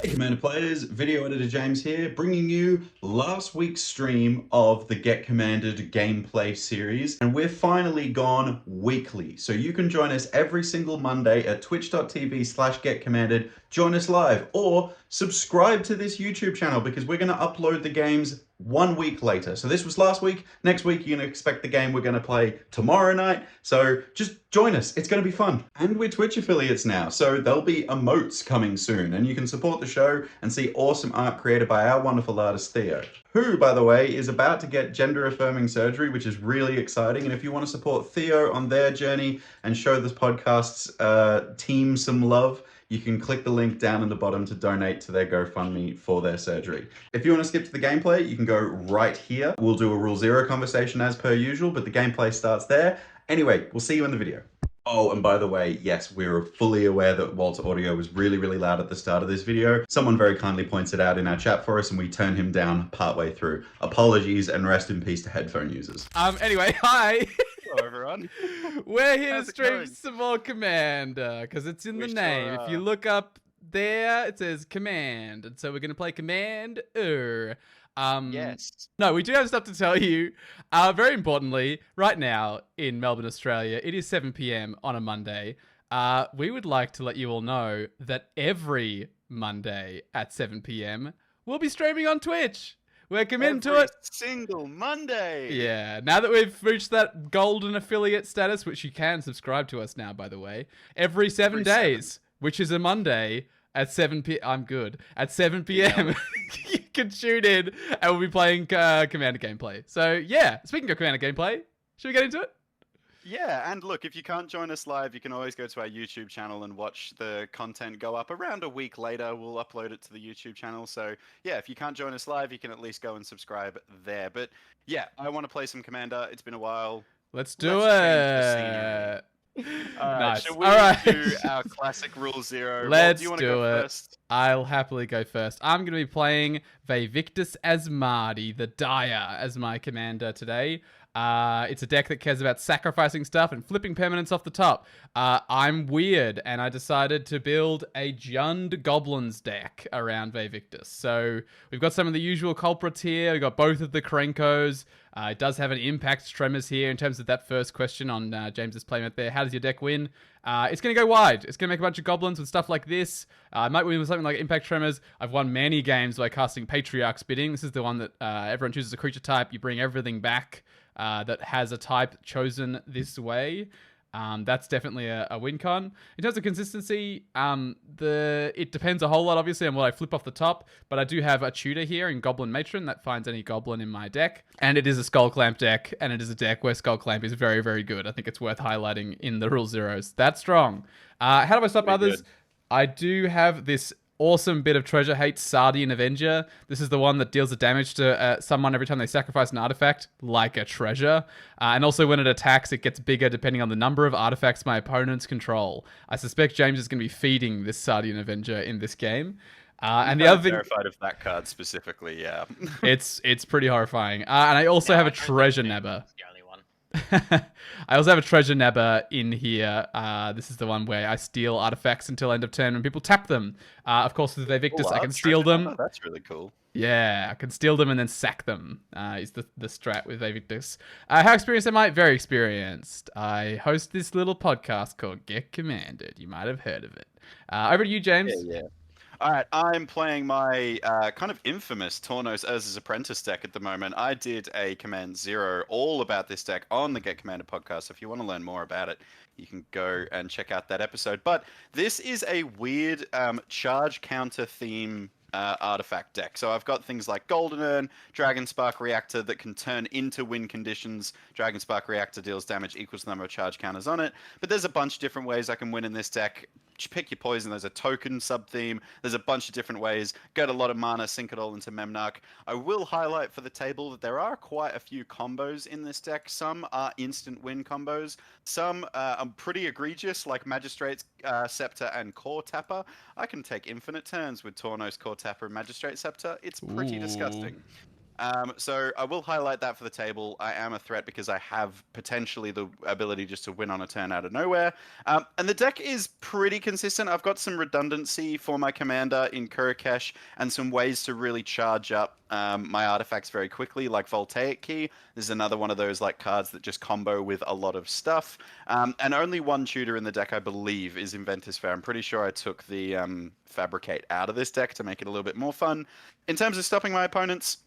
Hey Commander Players, Video Editor James here, bringing you last week's stream of the Get Commanded gameplay series, and we're finally gone weekly. So you can join us every single Monday at twitch.tv/getcommanded, join us live, or subscribe to this YouTube channel because we're going to upload the games 1 week later. So this was last week, next week you're going to expect the game we're going to play tomorrow night, so just join us, it's going to be fun. And we're Twitch affiliates now, so there'll be emotes coming soon, and you can support the show and see awesome art created by our wonderful artist Theo, who, by the way, is about to get gender-affirming surgery, which is really exciting. And if you want to support Theo on their journey and show this podcast's team some love, you can click the link down in the bottom to donate to their GoFundMe for their surgery. If you want to skip to the gameplay, you can go right here. We'll do a Rule Zero conversation as per usual, but the gameplay starts there. Anyway, we'll see you in the video. Oh, and by the way, yes, we were fully aware that Walt's audio was really, really loud at the start of this video. Someone very kindly points it out in our chat for us, and we turned him down partway through. Apologies, and rest in peace to headphone users. Anyway, hi. Hello, everyone. We're here How's to it stream going? some more Commander, because it's in the We name. sure If you are. look up there, it says Command, and so we're going to play Commander. Yes. No, we do have stuff to tell you. Very importantly, right now in Melbourne, Australia, it is 7 p.m. on a Monday. We would like to let you all know that every Monday at 7 p.m. we'll be streaming on Twitch. We're committed to Every it. single Monday. Yeah, now that we've reached that golden affiliate status, which you can subscribe to us now, by the way, every 7 days, which is a Monday at 7 p.m. I'm good. At 7 p.m. you can tune in and we'll be playing Commander gameplay. So yeah, speaking of Commander gameplay, should we get into it? Yeah, and look, if you can't join us live, you can always go to our YouTube channel and watch the content go up around a week later. We'll upload it to the YouTube channel. So yeah, if you can't join us live, you can at least go and subscribe there. But yeah, I want to play some Commander. It's been a while. Let's do Let's change the scenery. it. Nice. Shall we All right. do our classic Rule Zero? Walt, Let's do you want do to go it. first? I'll happily go first. I'm going to be playing Vaevictus as Marty, the Dire, as my commander today. It's a deck that cares about sacrificing stuff and flipping permanents off the top. I'm weird, and I decided to build a Jund Goblins deck around Vaevictus. So we've got some of the usual culprits here. We've got both of the Krenkos. It does have an impact tremors here in terms of that first question on James's playmat there. How does your deck win? It's going to go wide. It's going to make a bunch of goblins with stuff like this. I might win with something like impact tremors. I've won many games by casting Patriarch's Bidding. This is the one that everyone chooses a creature type. You bring everything back that has a type chosen this way. That's definitely a win con. In terms of consistency, it depends a whole lot, obviously, on what I flip off the top, but I do have a tutor here in Goblin Matron that finds any goblin in my deck, and it is a Skull Clamp deck, and it is a deck where Skull Clamp is very, very good. I think it's worth highlighting in the Rule Zeros. That's strong. How do I stop Pretty others? good. I do have this awesome bit of treasure hate, Sardian Avenger. This is the one that deals the damage to someone every time they sacrifice an artifact, like a treasure. And also when it attacks, it gets bigger depending on the number of artifacts my opponents control. I suspect James is going to be feeding this Sardian Avenger in this game. And the other thing, Terrified of that card specifically, yeah. it's pretty horrifying. And I also have a treasure nabber. The only one. I also have a treasure nabber in here. This is the one where I steal artifacts until end of turn when people tap them. Of course, with Vaevictus, Oh, I can that's steal treasure them. number. That's really cool. Yeah, I can steal them and then sack them. Is the strat with Vaevictus. How experienced am I? Very experienced. I host this little podcast called Get Commanded. You might have heard of it. Over to you, James. Yeah. All right, I'm playing my kind of infamous Tawnos as his apprentice deck at the moment. I did a Command Zero all about this deck on the Get Commander podcast. So if you want to learn more about it, you can go and check out that episode. But this is a weird charge counter theme artifact deck. So I've got things like Golden Urn, Dragon Spark Reactor that can turn into win conditions. Dragon Spark Reactor deals damage equals the number of charge counters on it. But there's a bunch of different ways I can win in this deck. Pick your poison. There's a token sub-theme. There's a bunch of different ways. Get a lot of mana, sink it all into Memnarch. I will highlight for the table that there are quite a few combos in this deck. Some are instant win combos. Some are pretty egregious, like Magistrate's Scepter and Core Tapper. I can take infinite turns with Tawnos, Core Tapper, and Magistrate Scepter. It's pretty Ooh. disgusting. So I will highlight that for the table. I am a threat because I have potentially the ability just to win on a turn out of nowhere. And the deck is pretty consistent. I've got some redundancy for my commander in Kurikesh and some ways to really charge up my artifacts very quickly, like Voltaic Key. This is another one of those like cards that just combo with a lot of stuff. And only one tutor in the deck, I believe, is Inventus Fair. I'm pretty sure I took the Fabricate out of this deck to make it a little bit more fun. In terms of stopping my opponents,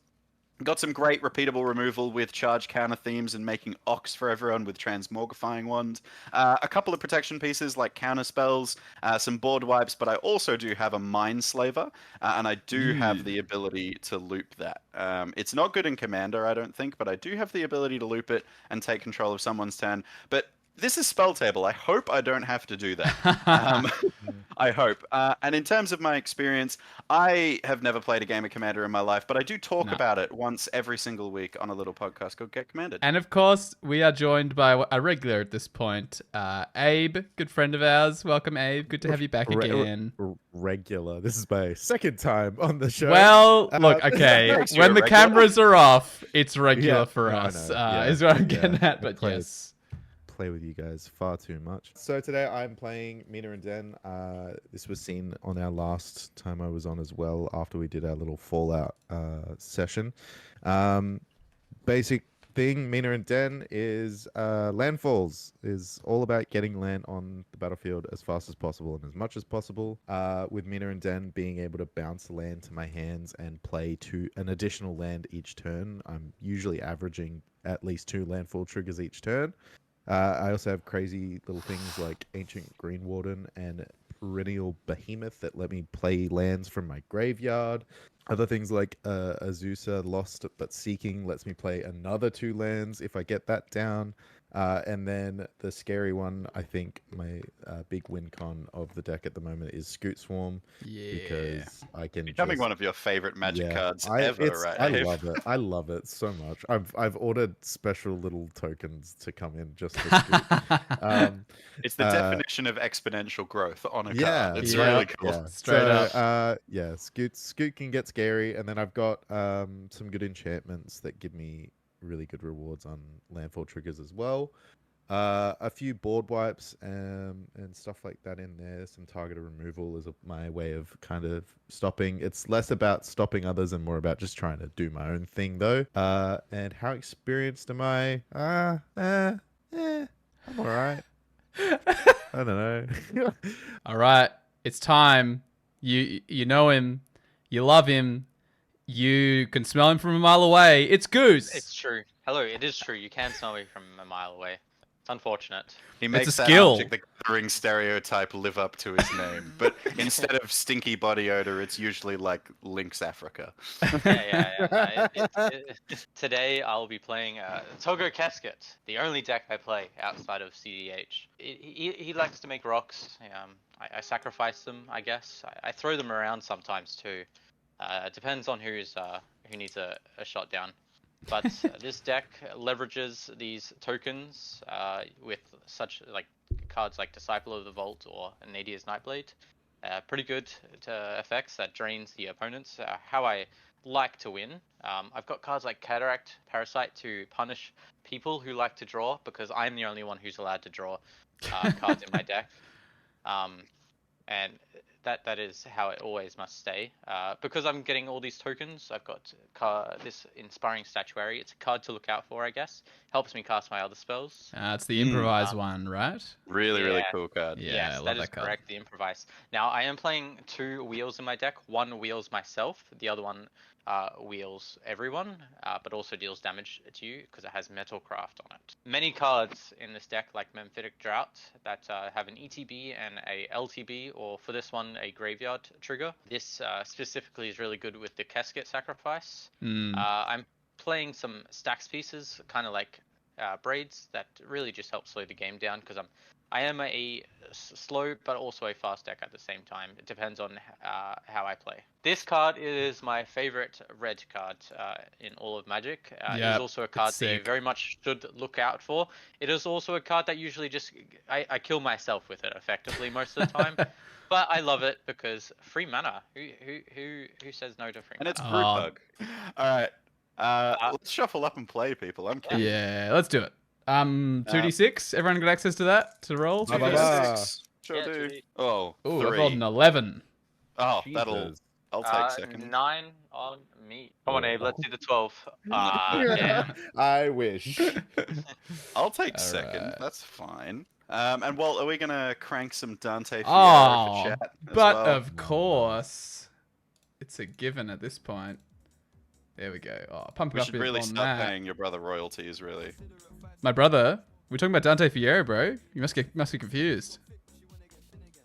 got some great repeatable removal with charge counter themes and making Ox for everyone with Transmogrifying Wand. A couple of protection pieces like counter spells, some board wipes, but I also do have a Mindslaver, and I do have the ability to loop that. It's not good in Commander, I don't think, but I do have the ability to loop it and take control of someone's turn. But this is Spell Table. I hope I don't have to do that. I hope. And in terms of my experience, I have never played a game of Commander in my life, but I do talk about it once every single week on a little podcast called Get Commanded. And of course, we are joined by a regular at this point, Abe, good friend of ours. Welcome, Abe. Good to have you back again. Regular. This is my second time on the show. Well, look, okay. When the cameras are off, it's regular for us, is what I'm getting at. But yes. Play with you guys far too much. So today I'm playing Mina and Den. This was seen on our last time I was on as well, after we did our little Fallout session. Basic thing, Mina and Den is landfalls, is all about getting land on the battlefield as fast as possible and as much as possible. With Mina and Den being able to bounce land to my hands and play to an additional land each turn. I'm usually averaging at least 2 landfall triggers each turn. I also have crazy little things like Ancient Green Warden and Perennial Behemoth that let me play lands from my graveyard. Other things like Azusa Lost but Seeking lets me play another 2 lands if I get that down. And then the scary one, I think my big win con of the deck at the moment is Scoot Swarm. Yeah. Because I can becoming one of your favorite Magic cards ever, right? I love it. I love it so much. I've ordered special little tokens to come in just for Scoot. It's the definition of exponential growth on a card. It's really cool. Yeah. Straight up. Scoot can get scary, and then I've got some good enchantments that give me really good rewards on landfall triggers as well. A few board wipes and stuff like that in there. Some targeted removal is my way of kind of stopping. It's less about stopping others and more about just trying to do my own thing, though. And how experienced am I? I'm all right. I don't know. All right, it's time. You know him, you love him, you can smell him from a mile away. It's Goose. It's true. Hello, it is true. You can smell me from a mile away. It's unfortunate. He makes It's a that skill. Object the Gathering stereotype live up to his name, but instead of stinky body odor, it's usually like Lynx Africa. Yeah. Today I'll be playing Togo Casket, the only deck I play outside of CDH. He likes to make rocks. I sacrifice them, I guess. I throw them around sometimes too. It depends on who needs a shot down. But this deck leverages these tokens with such like cards like Disciple of the Vault or Nadia's Nightblade. Pretty good effects that drains the opponents. How I like to win. I've got cards like Cataract, Parasite to punish people who like to draw, because I'm the only one who's allowed to draw cards in my deck. And that is how it always must stay. Because I'm getting all these tokens, I've got this Inspiring Statuary. It's a card to look out for, I guess. Helps me cast my other spells. It's the improvise one, right? Really cool card. Yeah, Yes, I love that is that card. correct, the improvise. Now, I am playing 2 wheels in my deck. One wheels myself, the other one wheels everyone, but also deals damage to you because it has Metalcraft on it. Many cards in this deck, like Memphitic Drought, that have an ETB and a LTB, or for this one, a Graveyard trigger. This specifically is really good with the Casket Sacrifice. I'm playing some stacks pieces, kind of like braids, that really just help slow the game down, because I am a slow but also a fast deck at the same time. It depends on how I play. This card is my favorite red card in all of Magic. It is also a card that you very much should look out for. It is also a card that usually just I kill myself with it effectively most of the time. But I love it because free mana. Who says no to free mana? And it's Brewpug. All right. Let's shuffle up and play, people. I'm kidding. Yeah, let's do it. 2d6. Everyone got access to that to roll? Ba, ba, 2d6. ba. Sure Yeah, do. 2D. Oh, Ooh, three. I've rolled an 11. Oh, Jesus. I'll take second. 9 on me. Come on, Abe. Let's do the 12. Yeah. I wish. I'll take All second. right. That's fine. And Walt, are we gonna crank some Dante Fiero Oh, for chat as but well? of course. It's a given at this point. There we go. Oh, pumping We up should a bit really on start that. paying your brother royalties, really. My brother? We're talking about Dante Fiero, bro. You must be confused.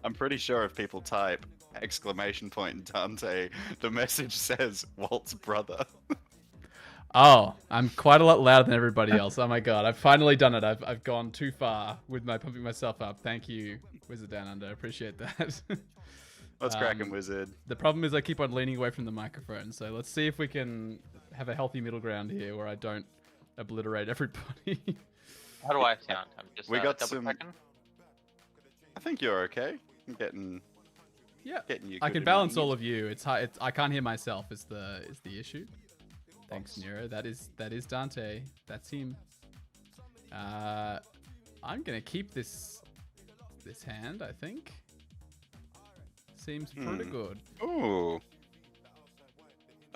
I'm pretty sure if people type exclamation point Dante, the message says Walt's brother. Oh, I'm quite a lot louder than everybody else. Oh my god, I've finally done it. I've gone too far with my pumping myself up. Thank you, Wizard Down Under. I appreciate that. What's cracking, Wizard? The problem is I keep on leaning away from the microphone, so let's see if we can have a healthy middle ground here where I don't obliterate everybody. How do I sound? I'm just We got double some- checking. I think you're okay. I'm getting Yeah, you. I good can in balance my all ears. of you. It's hard. I can't hear myself. Is the issue? Thanks, Nero. That is Dante. That's him. I'm gonna keep this hand. I think seems pretty good. Ooh.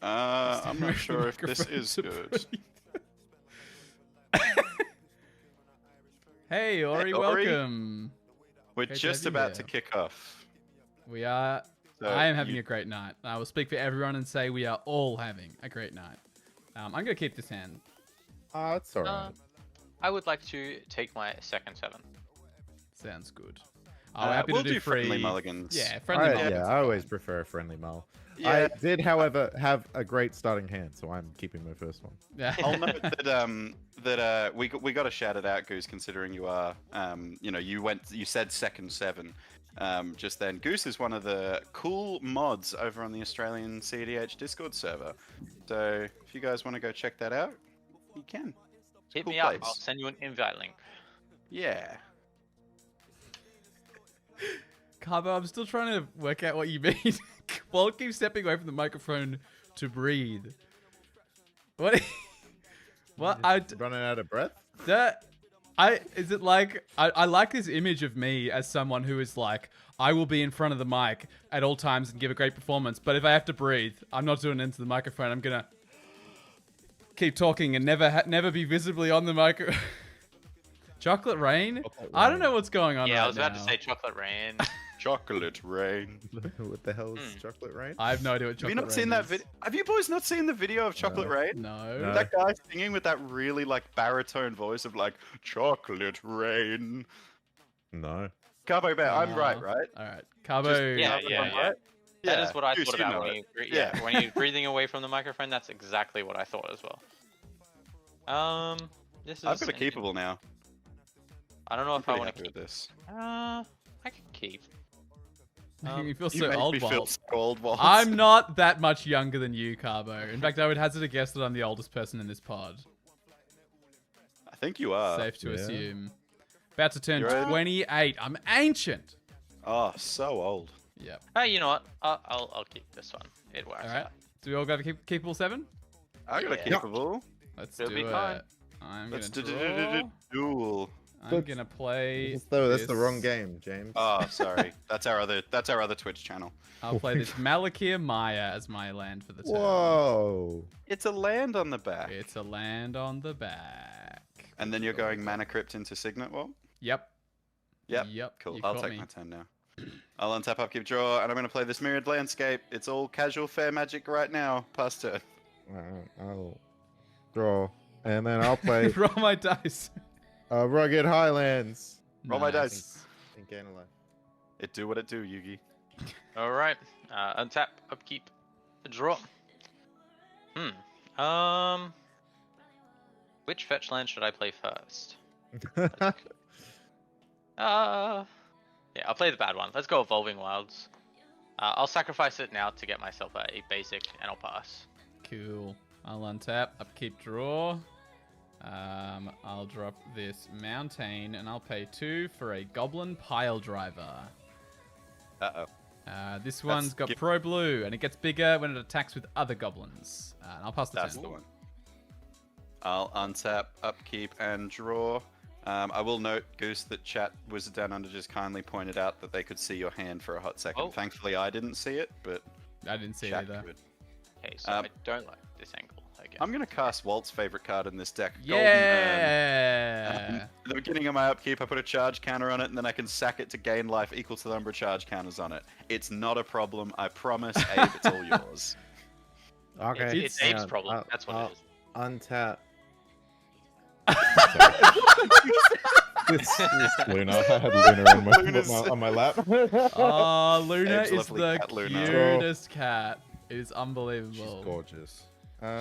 I'm not sure if this Microphone is to good. breathe. Hey, Ori, Hey, Ori. welcome. We're Great to just have you about to here. kick off. We are. So I am having you- a great night. I will speak for everyone and say we are all having a great night. I'm gonna keep this hand. It's alright. I would like to take my second 7. Sounds good. I'm happy we'll to do free. friendly mulligans. Yeah, friendly I, mulligans. yeah, I always prefer a friendly mull. Yeah. I did, however, have a great starting hand, so I'm keeping my first one. Yeah. I'll note that we got to shout it out, Goose, considering you are you said second 7 just then. Goose is one of the cool mods over on the Australian CEDH Discord server. So if you guys want to go check that out, you can. It's a Hit cool me up. place. I'll send you an invite link. Yeah. Carbo, I'm still trying to work out what you mean. Walt keeps stepping away from the microphone to breathe. What? What? Running out of breath? Is it like I like this image of me as someone who is like, I will be in front of the mic at all times and give a great performance, but if I have to breathe, I'm not doing it into the microphone. I'm gonna keep talking and never be visibly on the micro. Chocolate rain? I don't know what's going on. Yeah, right I was about now. to say chocolate rain. Chocolate rain. What the hell is chocolate rain? I have no idea what Have chocolate you not rain seen that is. video? Have you boys not seen the video of Chocolate Rain? No. No. That guy singing with that really like baritone voice of like chocolate rain. No. Carbo Bear, I'm right, right? All right, Carbo. Yeah, Carbo, yeah, I'm yeah. right? That is what I Goose, thought you about know when it. you Yeah. when you're breathing away from the microphone. That's exactly what I thought as well. This is. I've got a keepable now. I don't know I'm if I pretty want happy to with keep. this. I can keep. You feel You so make old, me feel Walt. so old, Walt. I'm not that much younger than you, Carbo. In fact, I would hazard a guess that I'm the oldest person in this pod. I think you are. Safe to yeah. assume. About to turn You're ready? 28. I'm ancient. Oh, so old. Yep. Hey, you know what? I'll keep this one. It works. All right. out. Do we all got a keepable 7? I got a Yeah. keepable. Let's It'll do be it. fine. I'm Let's gonna do draw. duel. I'm gonna play. That's the this. wrong game, James. Oh, sorry. That's our other Twitch channel. I'll play this Malakir Maya as my land for the turn. Whoa. It's a land on the back. It's a land on the back. And then you're going Mana Crypt into Signet Wall? Yep. Yep. Yep. Cool. You I'll caught take me. my turn now. I'll untap, upkeep, draw, and I'm going to play this Myriad Landscape. It's all casual fair magic right now. Pass turn. I'll draw. And then I'll play Roll my dice. Rugged Highlands. Roll my Nice. dice. In Canada. It do what it do, Yugi. All right. Untap, upkeep, draw. Which fetch land should I play first? Yeah, I'll play the bad one. Let's go Evolving Wilds. I'll sacrifice it now to get myself a basic, and I'll pass. Cool. I'll untap, upkeep, draw. I'll drop this mountain, and I'll pay 2 for a Goblin Pile Driver. Uh-oh. This one's got get- Pro Blue, and it gets bigger when it attacks with other goblins. And I'll pass the That's turn. the one. I'll untap, upkeep, and draw. I will note, Goose, that chat Wizard Down Under just kindly pointed out that they could see your hand for a hot second. Oh. Thankfully, I didn't see it, but I didn't see it chat either. could. Okay, so I don't like this angle again. I'm going to cast Walt's favorite card in this deck, Yeah. Golden Urn. At the beginning of my upkeep, I put a charge counter on it, and then I can sack it to gain life equal to the number of charge counters on it. It's not a problem, I promise, Abe, it's all yours. Okay. It's Abe's problem. That's what it is. Untap. It's Luna. I had Luna on my lap. Oh, Luna Abe's is lovely the cat, Luna. cutest cat. It is unbelievable. She's gorgeous.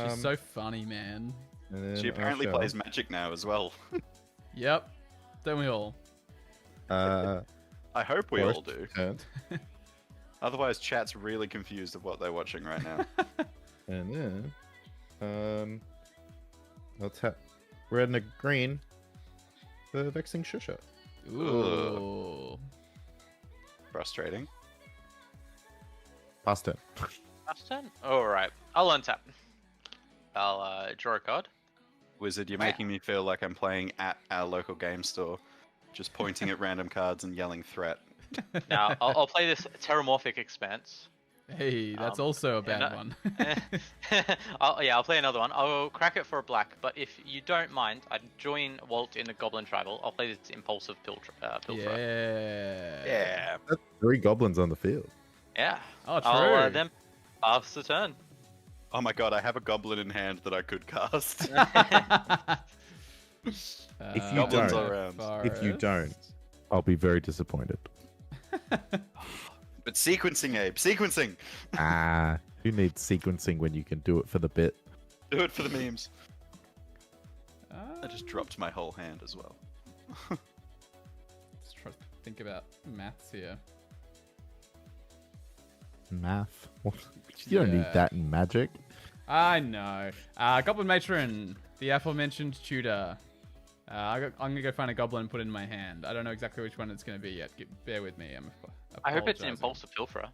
She's so funny, man. and then She I apparently shall, plays Magic now as well. Yep. Don't we all? I hope we all forest do. turn, Otherwise, chat's really confused of what they're watching right now. and then I'll tap red and a green for Vexing Shusha. Ooh. Frustrating. Pass turn. Last turn? Alright. I'll untap. I'll draw a card. Wizard, you're Wow. making me feel like I'm playing at our local game store. Just pointing at random cards and yelling threat. Now, I'll play this Terramorphic Expanse. Hey, that's Um, also a yeah, bad no- one. I'll play another one. I'll crack it for a black, but if you don't mind, I'd join Walt in the Goblin Tribal. I'll play this Impulsive Pilferer. Yeah. Yeah. That's 3 goblins on the field. Yeah. Oh, true. I'll then pass the turn. Oh my god, I have a goblin in hand that I could cast. If you Goblins don't- all around. If you don't, I'll be very disappointed. But sequencing, Abe, sequencing! Ah, who needs sequencing when you can do it for the bit? Do it for the memes. I just dropped my whole hand as well. Just try to think about maths here. Math. You don't need Yeah. that in Magic. I know. Goblin Matron, the aforementioned tutor. I'm gonna go find a goblin and put it in my hand. I don't know exactly which one it's gonna be yet. Bear with me. I hope it's an apologizing. Impulsive Pilferer.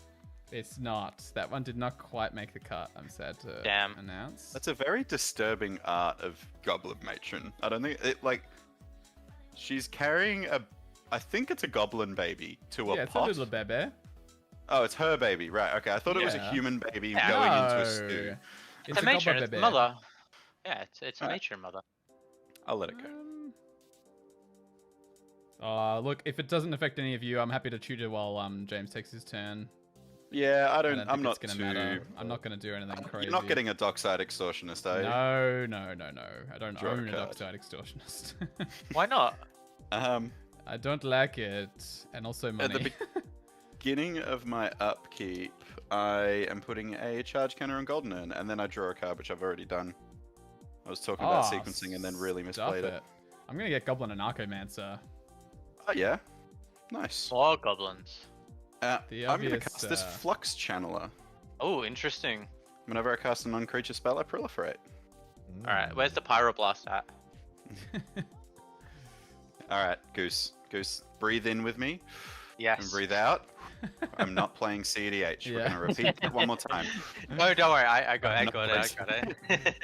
It's not. That one did not quite make the cut. I'm sad to Damn. announce. That's a very disturbing art of Goblin Matron. I don't think it, like... She's carrying a... I think it's a goblin baby to a yeah, it's pot. a little bebe. Oh, it's her baby, right? Okay, I thought it was a Yeah. human baby Yeah. going into a No. stew. It's a goblin matron, it's bebe. mother. Yeah, it's a Alright. matron mother. I'll let it go. Look, if it doesn't affect any of you, I'm happy to tutor while James takes his turn. Yeah, I I don't. don't I'm think not it's too. gonna matter. I'm not gonna do anything crazy. You're not getting a dockside extortionist, are you? No. I don't Draw a own a card. dockside extortionist. Why not? I don't like it, and also At the money. beginning of my upkeep, I am putting a charge counter on Golden Urn, and then I draw a card, which I've already done. I was talking about sequencing and then really stuff misplayed it. I'm gonna get Goblin and Archomancer. Oh yeah, nice. More goblins. The I'm gonna obvious, cast this Flux Channeler. Oh, interesting. Whenever I cast a non-creature spell, I proliferate. Alright, where's the Pyroblast at? All right, Goose. Goose, breathe in with me and Yes. breathe out. I'm not playing CEDH. We're Yeah. gonna repeat that one more time. No, don't worry. I got No, it.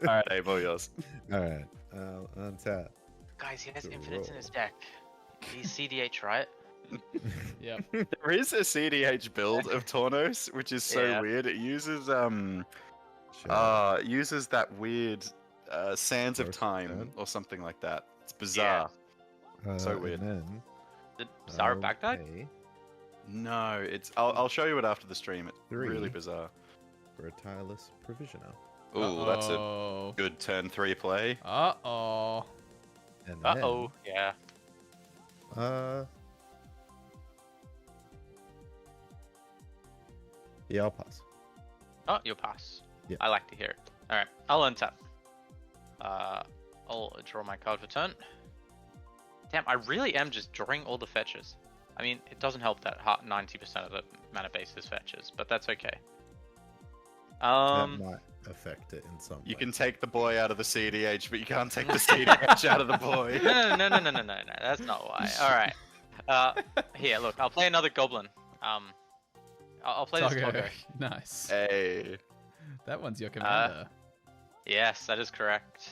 All right, Abe, all yours. Alright, untap. Guys, he has Good infinites in roll. his deck. He's CDH, right? Yep. There is a CDH build of Tawnos, which is so Yeah. weird. It uses Sure. uses that weird Sands of First Time turn. or something like that. It's bizarre. so weird. And then Did Zara Baghdad? pay No, it's. I'll show you it after the stream. It's really 3. bizarre. for a tireless provisioner. Ooh, that's a Uh-oh. good turn 3 play. Uh-oh. And Uh-oh. Yeah. then, yeah, I'll pass. Oh, you'll pass. Yeah. I like to hear it. Alright, I'll untap. I'll draw my card for turn. Damn, I really am just drawing all the fetches. I mean, it doesn't help that 90% of the mana base is fetches, but that's okay. That might affect it in some way. You can take the boy out of the CDH, but you can't take the CDH out of the boy. No, that's not why. Alright. Here, look, I'll play another goblin. I'll play this Togo. Togo. Nice. Hey. That one's your commander. Yes, that is correct.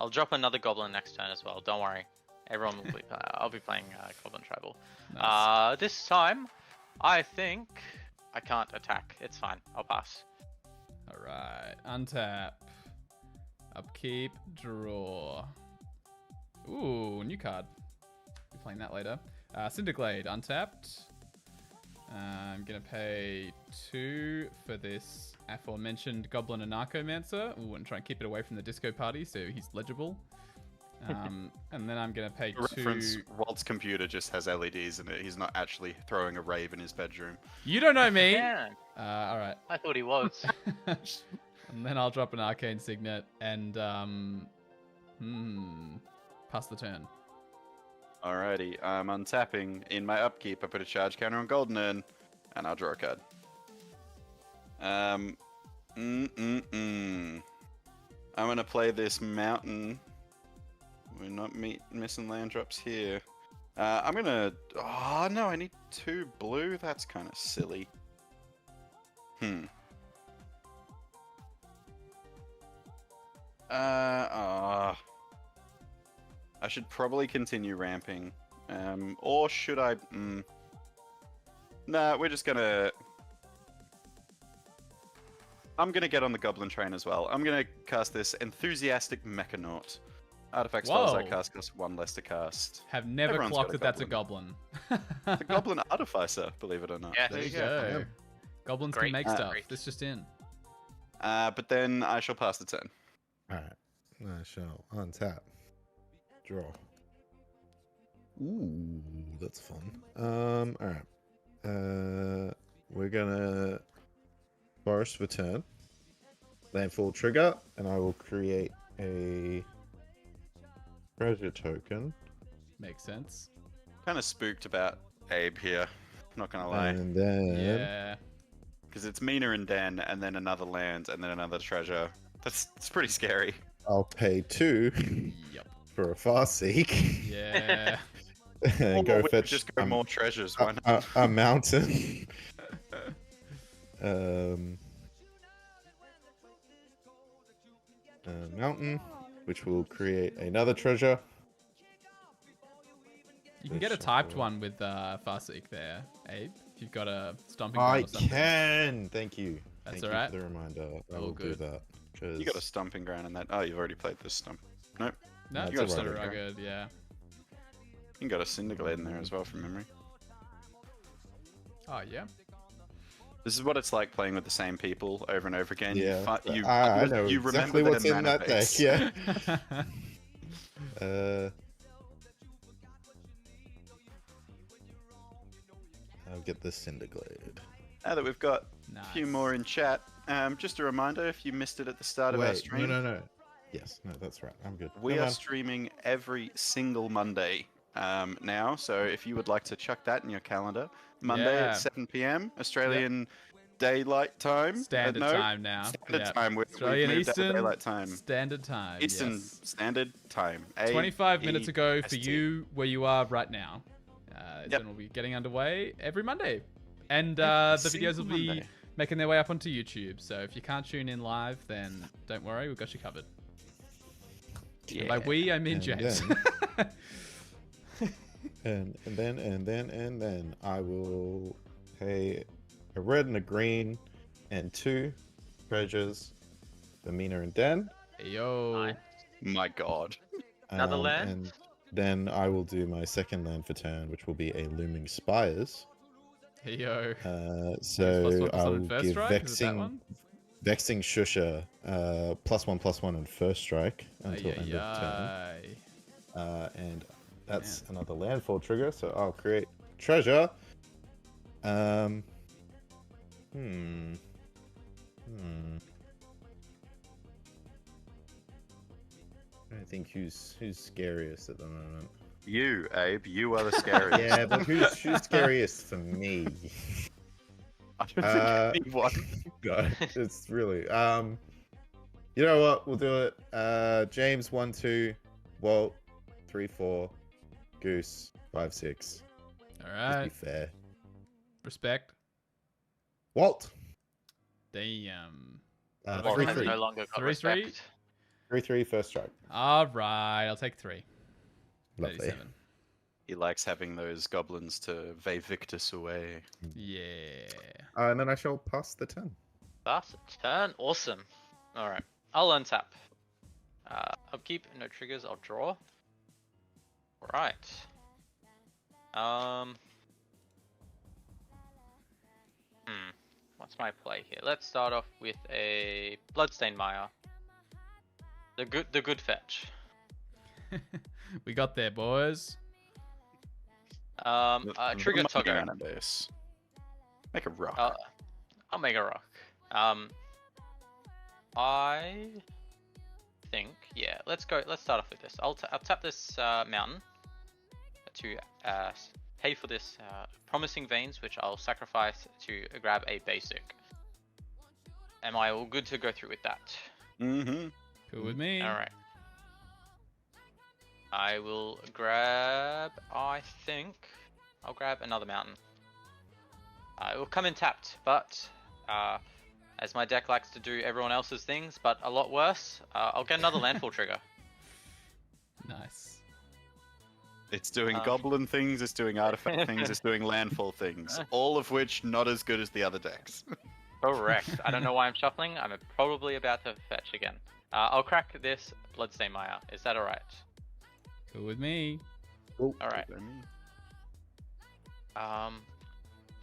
I'll drop another goblin next turn as well. Don't worry. Everyone will be. I'll be playing Goblin Tribal. Nice. This time, I think I can't attack. It's fine. I'll pass. All right. Untap. Upkeep. Draw. Ooh, new card. Be playing that later. Cinderglade. Untapped. I'm gonna pay 2 for this aforementioned Goblin and Narcomancer. Ooh, and try and keep it away from the disco party so he's legible. And then I'm gonna pay 2. Reference: Walt's computer just has LEDs in it. He's not actually throwing a rave in his bedroom. You don't know me. Yeah. All right. I thought he was. And then I'll drop an Arcane Signet and pass the turn. Alrighty, I'm untapping. In my upkeep, I put a charge counter on Golden Urn, and I'll draw a card. I'm gonna play this mountain. We're not missing land drops here. I'm gonna. Oh no, I need 2 blue. That's kind of silly. I should probably continue ramping. Or should I? Nah, we're just gonna. I'm gonna get on the Goblin train as well. I'm gonna cast this Enthusiastic Mechanaut. Artifact spells I Whoa. cast cost 1 less to cast. Have never Everyone's clocked got a that that's a goblin. The Goblin Artificer, believe it or not. Yeah, There you go. Goblins Great. can make stuff. Great. This just in. But then I shall pass the turn. Alright. I shall untap. Draw. Ooh, that's fun. Alright. We're gonna Forest Return. Landfall trigger, and I will create a treasure token. Makes sense. Kind of spooked about Abe here. Not gonna lie. And then Yeah. Because it's Mina and Den, and then another land, and then another treasure. It's pretty scary. I'll pay 2 Yep. for a Farseek. Yeah. And Or go we could fetch just go more treasures. Why not? a mountain. A mountain, which will create another treasure. You can get a typed one with Farseek there, Abe. If you've got a stomping I ground or something. can. Thank you. That's Thank all you right. for the reminder. I All will good. do that. You got a stomping ground in that. Oh, you've already played this stump. Nope. No, That's you got all a right. rugged, yeah. You got a Cinderglade in there as well from memory. Oh yeah. This is what it's like playing with the same people over and over again. Yeah, I know you exactly remember what's their in mana that deck. base. Yeah. I'll get the Cinderglade. Now that we've got Nice. a few more in chat, just a reminder, if you missed it at the start of our Wait, stream, no. Yes, no, that's right. I'm good. we Never are mind. streaming every single Monday now. So if you would like to chuck that in your calendar, Monday Yeah. at 7 p.m. Australian Daylight Time. Standard no, time now. Standard Yeah. time. We've Australian moved out to Eastern Daylight Time. Standard time. Eastern yes. Standard Time. 25 minutes ago for AEST. you where you are right now. Yep. Then we'll be getting underway every Monday. And Every the videos will single be Monday. making their way up onto YouTube. So if you can't tune in live, then don't worry, we've got you covered. And by we, I mean And James. And then I will pay a red and a green and 2 treasures for Mina and Den. Yo. Nice. My God. Another land? And then I will do my second land for turn, which will be a Looming Spires. Yo. So +1/+1 I'll in first give strike? Is it that one? Vexing Shusha +1/+1 in first strike until end of turn. Ay-yi-yi. And that's another landfall trigger, so I'll create treasure. I think who's scariest at the moment. You, Abe. You are the scariest. Yeah, but who's scariest for me? I don't think anyone. God, it's really you know what, we'll do it. James 1-2, Walt 3-4, Goose 5-6. All Just right. be fair. Respect. Walt Damn. Walt has 3-3. no longer got 3-3? respect. 3/3 first strike. All right, I'll take 3. Lovely. 37. He likes having those goblins to Vaevictus away. Yeah. And then I shall pass the turn. That's a turn. Awesome. All right. I'll untap. Upkeep. No triggers. I'll draw. All right. What's my play here? Let's start off with a Bloodstained Mire. The good fetch. We got there, boys. Trigger Togo. Out of this. Make a rock. I'll make a rock. I think, yeah. Let's start off with this. I'll tap this mountain to pay for this Promising Veins, which I'll sacrifice to grab a basic. Am I all good to go through with that? Mm-hmm. Cool with me. All right. I will grab. I think I'll grab another mountain. It will come in tapped, but as my deck likes to do everyone else's things, but a lot worse, I'll get another landfall trigger. Nice. It's doing goblin things, it's doing artifact things, it's doing landfall things. All of which not as good as the other decks. Correct. I don't know why I'm shuffling. I'm probably about to fetch again. I'll crack this Bloodstained Mire. Is that alright? Cool with me. Cool. Alright.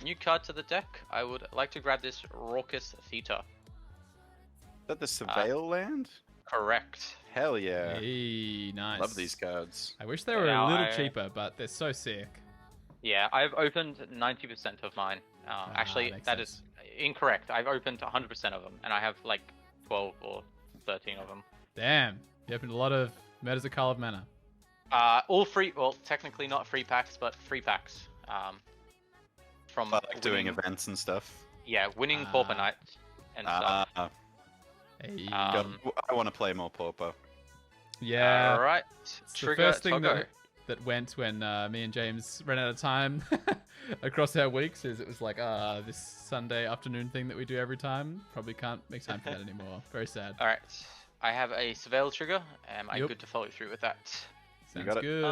New card to the deck. I would like to grab this Raucous Theta. Is that the Surveil land? Correct. Hell yeah. Hey, nice. Love these cards. I wish they were a little cheaper, but they're so sick. Yeah, I've opened 90% of mine. Actually, that is incorrect. I've opened 100% of them, and I have like 12 or 13 of them. Damn, you opened a lot of Murders of Karl of Mana. All free, well, technically not free packs, but free packs. From like doing events and stuff. Yeah, winning Pauper Night and stuff. Hey. I want to play more Pauper. Yeah. All right. It's the first thing that went when me and James ran out of time across our weeks is it was like, this Sunday afternoon thing that we do every time. Probably can't make time for that anymore. Very sad. All right. I have a Surveil trigger. Am I good to follow through with that? Sounds good.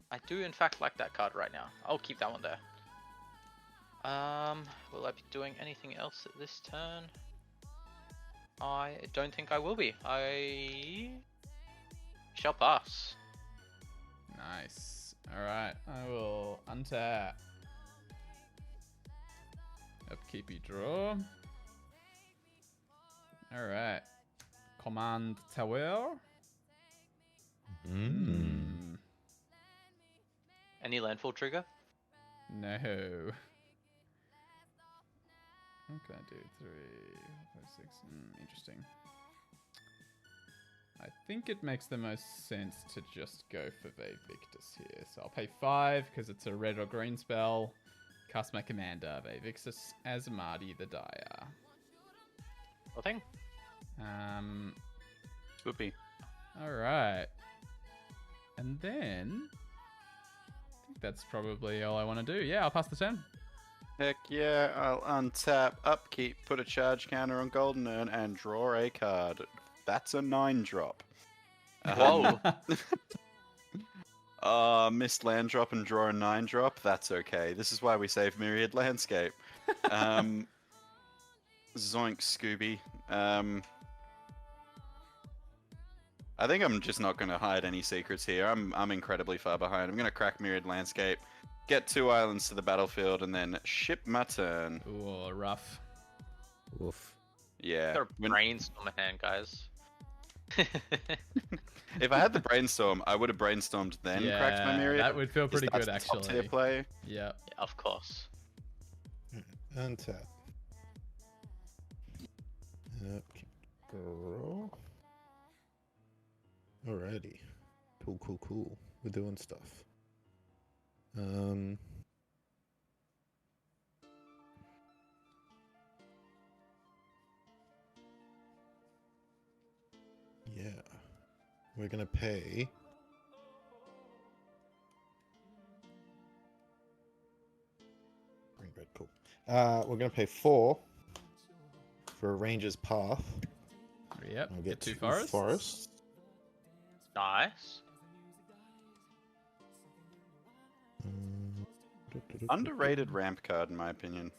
I do in fact like that card right now. I'll keep that one there. Will I be doing anything else at this turn? I don't think I will be. I shall pass. Nice. Alright, I will untap. Upkeepy draw. Alright. Command Tower. Any landfall trigger? No. What can I do? 3, 5, 6. Interesting. I think it makes the most sense to just go for Vaevictus here. So I'll pay 5 because it's a red or green spell. Cast my commander, Vaevictus Asmadi the Dire. Well, thing. Swoopy. Alright. And then I think that's probably all I want to do. Yeah, I'll pass the turn. Heck yeah, I'll untap, upkeep, put a charge counter on Golden Urn, and draw a card. That's a 9-drop. Whoa. Missed land drop and draw a 9-drop. That's okay. This is why we save Myriad Landscape. Zoink, Scooby. I think I'm just not going to hide any secrets here. I'm incredibly far behind. I'm going to crack Myriad Landscape, get 2 islands to the battlefield, and then ship my turn. Ooh, rough. Oof. Yeah. Got a brainstorm at hand, guys. If I had the brainstorm, I would have brainstormed then cracked my Myriad. That would feel pretty good, actually. Top tier play. Yeah. Yeah, of course. Untap. Draw. Alrighty. Cool. We're doing stuff. Yeah. We're gonna pay. Green red, cool. We're gonna pay 4 for a ranger's path, Yep. I'll get two two forests. forests. Nice. Underrated ramp card, in my opinion.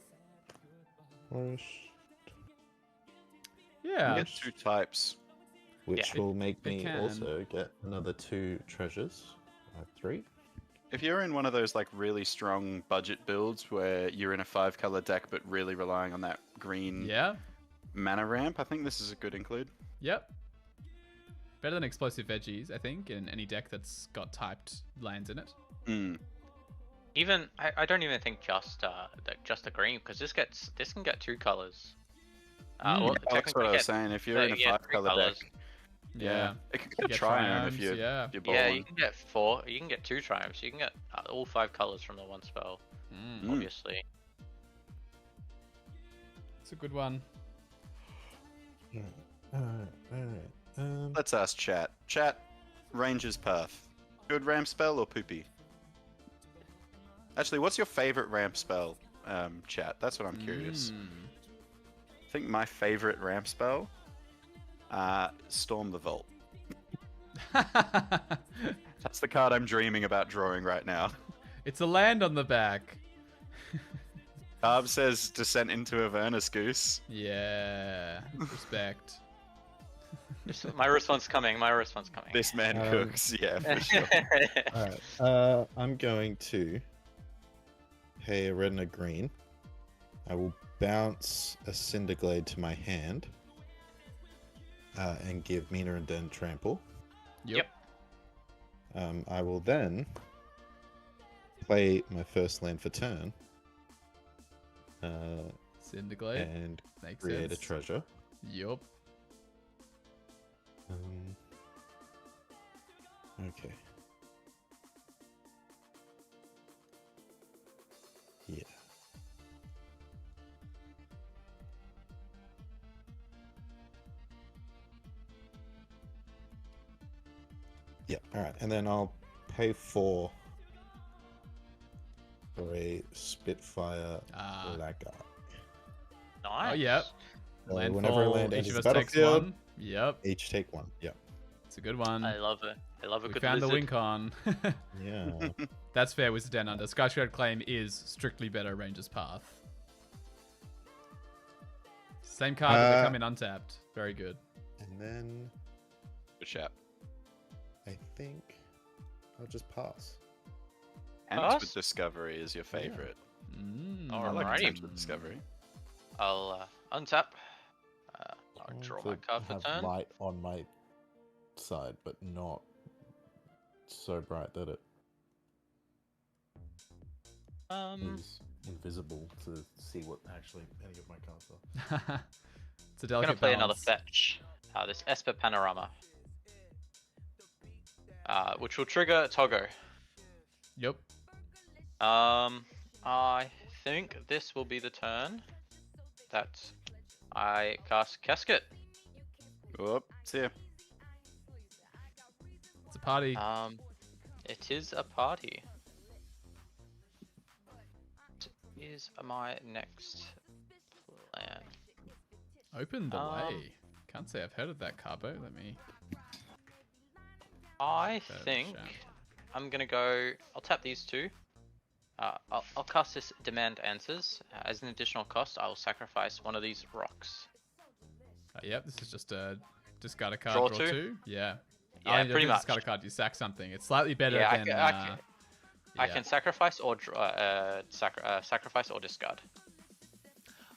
Forest, You Yeah. get 2 types. which Yeah. will make it me can. also get another 2 treasures. 3. If you're in one of those like really strong budget builds where you're in a 5-color deck but really relying on that green Yeah. mana ramp, I think this is a good include. Yep. Better than explosive veggies, I think, in any deck that's got typed lands in it. Mm. Even I don't even think just the green, because this can get 2 colors. Mm. Well, That's what technically I was get- saying. If you're in a yeah, 5-color 3 colours. deck, Yeah. it could You get a triumph if triumphs, you're, yeah. you're Yeah, balling. you can get 4. You can get 2 triumphs. You can get all 5 colors from the one spell. Mm. Obviously. It's a good one. Alright. Let's ask chat. Chat, Ranger's Path. Good ramp spell or poopy? Actually, what's your favorite ramp spell, chat? That's what I'm curious. Mm. I think my favorite ramp spell, Storm the Vault. That's the card I'm dreaming about drawing right now. It's a land on the back. Barb says Descent into Avernus, Goose. Yeah. Respect. My response coming. My response coming. This man Um, cooks, yeah, for sure. Alright. I'm going to pay a red and a green. I will bounce a Cinderglade to my hand. And give Mina and Den trample. Yep. I will then play my first land for turn. Cinderglade. And Makes create sense. a treasure. Yup. Okay. Yeah. Yeah, alright. And then I'll pay 4 for a Spitfire Ah. Laggar. Nice. Oh, yep. Whenever I Landfall, land each enters of the us takes battlefield, one. Yep. each take 1. Yeah. It's a good one. I love it. I love a We good found lizard. the win con. Yeah. That's fair with Den Under. Skyscraper Claim is strictly better Ranger's Path. Same card, but they come in untapped. Very good. And then Good chat. I think I'll just pass. Ants Us? with Discovery is your favorite. Mm. I like Alright. Ants with Discovery. I'll untap. I'll draw my To card for have turn. light on my side, but not so bright that it is invisible to see what actually any of my cards are. It's a I'm delicate gonna play another balance. fetch. This Esper Panorama, which will trigger Togo. Yep. I think this will be the turn that I cast Casket. Whoop, see ya. It's a party. It is a party. What is my next plan? Open the way. Can't say I've heard of that, Carbo. Let me... I Fair think shout. I'm gonna go. I'll tap these 2. I'll cast this Demand Answers. As an additional cost, I will sacrifice one of these rocks. Yep, this is just a discard a card, Draw draw 2? 2. Yeah. Yeah, you pretty don't much. discard a card, you sack something. It's slightly better Yeah, than... I can sacrifice or sacrifice or discard.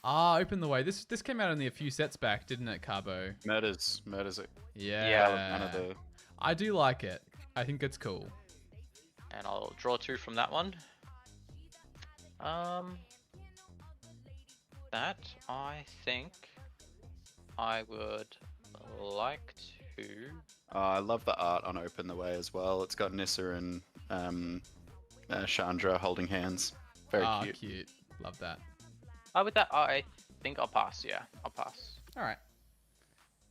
Open the way. This came out only a few sets back, didn't it, Carbo? Murders it. Yeah. One of the... I do like it. I think it's cool. And I'll draw 2 from that one. That I think I would like to. I love the art on Open the Way as well. It's got Nissa and Chandra holding hands. Very cute. Cute. Love that. With that, I think I'll pass. Yeah, I'll pass. All right.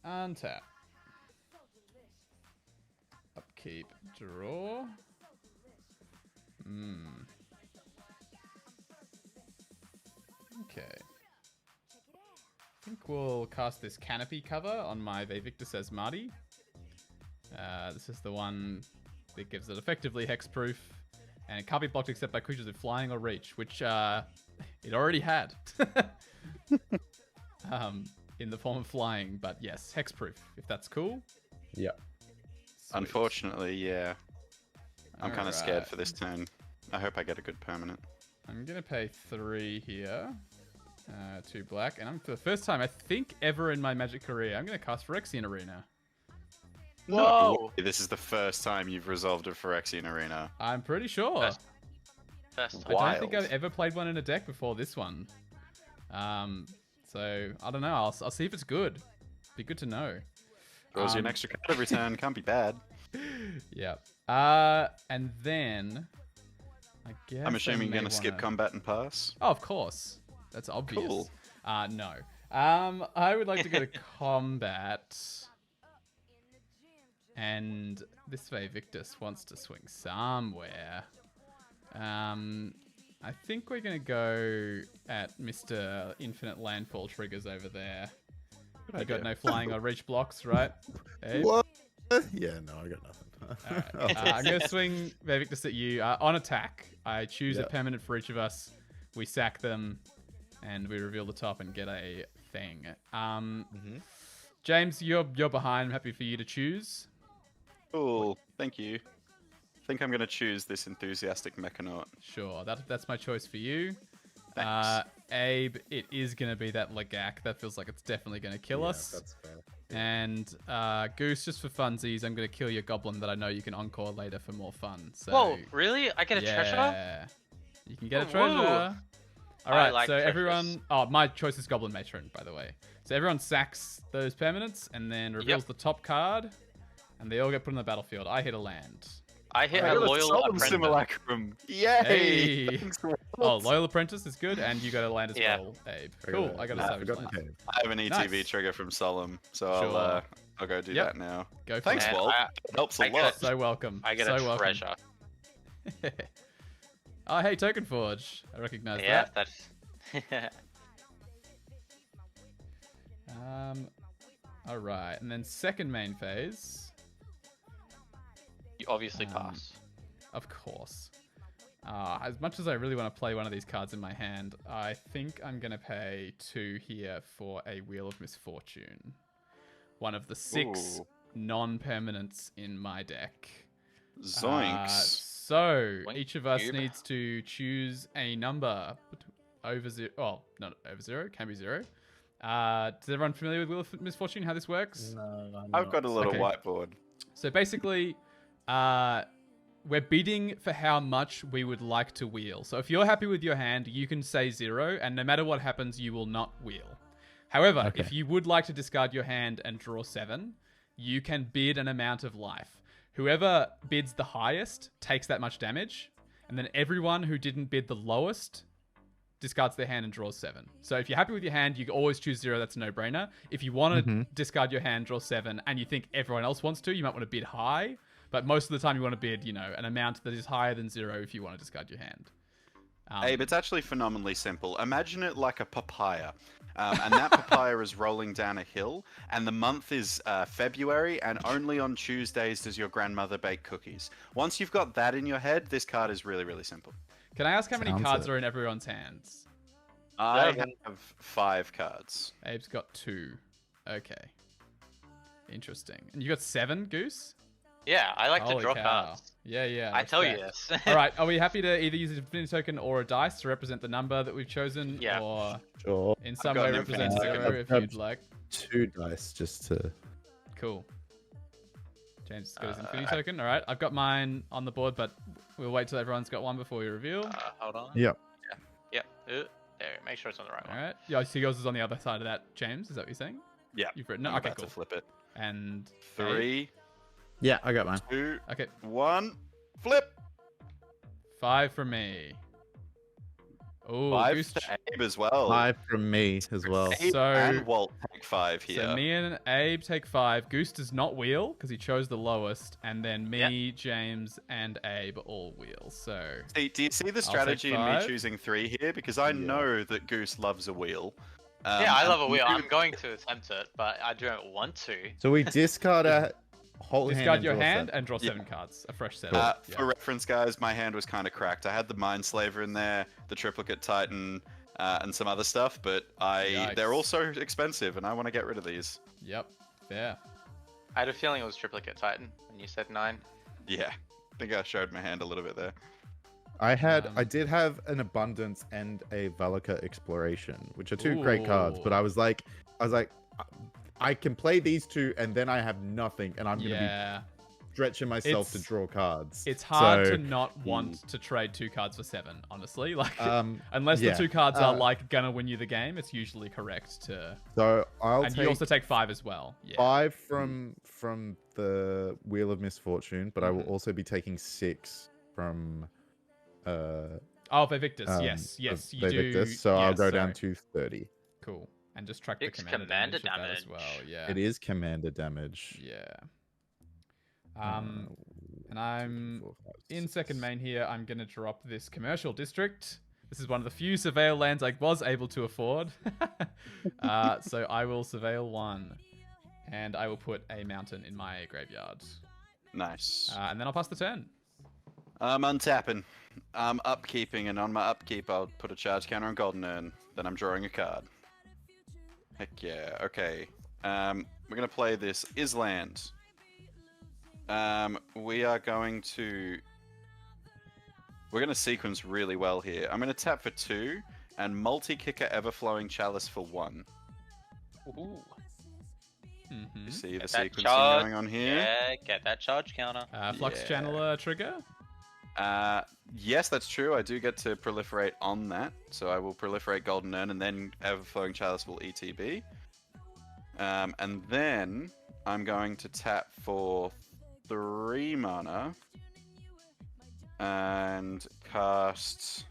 Untap. Upkeep. Draw. Okay. I think we'll cast this canopy cover on my Vaevictus as Marty. This is the one that gives it effectively hexproof, and it can't be blocked except by creatures with flying or reach, which it already had in the form of flying. But yes, hexproof, if that's cool. Yeah. Sweet. Unfortunately, yeah. I'm kind of scared Alright. for this turn. I hope I get a good permanent. I'm gonna pay 3 here. 2 black, and I'm for the first time I think ever in my Magic career, I'm gonna cast Phyrexian Arena. Whoa! This is the first time you've resolved a Phyrexian Arena. I'm pretty sure. First I time. don't think I've ever played one in a deck before this one. So I don't know. I'll see if it's good. Be good to know. Draws you an extra card every turn. Can't be bad. Yeah. And then I guess I'm assuming I you're may gonna skip wanna- combat and pass. Oh, of course. That's obvious. Cool. No. I would like to go to combat. And this Vaevictus wants to swing somewhere. I think we're going to go at Mr. Infinite Landfall Triggers over there. You got no flying or reach blocks, right? Abe? What? Yeah, no, I got nothing. Alright. I'm going to swing Vaevictus at you. On attack, I choose a Yep. permanent for each of us. We sack them, and we reveal the top and get a thing. James, you're behind. I'm happy for you to choose. Cool. Thank you. I think I'm gonna choose this enthusiastic mechanaut. Sure, that's my choice for you. Thanks. Abe, it is going to be that Lagak. That feels like it's definitely going to kill us. That's fair. And Goose, just for funsies, I'm going to kill your goblin that I know you can encore later for more fun. So, Whoa, really? I get a treasure? yeah, you can get a Woo. treasure. All right, like so treasures. everyone... Oh, my choice is Goblin Matron, by the way. So everyone sacks those permanents and then reveals the top card. And they all get put on the battlefield. I hit a land. I hit I a got loyal Solemn apprentice. Simulacrum. Yay! Hey. Thanks, Walt. Oh, Loyal Apprentice is good, and you got a land as Yeah. well, Abe. I Cool, got I got a Nah, I Savage forgot land. the cave. I have an ETV Nice. trigger from Solemn, so Sure. I'll go do Yep. that now. Go for Thanks, it. And Walt. I- It helps a I get lot. So welcome. I get so a welcome. treasure. Oh, hey, Token Forge. I recognize Yeah, that. that's. All right, and then second main phase. You obviously Um, pass. Of course. As much as I really want to play one of these cards in my hand, I think I'm going to pay 2 here for a Wheel of Misfortune. One of the 6 Ooh. non-permanents in my deck. Zoinks. So, Wink each of us cube. needs to choose a number over 0. Oh, not over 0, can be 0. Is everyone familiar with Wheel of Misfortune, how this works? No, I'm I've not. got a little Okay. whiteboard. So basically, we're bidding for how much we would like to wheel. So if you're happy with your hand, you can say 0, and no matter what happens, you will not wheel. However, Okay. if you would like to discard your hand and draw 7, you can bid an amount of life. Whoever bids the highest takes that much damage, and then everyone who didn't bid the lowest discards their hand and draws 7. So if you're happy with your hand, you can always choose 0. That's a no-brainer. If you want to discard your hand, draw 7, and you think everyone else wants to, you might want to bid high. But most of the time, you want to bid, an amount that is higher than 0 if you want to discard your hand. Abe, it's actually phenomenally simple. Imagine it like a papaya. And that papaya is rolling down a hill, and the month is February, and only on Tuesdays does your grandmother bake cookies. Once you've got that in your head, this card is really, really simple. Can I ask how many Sounds cards it. are in everyone's hands? I Seven. have 5 cards. Abe's got 2. Okay. Interesting. And you got 7, Goose? Yeah, I like Holy to draw cow. cards. Yeah. I tell you respect. this. All right. Are we happy to either use an infinity token or a dice to represent the number that we've chosen? Yeah. Or Sure. in some got way an represent infinity 0 token. if I've you'd like. 2 dice just to. Cool. James got his infinity token. All right. I've got mine on the board, but we'll wait till everyone's got one before we reveal. Hold on. Yep. Yep. There. Make sure it's on the right All one. right. Yeah, so yours is on the other side of that, James. Is that what you're saying? Yeah. You've written it? I'm Okay, about cool. to flip it. And 3, Yeah, I got mine. 2, Okay. 1, flip! 5 from me. Oh, 5 Goose. to Abe as well. 5 from me as well. Abe So- and Walt take 5 here. So me and Abe take 5. Goose does not wheel because he chose the lowest, and then me, James, and Abe all wheel. So See, do you see the take strategy in me 5. choosing 3 here? Because I know that Goose loves a wheel. Yeah, I and love a wheel. new- I'm going to attempt it, but I don't want to. So we discard our whole hand. Discard and your draw hand seven. and draw Yeah. 7 cards. A fresh set. For reference, guys, my hand was kind of cracked. I had the Mindslaver in there, the Triplicate Titan, and some other stuff, but they're Yikes. also expensive, and I want to get rid of these. Yep. Fair. I had a feeling it was Triplicate Titan when you said 9. Yeah, I think I showed my hand a little bit there. I did have an Abundance and a Valaka Exploration, which are two great cards, but Ooh. I was like, I can play these two, and then I have nothing, and I'm gonna Yeah. be stretching myself to It's- draw cards. It's hard So, to not want to trade 2 cards for 7, honestly. Like, Um, unless yeah. the 2 cards are like gonna win you the game, it's usually correct to. So I'll And take you also take 5 as well. Yeah. 5 from the Wheel of Misfortune, but I will Mhm. also be taking 6 from Oh, Vaevictus. Yes. Yes. You do. Vaevictus, so I'll yes, go down sorry. to 30. Cool. And just track Six the commander damage of that as damage. well. Yeah. It is commander damage. Yeah. Uh, And I'm 4, 5, in 6. second main here. I'm gonna drop this commercial district. This is one of the few surveil lands I was able to afford. So I will surveil 1, and I will put a mountain in my graveyard. Nice. And then I'll pass the turn. I'm untapping. I'm upkeeping, and on my upkeep, I'll put a charge counter on Golden Urn. Then I'm drawing a card. Heck yeah. Okay. We're gonna play this Island. We are going to. We're gonna sequence really well here. I'm gonna tap for 2 and multi-kicker Everflowing Chalice for 1. Ooh. Mm-hmm. You see the Get that sequencing charge. going on here? Yeah, get that charge counter. Flux Yeah. Channeler trigger. Yes, that's true. I do get to proliferate on that, so I will proliferate Golden Urn, and then Everflowing Chalice will ETB. And then I'm going to tap for 3 mana and cast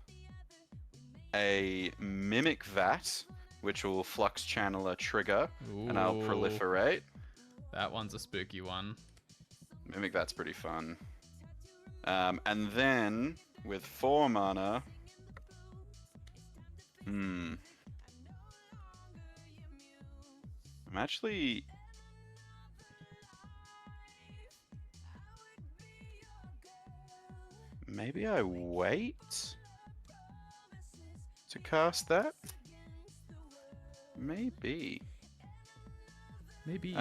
a Mimic Vat, which will Flux Channeler trigger, and I'll Ooh, proliferate. That one's a spooky one. Mimic Vat's pretty fun. And then with 4 mana, I'm actually maybe I wait to cast that. Maybe. Maybe.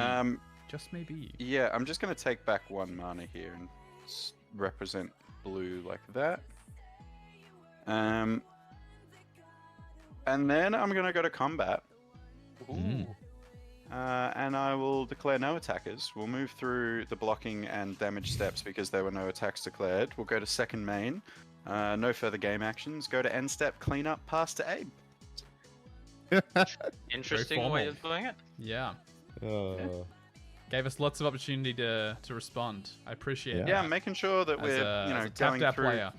Just maybe. Yeah, I'm just gonna take back 1 mana here and represent blue like that. And then I'm gonna go to combat. Mm. And I will declare no attackers. We'll move through the blocking and damage steps because there were no attacks declared. We'll go to second main. No further game actions. Go to end step, clean up, pass to Abe. Interesting way of doing it. Yeah. Uh, Gave us lots of opportunity to respond. I appreciate Yeah. that. Yeah, I'm making sure that As we're a tapped going out through. player.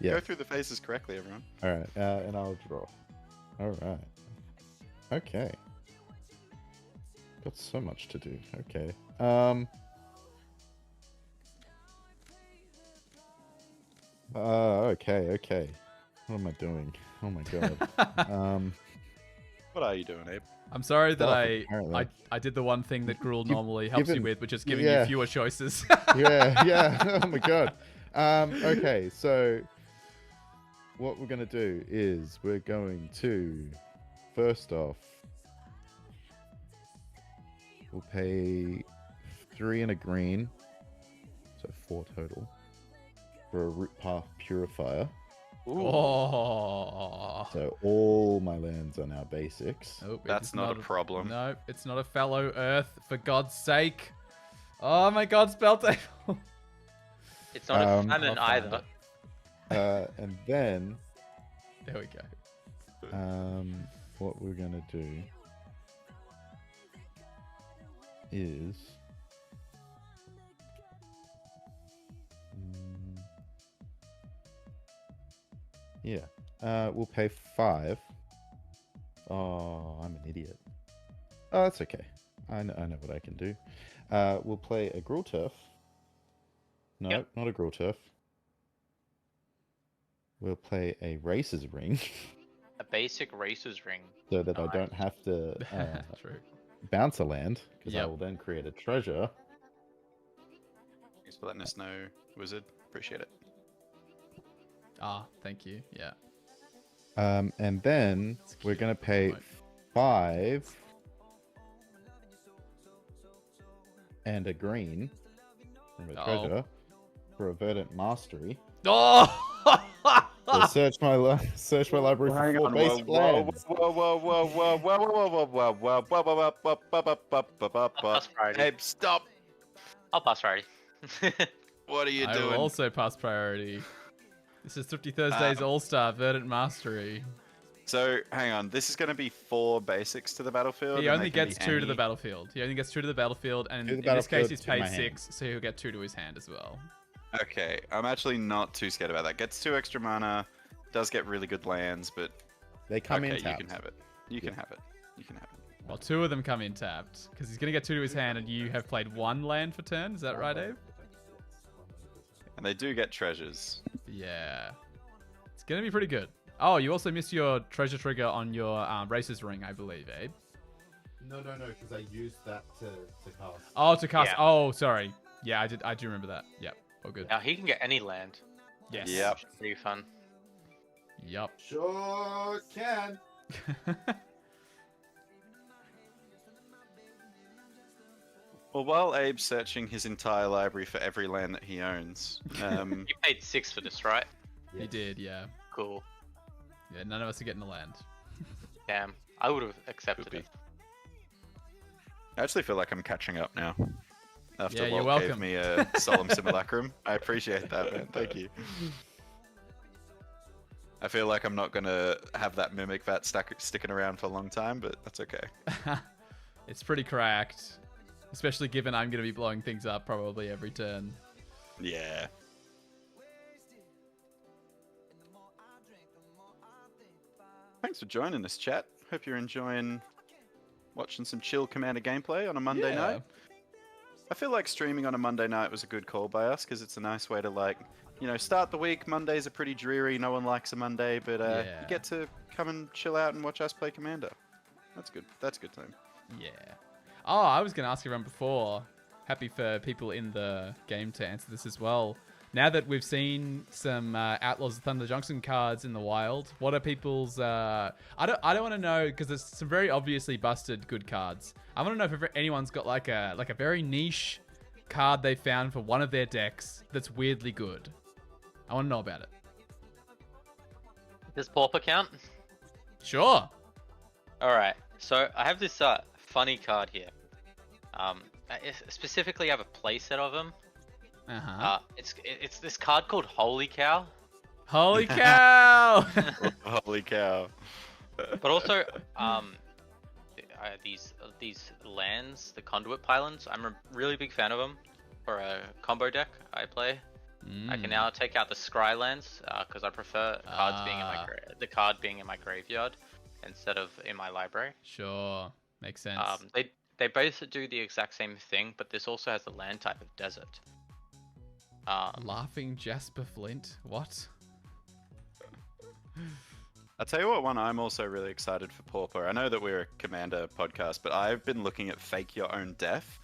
Yeah. Go through the phases correctly, everyone. All right, and I'll draw. All right. Okay. Got so much to do. Okay. Okay. What am I doing? Oh my god. What are you doing, Abe? I'm sorry that Stuff, apparently. I did the one thing that Gruul normally helps you given- with, which is giving yeah. you fewer choices. yeah. Oh my god. Okay, so what we're gonna do is we're going to first off we'll pay 3 and a green, so 4 total for a root path purifier. Oh. So all my lands are now basics. Nope, it That's is not a problem. No, it's not a fallow earth, for God's sake. Oh my god, spell table. It's not a Um, famine I'll find either. it. And then There we go. what we're gonna do is we'll pay 5. Oh, I'm an idiot. Oh, that's okay. I know what I can do. We'll play a Gruul Turf. No, Yep. not a Gruul Turf. We'll play a Racer's Ring. A basic racer's ring. so that I don't have to True. bounce a land, because I Yep. will then create a treasure. Thanks for letting us know, Wizard. Appreciate it. Ah, thank you. Yeah. And then It's we're cute. gonna pay Right. 5 and a green from a Uh-oh. treasure for a verdant mastery. Oh! So search my library for 4 basic lands. Pass priority. Abe, stop! I'll pass priority. What are you I will doing? also pass priority. This is Thrifty Thursday's All-Star Verdant Mastery. So, hang on. This is going to be 4 basics to the battlefield. He and only they can gets be 2 to the any- battlefield. He only gets 2 to the battlefield, and To the in this case, battlefield, he's to my paid hand. 6, so he'll get 2 to his hand as well. Okay, I'm actually not too scared about that. Gets 2 extra mana, does get really good lands, but They come okay, in you tapped. can have it. You can have it. You can have it. Well, 2 of them come in tapped, because he's going to get 2 to his hand, and you have played 1 land for turn. Is that right, Abe? And they do get treasures. Yeah. It's going to be pretty good. Oh, you also missed your treasure trigger on your Racer's Ring, I believe, Abe. No, because I used that to cast. Oh, to cast. Yeah. Oh, sorry. Yeah, I do remember that. Yep. Oh, good. Now he can get any land. Yes. Yep. Which is pretty fun. Yep. Sure can. Well, while Abe's searching his entire library for every land that he owns, You paid 6 for this, right? He did, yeah. Cool. Yeah, none of us are getting a land. Damn. I would have accepted Could be. it. I actually feel like I'm catching up now. After Yeah, you're Walt gave welcome. me a solemn simulacrum. I appreciate that, man. Thank you. I feel like I'm not going to have that mimic vat sticking around for a long time, but that's okay. It's pretty cracked. Especially given I'm going to be blowing things up probably every turn. Yeah. Thanks for joining us, chat. Hope you're enjoying watching some chill Commander gameplay on a Monday Yeah. night. I feel like streaming on a Monday night was a good call by us because it's a nice way to, like, you know, start the week. Mondays are pretty dreary. No one likes a Monday, but Yeah. you get to come and chill out and watch us play Commander. That's good. That's a good time. Yeah. Oh, I was going to ask everyone before. Happy for people in the game to answer this as well. Now that we've seen some Outlaws of Thunder Junction cards in the wild, what are people's? I don't want to know because there's some very obviously busted good cards. I want to know if anyone's got like a very niche card they found for one of their decks that's weirdly good. I want to know about it. Does Pauper count? Sure. Alright. So I have this funny card here. Specifically, I have a playset of them. It's this card called Holy Cow. Holy cow! Holy cow. But also, these lands, the Conduit Pylons, I'm a really big fan of them for a combo deck I play. I can now take out the Scry lands because I prefer cards being in my the card being in my graveyard instead of in my library. Sure, makes sense. They both do the exact same thing, but this also has the land type of desert. Laughing Jasper Flint. What? I'll tell you what one I'm also really excited for Pauper. I know that we're a Commander podcast, but I've been looking at Fake Your Own Death.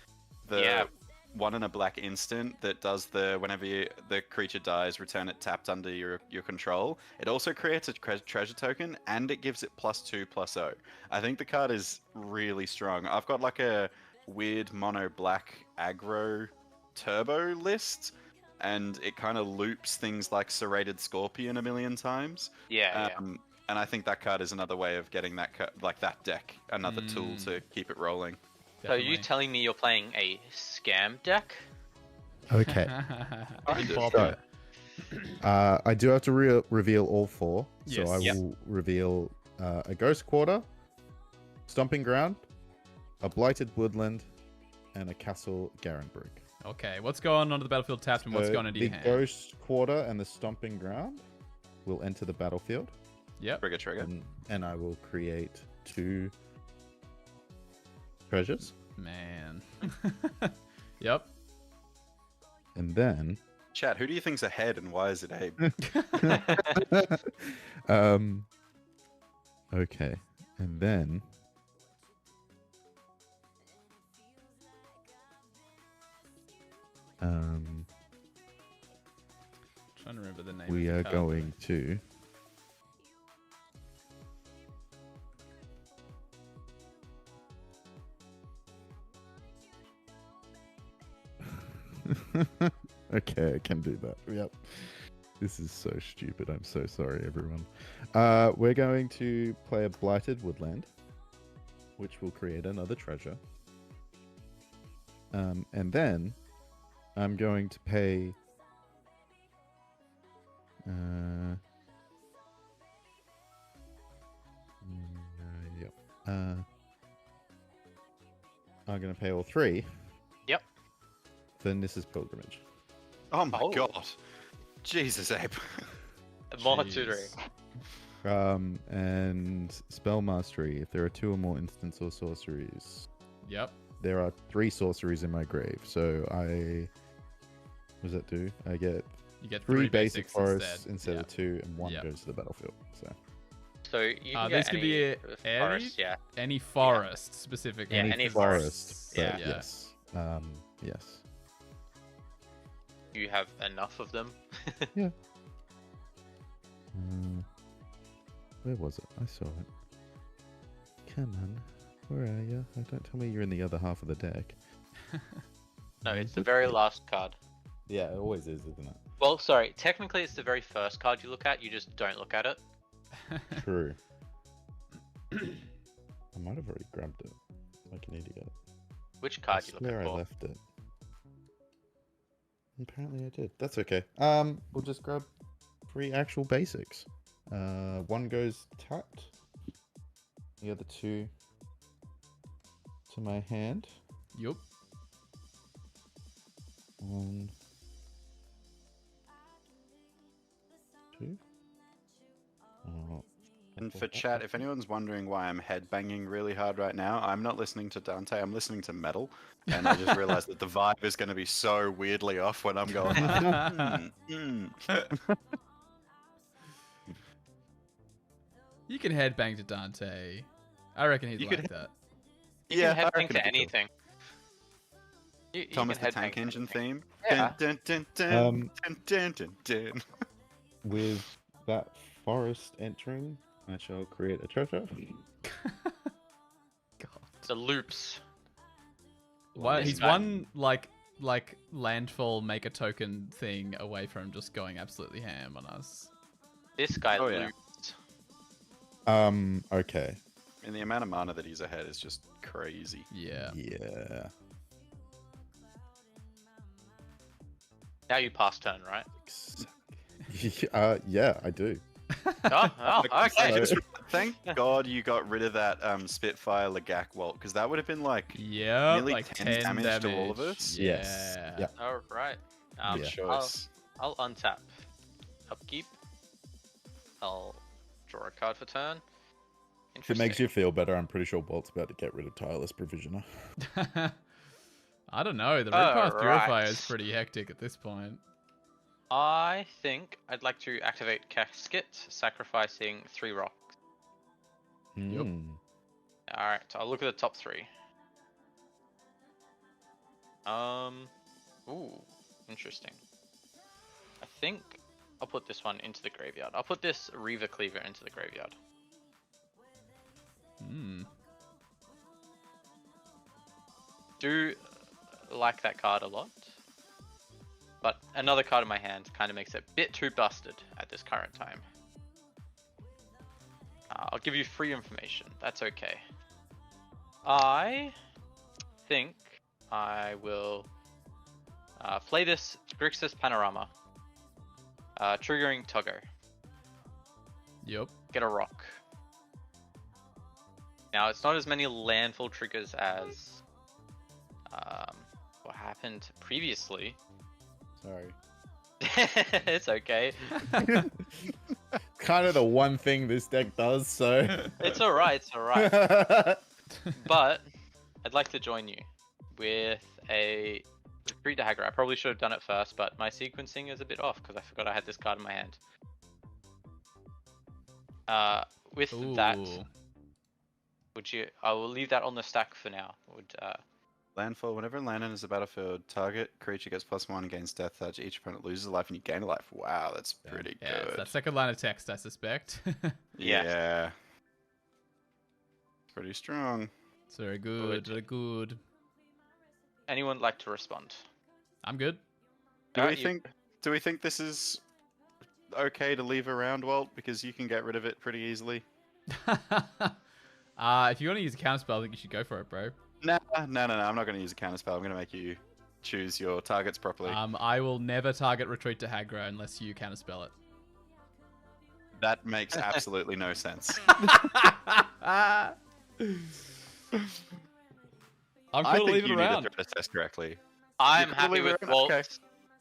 The 1 in a black instant that does the whenever the creature dies, return it tapped under your control. It also creates a treasure token and it gives it +2/+0. I think the card is really strong. I've got like a weird mono black aggro turbo list, and it kind of loops things like Serrated Scorpion a million times. And I think that card is another way of getting that that deck another tool to keep it rolling. So are you telling me you're playing a scam deck? Okay. Pauper. I do have to reveal all 4. So Yes. I will reveal a Ghost Quarter, Stomping Ground, a Blighted Woodland, and a Castle Garenbrook. Okay, what's going onto the battlefield tapped and what's So going into your hand? The Ghost Quarter and the Stomping Ground will enter the battlefield. Yep. Trigger. And I will create 2 treasures. Man. Yep. And then Chat, who do you think's ahead and why is it Abe? Okay, and then Trying to remember the name. we of the are card. going to. Okay, I can do that. Yep. This is so stupid. I'm so sorry, everyone. We're going to play a Blighted Woodland, which will create another treasure. And then I'm going to pay. Yep. I'm going to pay all 3. Yep. Then this is Pilgrimage. Oh my Oh. god. Jesus, Abe. More Jeez. tutoring. And Spell Mastery. If there are 2 or more instants or sorceries, Yep. there are 3 sorceries in my grave. So what does that do? I get You get 3 three basic forests instead Yep. of 2, and 1 Yep. goes to the battlefield. So You can these get could any be forest, yeah. Any forest specifically. Yeah, any any forest. forest, But yeah. yes. Yes. You have enough of them. Where was it? I saw it. Come on. Where are you? Don't tell me you're in the other half of the deck. No, it's the very last card. Yeah, it always is, isn't it? Well, sorry, technically it's the very first card you look at, you just don't look at it. True. I might have already grabbed it. Like an idiot. Which I card you swear looking I for? left it. Apparently I did. That's okay. We'll just grab 3 actual basics. 1 goes tapped. The other 2 to my hand. Yup. 1, 2. Oh, And for chat, if anyone's wondering why I'm headbanging really hard right now, I'm not listening to Dante, I'm listening to metal. And I just realized that the vibe is going to be so weirdly off when I'm going. You can headbang to Dante. I reckon he'd You like could- that. You Yeah, can I headbang reckon to it'd be cool. anything. You Thomas can the Tank headbang to Engine anything. theme. Yeah. Dun, dun, dun, Um, dun, dun, dun, dun. With that forest entering, I shall create a treasure. God. The loops. Why, This he's guy. one like landfall make a token thing away from just going absolutely ham on us. This guy Oh, yeah. loops. Okay. And the amount of mana that he's ahead is just crazy. Yeah. Yeah. Now you pass turn, right? Yeah, I do. Oh, okay. So- Thank God you got rid of that Spitfire Lagak Walt, because that would have been like Yeah. Nearly Like 10 10 damage to all of us? Yes. Yeah. Yeah. All right. good Yeah. choice. I'll untap. Upkeep. I'll draw a card for turn. If it makes you feel better, I'm pretty sure Walt's about to get rid of Tireless Provisioner. I don't know. The Red Path Purifier Alright. is pretty hectic at this point. I think I'd like to activate Casket, sacrificing 3 rocks. Yep. Alright, so I'll look at the top 3. Ooh, interesting. I think I'll put this one into the graveyard. I'll put this Reaver Cleaver into the graveyard. Hmm. Do like that card a lot. But another card in my hand kind of makes it a bit too busted at this current time. I'll give you free information. That's okay. I think I will play this Grixis Panorama, triggering Togo. Yep. Get a rock. Now, it's not as many landfall triggers as what happened previously. Sorry. It's okay. Kind of the one thing this deck does, so. It's alright, it's alright. But I'd like to join you with a Retreat Dagger. I probably should have done it first, but my sequencing is a bit off because I forgot I had this card in my hand. with that, Ooh. would you? I will leave that on the stack for now. Landfall. Whenever land enters the battlefield, target creature gets +1 and gains death touch. Each opponent loses a life and you gain a life. Wow, that's pretty Yeah, it's good. that second line of text, I suspect. Yeah. Pretty strong. It's very good, very good. Anyone like to respond? I'm good. Do we think this is okay to leave around, Walt? Because you can get rid of it pretty easily. If you want to use a counterspell, I think you should go for it, bro. No. I'm not going to use a counterspell. I'm going to make you choose your targets properly. I will never target Retreat to Hagra unless you counterspell it. That makes absolutely no sense. I'm I cool to think leave it you around. need to threat assess correctly. I'm You can happy leave it with around? Walt. Okay.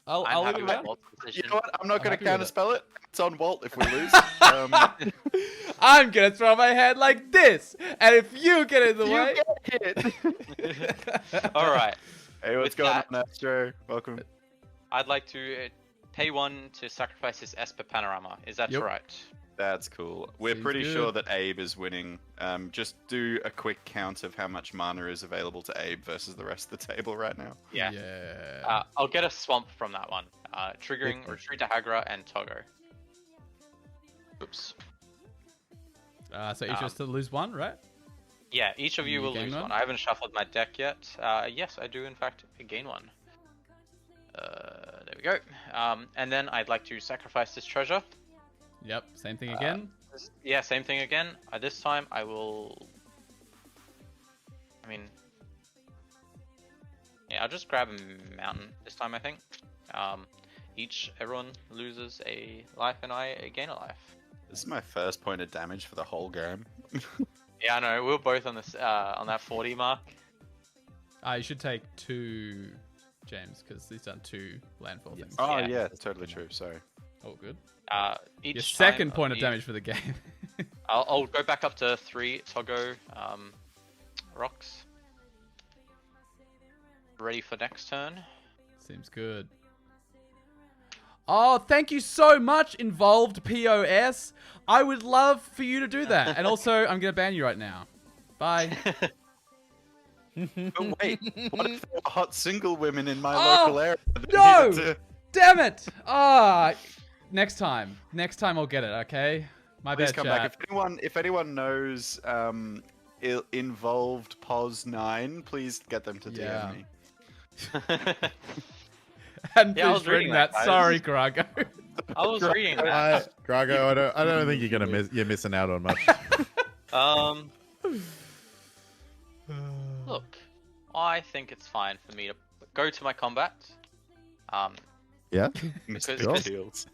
I'll I'm leave happy it with around. Walt's You position. know what? I'm not going happy to with it. counterspell it. It's on Walt if we lose. I'm gonna throw my hand like this, and if you get in the way, All right. Hey, what's With going that- on, Astro? Welcome. I'd like to pay 1 to sacrifice his Esper Panorama. Is that Yep. right? That's cool. We're Seems pretty good. sure that Abe is winning. Just do a quick count of how much mana is available to Abe versus the rest of the table right now. Yeah. Yeah. I'll get a swamp from that one. Triggering Okay. Retreat to Hagra and Togo. Oops. So each of us to lose one, right? Yeah, each of you You will gain lose one? one. I haven't shuffled my deck yet. Yes, I do in fact gain one. There we go. And then I'd like to sacrifice this treasure. Yep. Same thing again. Yeah, same thing again. This time I will... Yeah, I'll just grab a mountain this time, I think. Everyone loses a life and I gain a life. This is my first point of damage for the whole game. Yeah, I know. We were both on this on that 40 mark. You should take 2, James, because he's done 2 landfall things. Oh Yeah. yeah, that's totally true. Sorry. Oh, good. Each Your time second of point of the- damage for the game. I'll go back up to 3 Togo rocks. Ready for next turn. Seems good. Oh, thank you so much, Involved POS. I would love for you to do that. And also, I'm going to ban you right now. Bye. But wait, what if there were hot single women in my Oh, local area? that no! needed to- Damn it! Next time. Next time I'll get it, okay? My Please bad, come chat. back. If anyone knows involved POS 9, please get them to DM Yeah. me. Hadn't Yeah, I was finished reading reading that. that, guys. Sorry, Grago. I was reading that. Grago, I don't think you're missing out on much. Look, I think it's fine for me to go to my combat. Yeah. Mr. Because- Heels.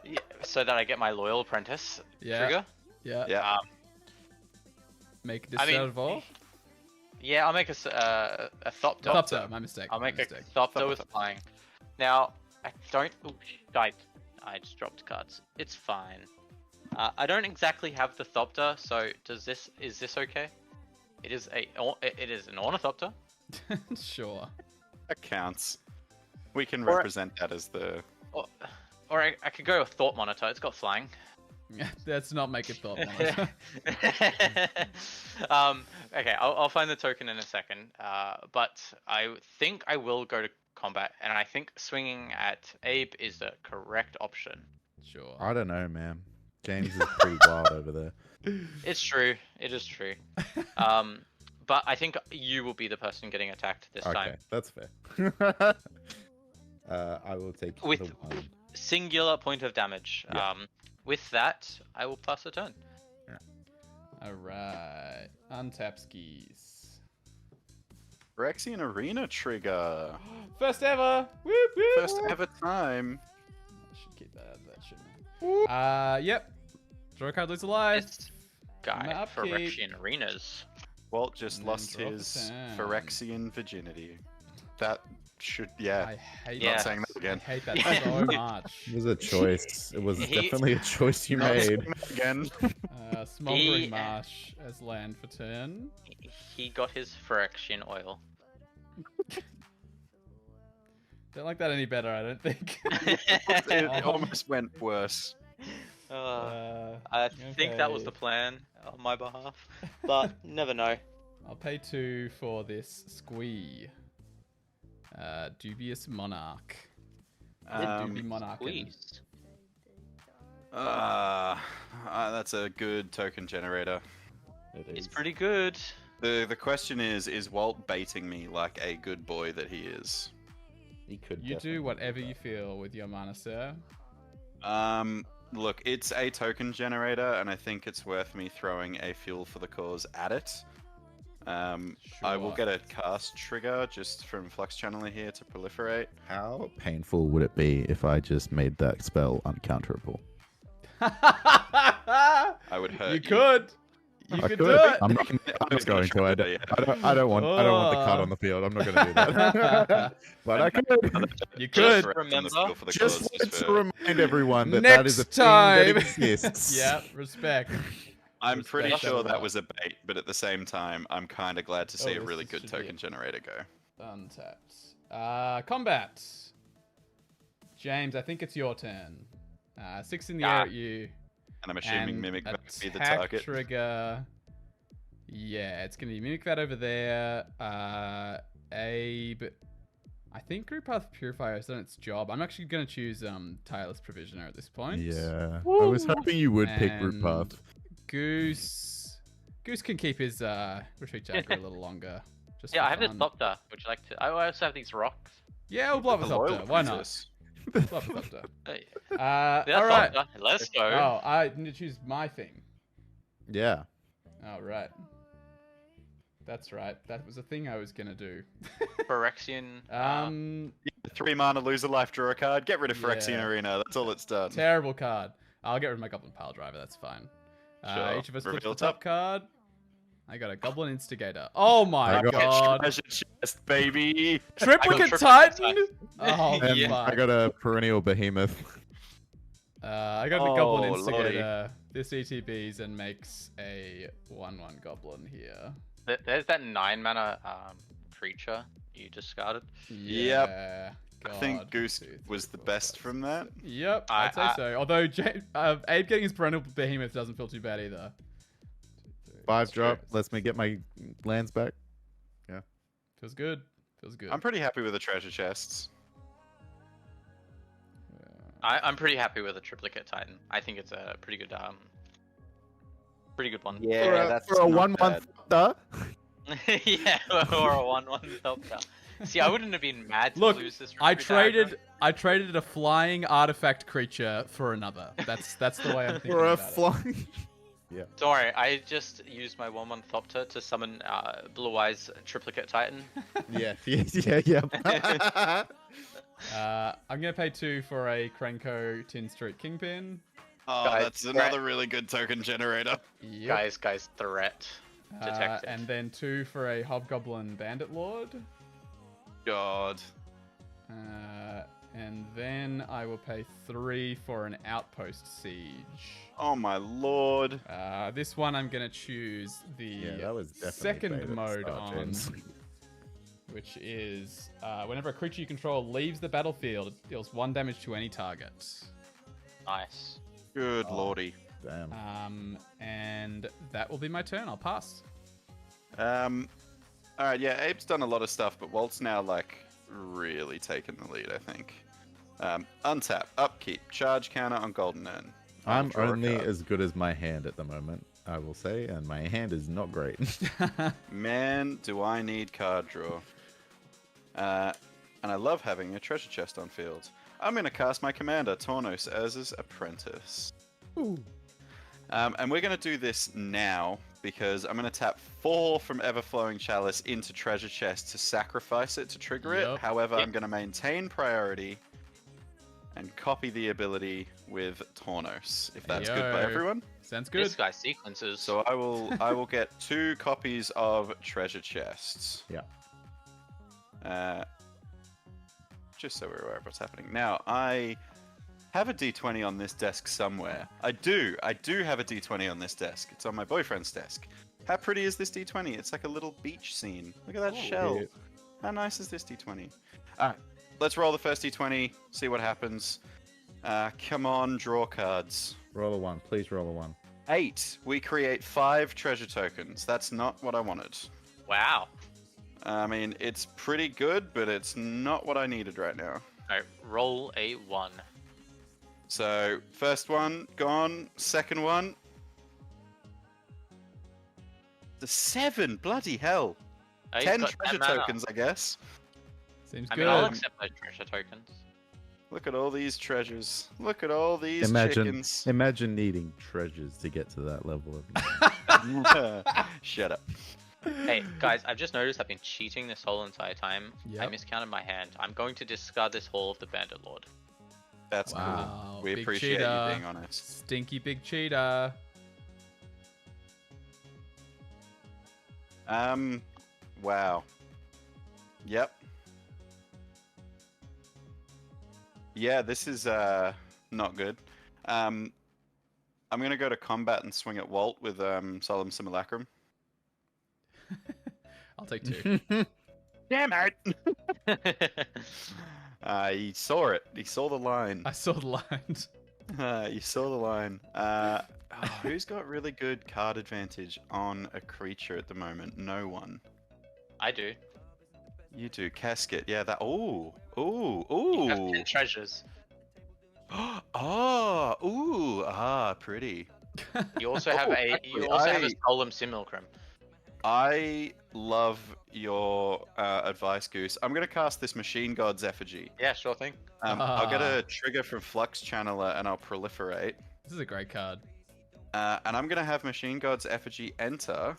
Yeah, so that I get my loyal apprentice Yeah. trigger. Yeah. Yeah. Make this I mean, out of all. Yeah, I'll make a Thopter. Thopter. My mistake. I'll my make a mistake. Thopter with flying. Now, I don't... Ooh, I just dropped cards. It's fine. I don't exactly have the Thopter, so is this okay? It is an Ornithopter. Sure. That counts. We can Or- represent that as the... Or I could go with Thought Monitor. It's got flying. Let's not make it thought monitor. Okay, I'll find the token in a second. But I think I will go to combat, and I think swinging at Abe is the correct option. Sure. I don't know, man. James is pretty wild over there. It's true. It is true. But I think you will be the person getting attacked this Okay, time. that's fair. I will take With- the 1. Singular point of damage. Yeah. With that, I will pass the turn. Alright. Untap skis. Phyrexian Arena trigger. First ever! Whoop, whoop, First whoop. ever time. I should keep that out of that shit, man. Yep. Draw a card, lose a life. This guy My for upkeep. Phyrexian Arenas. Walt just And then lost drop a his town. Phyrexian virginity. That should... Yeah. I hate Yeah. Not that. saying that I again. hate that so much. It was a choice. It was He- definitely a choice you Not made. saying that again. Smoldering He- Marsh as land for turn. He got his Phyrexian oil. Don't like that any better, I don't think. It almost went worse. I think that was the plan on my behalf, but never know. I'll pay 2 for this squee. Dubious Monarch. Dubious Monarch. Squeeze. That's a good token generator. It's pretty good. The question is Walt baiting me like a good boy that he is? He could. You definitely do whatever that. you feel with your mana, sir. Look, it's a token generator, and I think it's worth me throwing a fuel for the cause at it. I will Sure. get a cast trigger just from Flux Channeler here to proliferate. How painful would it be if I just made that spell uncounterable? I would hurt you. You could. You I could could. do it. I'm not going to. I don't want the card on the field. I'm not going to do that. But I could. You Just could. rest on the fuel for the Just cause, wanted to for- remind everyone that Next that is a time. thing that exists. Yeah, respect. I'm pretty Respect sure that a that lot. was a bait, but at the same time, I'm kind of glad to see a this really is- good should be token it. generator go. Untapped. Combat. James, I think it's your turn. 6 in the Ah. air at you. And I'm assuming And Mimic might be the attack target. trigger. Yeah, it's gonna be Mimic that over there. Abe. I think Group Path Purifier has done its job. I'm actually gonna choose Tireless Provisioner at this point. Yeah. I was hoping you would pick Root And Path. Goose can keep his retreat dagger a little longer. Just Yeah, for I have this fun. Thopter. Would you like to? I also have these rocks. Yeah, we'll blow up with The loyal Thopter. Why not? princess. Blow up with Thopter. Hey, All that's right. Thopter. Let's go. Oh, I need to choose my thing. Yeah. All right. That's right. That was a thing I was gonna do. Phyrexian. 3 mana, lose a life, draw a card. Get rid of Yeah. Phyrexian Arena. That's all it's done. Terrible card. I'll get rid of my Goblin Pile Driver. That's fine. Sure. Each of us flips Reveal the top top. card. I got a Goblin Instigator. Oh my I got- god! Treasure chest, baby. Triplicate Triplicate Titan. Titan. Oh And Yeah. fuck. I got a perennial behemoth. I got the Oh, Goblin lordy. Instigator. This ETBs and makes a 1/1 Goblin here. There's that 9 mana creature you discarded. Yep. Yeah. I think God. Goose 2, 3, was the 4, best 5, from that. Yep, I- I'd say so. Although Abe getting his perennial behemoth doesn't feel too bad either. 2, 3, 5 drop. six. Lets me get my lands back. Feels good. Feels good. I'm pretty happy with the treasure chests. I'm pretty happy with the Triplicate Titan. I think it's a pretty good one. For a 1/1 Thopter. Yeah, or a 1/1 Thopter. See, I wouldn't have been mad to Look, lose this. I Retreat traded a flying artifact creature for another. That's the way I'm thinking For a about it. flying. Don't worry, I just used my 1/1 Thopter to summon Blue Eyes Triplicate Titan. Yeah. Yeah. I'm gonna pay 2 for a Krenko Tin Street Kingpin. Oh, Guys, that's another really good token generator. Yep. Guys, threat detected. And then 2 for a Hobgoblin Bandit Lord. God. And then I will pay 3 for an Outpost Siege. Oh my lord. This one I'm gonna choose the Yeah, that was definitely bait second at the mode start, on, James. which is whenever a creature you control leaves the battlefield, it deals 1 damage to any target. Nice. Good Oh. lordy. Damn. And that will be my turn. I'll pass. Alright, yeah, Abe's done a lot of stuff, but Walt's now, like, really taken the lead, I think. Untap, upkeep, charge counter on Golden Urn. I'm Draw a only card. as good as my hand at the moment, I will say, and my hand is not great. Man, do I need card draw. And I love having a treasure chest on field. I'm going to cast my commander, Tawnos, as his apprentice. And we're going to do this now, because I'm going to tap 4 from Everflowing Chalice into treasure chest to sacrifice it to trigger it. Yep. However, I'm going to maintain priority and copy the ability with Tawnos, if that's good by Yo. everyone. Sounds good. This guy sequences. So I will get 2 copies of treasure chests. Yeah. Just so we're aware of what's happening. Now, I have a D20 on this desk somewhere. I do have a D20 on this desk. It's on my boyfriend's desk. How pretty is this D20? It's like a little beach scene. Look at that shell. cute. How nice is this D20? Alright, let's roll the first D20, see what happens. Come on, draw cards. Roll a 1. Please roll a 1. 8. We create 5 treasure tokens. That's not what I wanted. Wow. I mean, it's pretty good, but it's not what I needed right now. Alright, roll a 1. So, first one, gone. Second one. The 7, bloody hell. Oh, you've 10 got treasure 10 mana. tokens, I guess. Seems I good. mean, I'll accept those treasure tokens. Look at all these treasures. Look at all these chickens. Imagine needing treasures to get to that level of. Shut up. Hey, guys, I've just noticed I've been cheating this whole entire time. I Yep. miscounted my hand. I'm going to discard this Hall of the Bandit Lord. That's Wow, cool. We big appreciate cheater. you being honest. Stinky big cheetah. Wow. Yep. Yeah, this is not good. I'm gonna go to combat and swing at Walt with Solemn Simulacrum. I'll take 2. Damn it! He saw it. He saw the line. I saw the lines. You saw the line. Who's got really good card advantage on a creature at the moment? No one. I do. You do. Casket. Yeah, that. Ooh. Ooh. You have Ooh. 10 treasures. Oh. Ooh. Ah, pretty. You also have a Solemn Simulacrum. I love your advice, Goose. I'm going to cast this Machine God's Effigy. Yeah, sure thing. I'll get a trigger from Flux Channeler and I'll proliferate. This is a great card. And I'm going to have Machine God's Effigy enter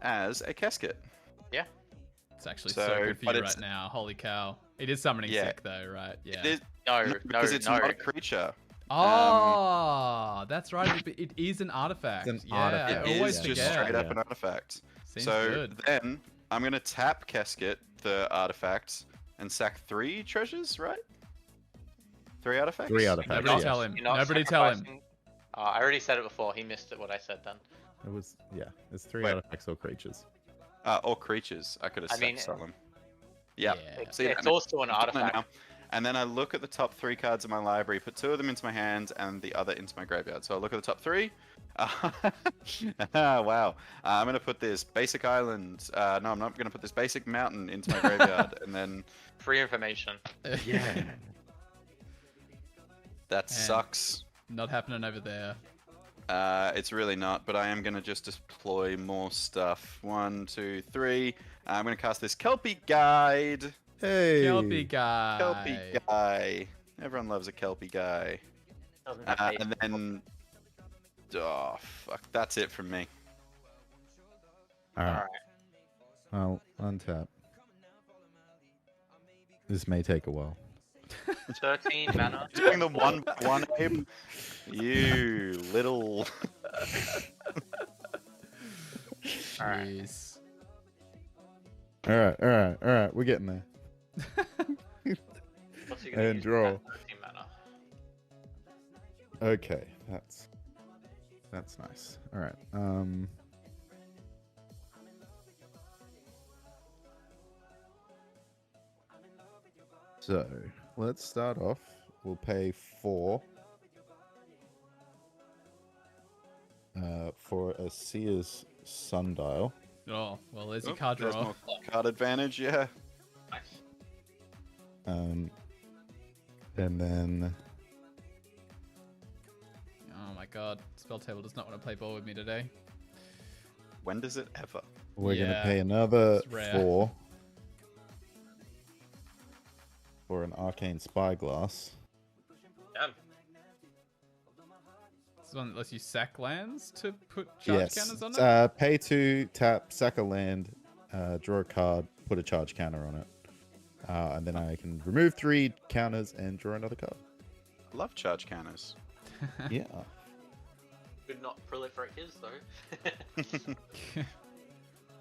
as a casket. It's actually So, so good for but you it's- right now. Holy cow. It is summoning Yeah. sick though, right? Yeah. It is, No, because it's not a creature. Oh, that's right. It is an artifact. It's an yeah, artifact. I It always is just forget. straight up Yeah. an artifact. Seems so good. then I'm going to tap Casket, the artifact, and sack 3 treasures, right? 3 artifacts? 3 artifacts. Nobody yes. tell him. You're not Nobody tell him. sacrificing- I already said it before. He missed it. What I said then. It was It's 3 Wait. artifacts or creatures. Or creatures. I could have I sacked mean, Solemn. Yeah. It's, See, it's that- also an I've done it artifact. now. And then I look at the top 3 cards in my library, put 2 of them into my hand and the other into my graveyard. So I look at the top 3. Wow. I'm going to put this basic island. No, I'm not going to put this basic mountain into my graveyard. And then Free information. that And- sucks. Not happening over there. It's really not, but I am going to just deploy more stuff. 1, 2, 3. I'm going to cast this Kelpie Guide. Hey. Kelpie guy. Kelpie Guy. Everyone loves a Kelpie Guy. Doesn't have faith. And then... Oh, fuck. That's it from me. All right. Alright. I'll untap. This may take a while. 13 mana. Doing the 1/1, Abe. You little... Alright. Jeez. All right. We're getting there. What's he gonna And use draw. with that 13 mana? Okay, that's nice. All right. So let's start off. We'll pay 4 for a Seer's Sundial. Oh, well, there's your Oh, card there's draw. more card advantage, yeah. Nice. And then Oh my god. Spell table does not want to play ball with me today. When does it ever? we're Yeah, gonna pay another it's rare. 4 for an Arcane Spyglass. Damn. This one that lets you sack lands to put charge Yes. counters on it? Pay 2, tap, sack a land, draw a card, put a charge counter on it. And then I can remove 3 counters and draw another card. Love charge counters. Yeah. Could not proliferate his though.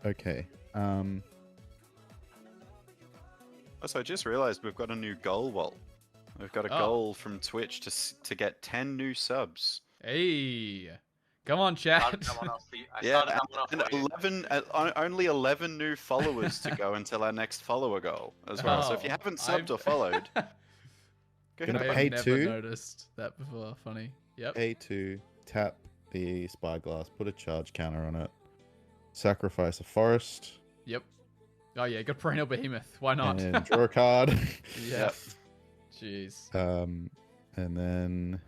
Okay. Also, I just realized we've got a new goal, Walt. We've got a Oh. goal from Twitch to get 10 new subs. Hey. Come on, chat. Started someone else for you. I Yeah, started someone and else for you. 11, only 11 new followers to go until our next follower goal as well. So if you Oh, haven't subbed I've- or followed, go Gonna ahead. I pay have never 2? noticed that before. Funny. Yep. Pay 2, tap the spyglass, put a charge counter on it, sacrifice a forest, Yep. Oh yeah, got perennial behemoth. Why not? and draw a card. Yeah. Jeez. And then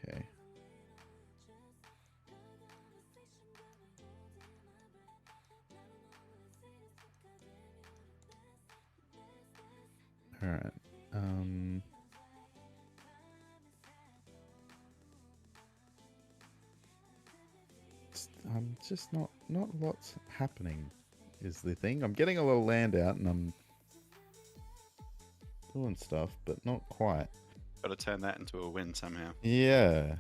okay. All right. I'm just not lots happening is the thing. I'm getting a little land out and I'm doing stuff, but not quite. Got to turn that into a win somehow. Yeah.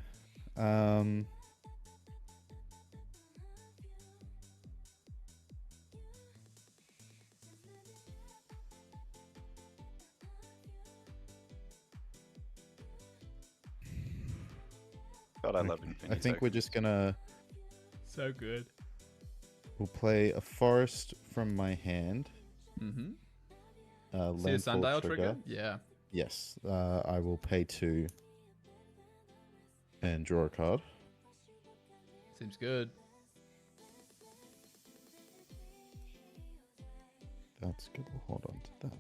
God, I love Okay. Infinity I think we're Tokens. just gonna So good. we'll play a forest from my hand. Mm-hmm. See the Landfall sundial trigger? Yeah. Yes. I will pay 2 and draw a card. Seems good. That's good. We'll hold on to that.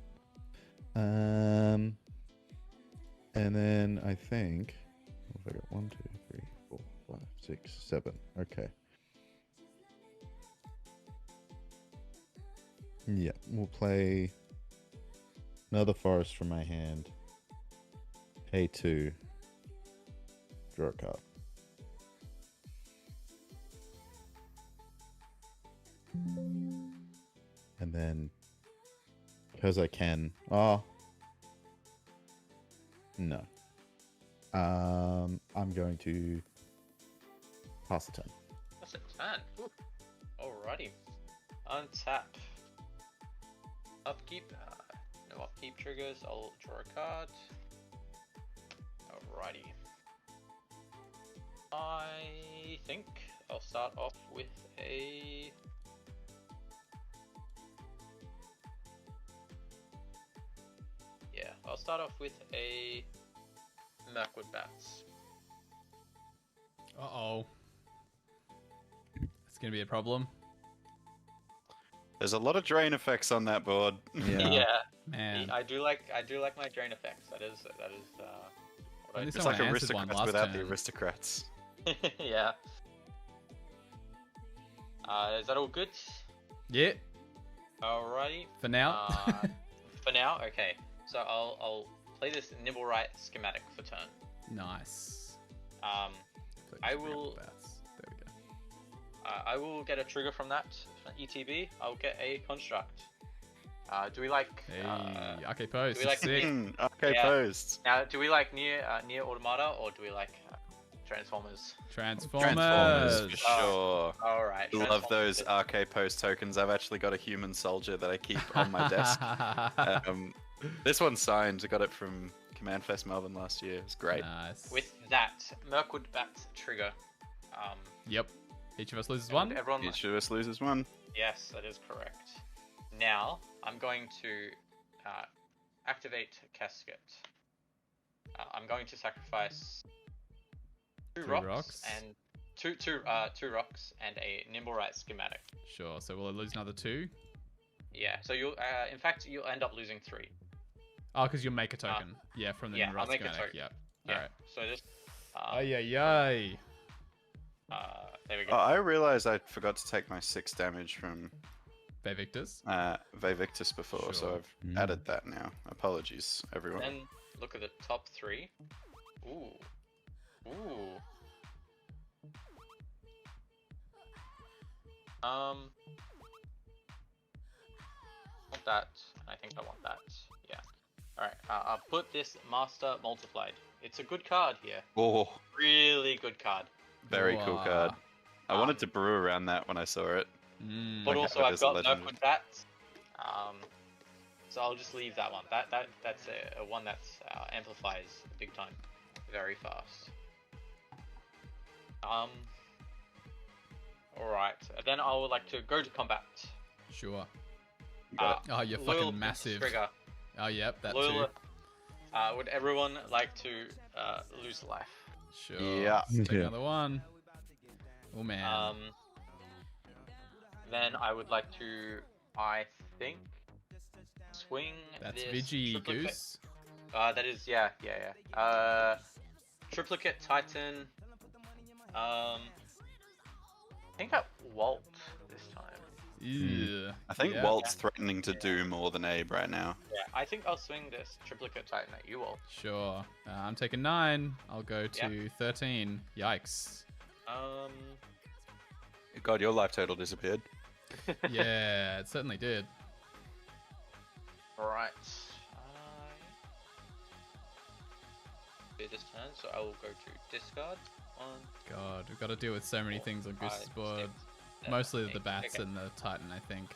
And then I think what have I got 1, 2, 3, 4, 5, 6, 7. Okay. Yeah, we'll play another forest from my hand. Pay 2. Draw a card. And then, because I can, no. I'm going to pass the turn. That's a turn. Ooh. Alrighty. Untap. Upkeep. No upkeep triggers. I'll draw a card. Alrighty. I think I'll start off with a... Yeah, I'll start off with a Mirkwood Bats. Uh-oh. It's going to be a problem. There's a lot of drain effects on that board. Yeah. Man. I do like my drain effects. That is what I At least It's someone like answered one aristocrats last without the turn. aristocrats. yeah. Is that all good? Yeah, Alrighty. for now. For now, okay. So I'll play this Nibble Right schematic for turn. Nice. I will- There we go. I will get a trigger from that ETB. I'll get a construct. Do we like? Hey, okay, post. do we like Sick. Okay, Yeah. posed. Now, do we like near Automata or do we like Transformers? Transformers. For sure. All right. Love those Transformers. RK post tokens. I've actually got a human soldier that I keep on my desk. This one's signed. I got it from Command Fest Melbourne last year. It's great. Nice. With that Mirkwood Bats trigger. Yep. Each of us loses one. Everyone. Each of us loses one. Yes, that is correct. Now I'm going to activate Casket. I'm going to sacrifice two rocks and two rocks and a Nimble Right schematic. Sure. So we'll lose another 2. Yeah. So you'll in fact you'll end up losing 3. Oh, because you'll make a token. Yeah, from the yeah, right I'll make a schematic. token. Yep. Yeah. Alright. So just Ay, ay, ay. there we Oh, go. I realized I forgot to take my 6 damage from Vaevictus. Vaevictus before, Sure. so I've added that now. Apologies, everyone. Then look at the top 3. Ooh. Ooh. Want that. I think I want that. Yeah. Alright, I'll put this Master Multiplied. It's a good card here. Oh, Really good card. very cool Wow. card. I wanted to brew around that when I saw it. Mm. But Like, also how it I've is a got legendary. Mirkwood Bats. So I'll just leave that one. That's a one that amplifies big time, very fast. Alright, then I would like to go to combat. Sure. Got Oh, you're Loyal fucking massive. Trigger. Oh, yep, that Loyal, too. Would everyone like to lose life? Sure. Yeah. Let's take Yeah. another one. Oh man. Then I would like to, I think, swing That's this Vigi triplicate. Goose. That is, yeah. Triplicate Titan. I think at Walt this time. Yeah. I think Yeah. Walt's threatening to do more than Abe right now. Yeah, I think I'll swing this Triplicate Titan at you, Walt. Sure. I'm taking 9. I'll go to 13. Yikes. God, your life total disappeared. Yeah, it certainly did. Right. Do this turn, so I will go to discard. 1, God, we've got to deal with so many things on Goose's 5, board. 6, 7, Mostly the 8. bats Okay. and the Titan, I think.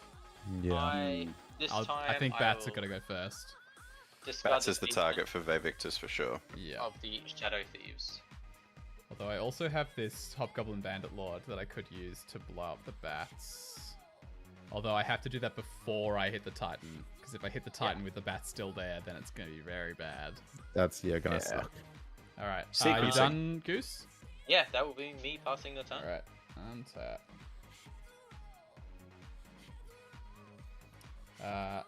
Yeah. This I time think bats are will going to go first. discard Bats is the beast target for Vaevictus for sure. Yeah. of the Shadow Thieves. Although I also have this Hobgoblin Bandit Lord that I could use to blow up the bats. Although I have to do that before I hit the Titan. Because if I hit the Titan with the bats still there, then it's going to be very bad. That's gonna suck. Alright. You Sequencing. done, Goose? Yeah, that will be me passing the turn. Alright. Untap.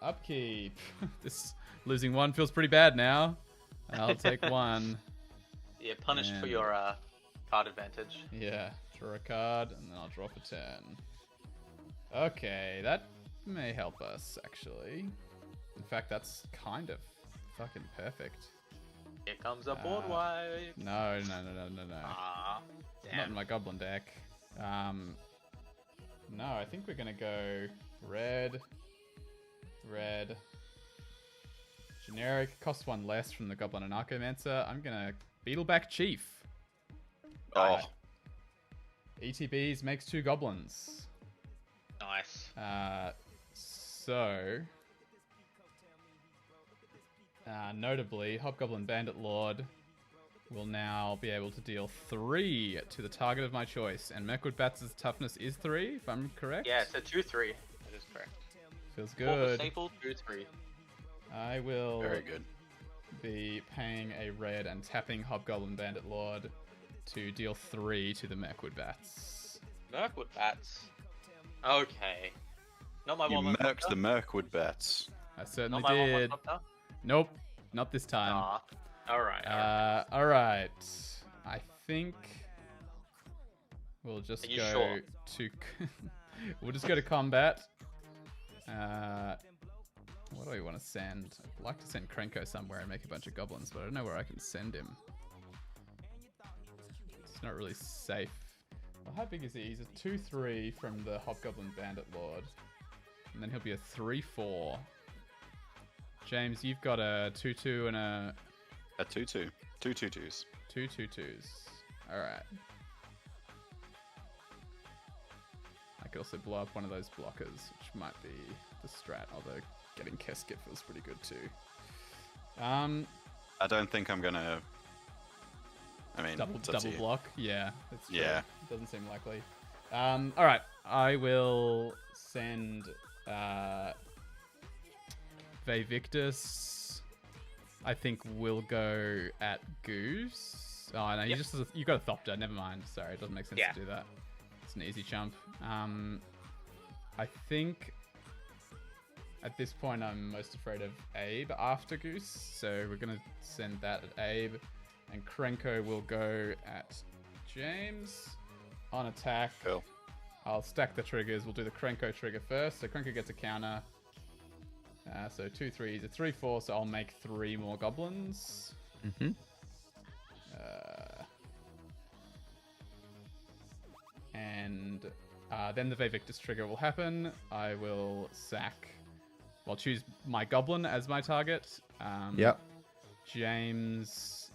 Upkeep. This losing 1 feels pretty bad now. I'll take 1. Yeah, punished for And- your card advantage. Yeah, draw a card, and then I'll drop a 10. Okay, that may help us, actually. In fact, that's kind of fucking perfect. Here comes a board wipe. No. Ah, Not damn. in my goblin deck. No, I think we're gonna go red. Generic, costs 1 less from the Goblin and Archomancer. I'm gonna Beetleback Chief. Oh, ETBs makes 2 goblins. Nice. Notably, Hobgoblin Bandit Lord will now be able to deal 3 to the target of my choice, and Mirkwood Bats' toughness is 3, if I'm correct. Yeah, it's a 2/3. That is correct. Feels 4 for good. staple, 2/3. I will very good. be paying a red and tapping Hobgoblin Bandit Lord to deal 3 to the Mirkwood Bats. Mirkwood Bats. Okay. Not my You one. murked the Mirkwood Bats. I certainly Not my did. one. Nope, not this time. Ah. Alright. Alright. I think we'll just Are you go sure? to we'll just go to combat. What do we want to send? I'd like to send Krenko somewhere and make a bunch of goblins, but I don't know where I can send him. It's not really safe. Well, how big is he? He's a 2/3 from the Hobgoblin Bandit Lord. And then he'll be a 3/4. James, you've got a 2/2 and a A 2/2. 2 2/2s. 2 2/2s. Alright. I could also blow up one of those blockers, which might be the strat, although getting Casket feels pretty good too. I don't think I'm gonna. I mean, Double it's up to you. block? Yeah, that's true. Yeah. Doesn't seem likely. Alright. I will send Vaevictus. I think we'll go at Goose. Oh no, Yep. you got a Thopter, never mind. Sorry, it doesn't make sense Yeah. to do that. It's an easy jump. I think at this point I'm most afraid of Abe after Goose, so we're gonna send that at Abe, and Krenko will go at James on attack. Cool. I'll stack the triggers. We'll do the Krenko trigger first. So Krenko gets a counter. So 2 3s, a 3/4. So I'll make 3 more goblins. Mm-hmm. And then the Vaevictus trigger will happen. I will sack. I'll choose my goblin as my target. Yep. James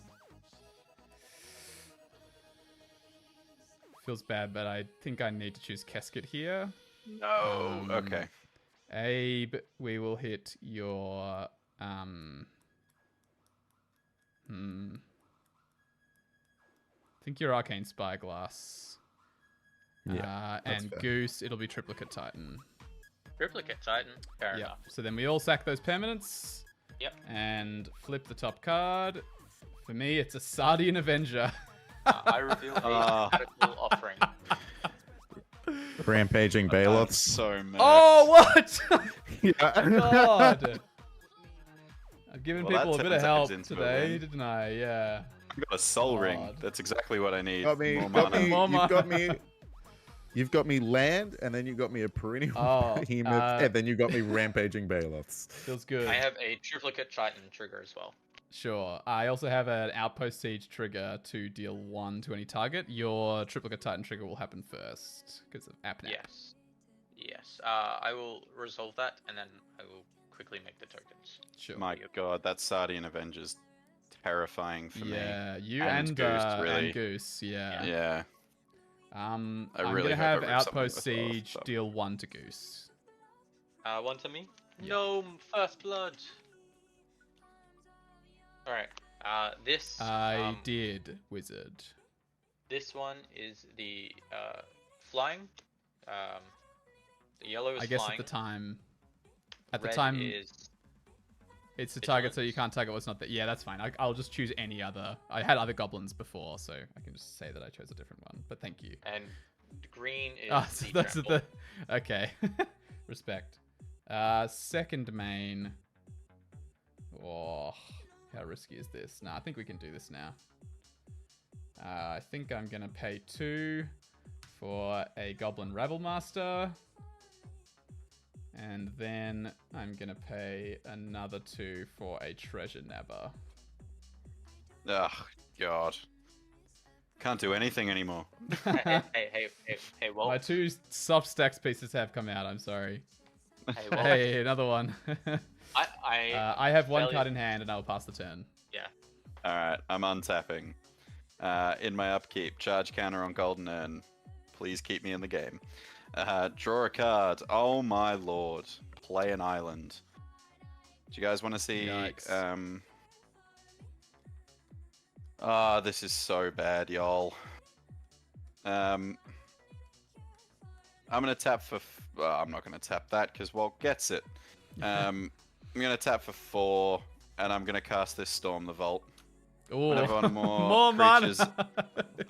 feels bad, but I think I need to choose Casket here. No. Okay. Abe, we will hit your I think your Arcane Spyglass. Yeah, that's and fair. Goose, it'll be Triplicate Titan. Triplicate Titan. Fair Yeah. enough. So then we all sack those permanents. Yep. And flip the top card. For me, it's a Sardian Avenger. I reveal a medical offering. Rampaging I'm Baloths. so mad. Oh, what? Yeah. God. I've given Well, that people a bit of turns help into a today, win. didn't I? Yeah. I've got a soul ring. God. That's exactly what I need. Got me. More Got mana. me. More You've got mana. me. You've got me land, and then you got me a perennial behemoth, and then you got me rampaging Baloths. Feels good. I have a triplicate Titan trigger as well. Sure. I also have an Outpost Siege trigger to deal 1 to any target. Your Triplicate Titan trigger will happen first because of AppNap. Yes. Yes. I will resolve that, and then I will quickly make the tokens. Sure. My God, that Sardian Avenger's terrifying for me. Yeah, you And and Goose, really. and Goose, yeah. Yeah. I'm really gonna hope I have rip Outpost something with Walt, Siege but- deal 1 to Goose. One to me. Yeah. No, first blood. All right. This. I did, Wizard. This one is the flying. The yellow is I guess flying. at the time. At Red the time, is it's a target, so you vigilance. can't target what's not there. Yeah, that's fine. I'll just choose any other. I had other goblins before, so I can just say that I chose a different one. But thank you. and green is Ah, so the that's trample. the. Okay, respect. Second main. Oh, how risky is this? Nah, I think we can do this now. I think I'm gonna pay 2 for a Goblin Rabble Master. And then I'm gonna pay another 2 for a Treasure Nabber. Ugh, God. Can't do anything anymore. hey, Walt. My 2 soft stacks pieces have come out, I'm sorry. Hey, Walt. Hey, another one. I I have one fairly- card in hand and I'll pass the turn. Yeah. Alright, I'm untapping. In my upkeep, charge counter on Golden Urn. Please keep me in the game. Draw a card. Oh my lord. Play an island. Do you guys want to see... Yikes. This is so bad, y'all. I'm going to tap for... I'm not going to tap that because Walt gets it. I'm going to tap for 4, and I'm going to cast this Storm the Vault. Ooh. Whenever one more, More creatures... mana.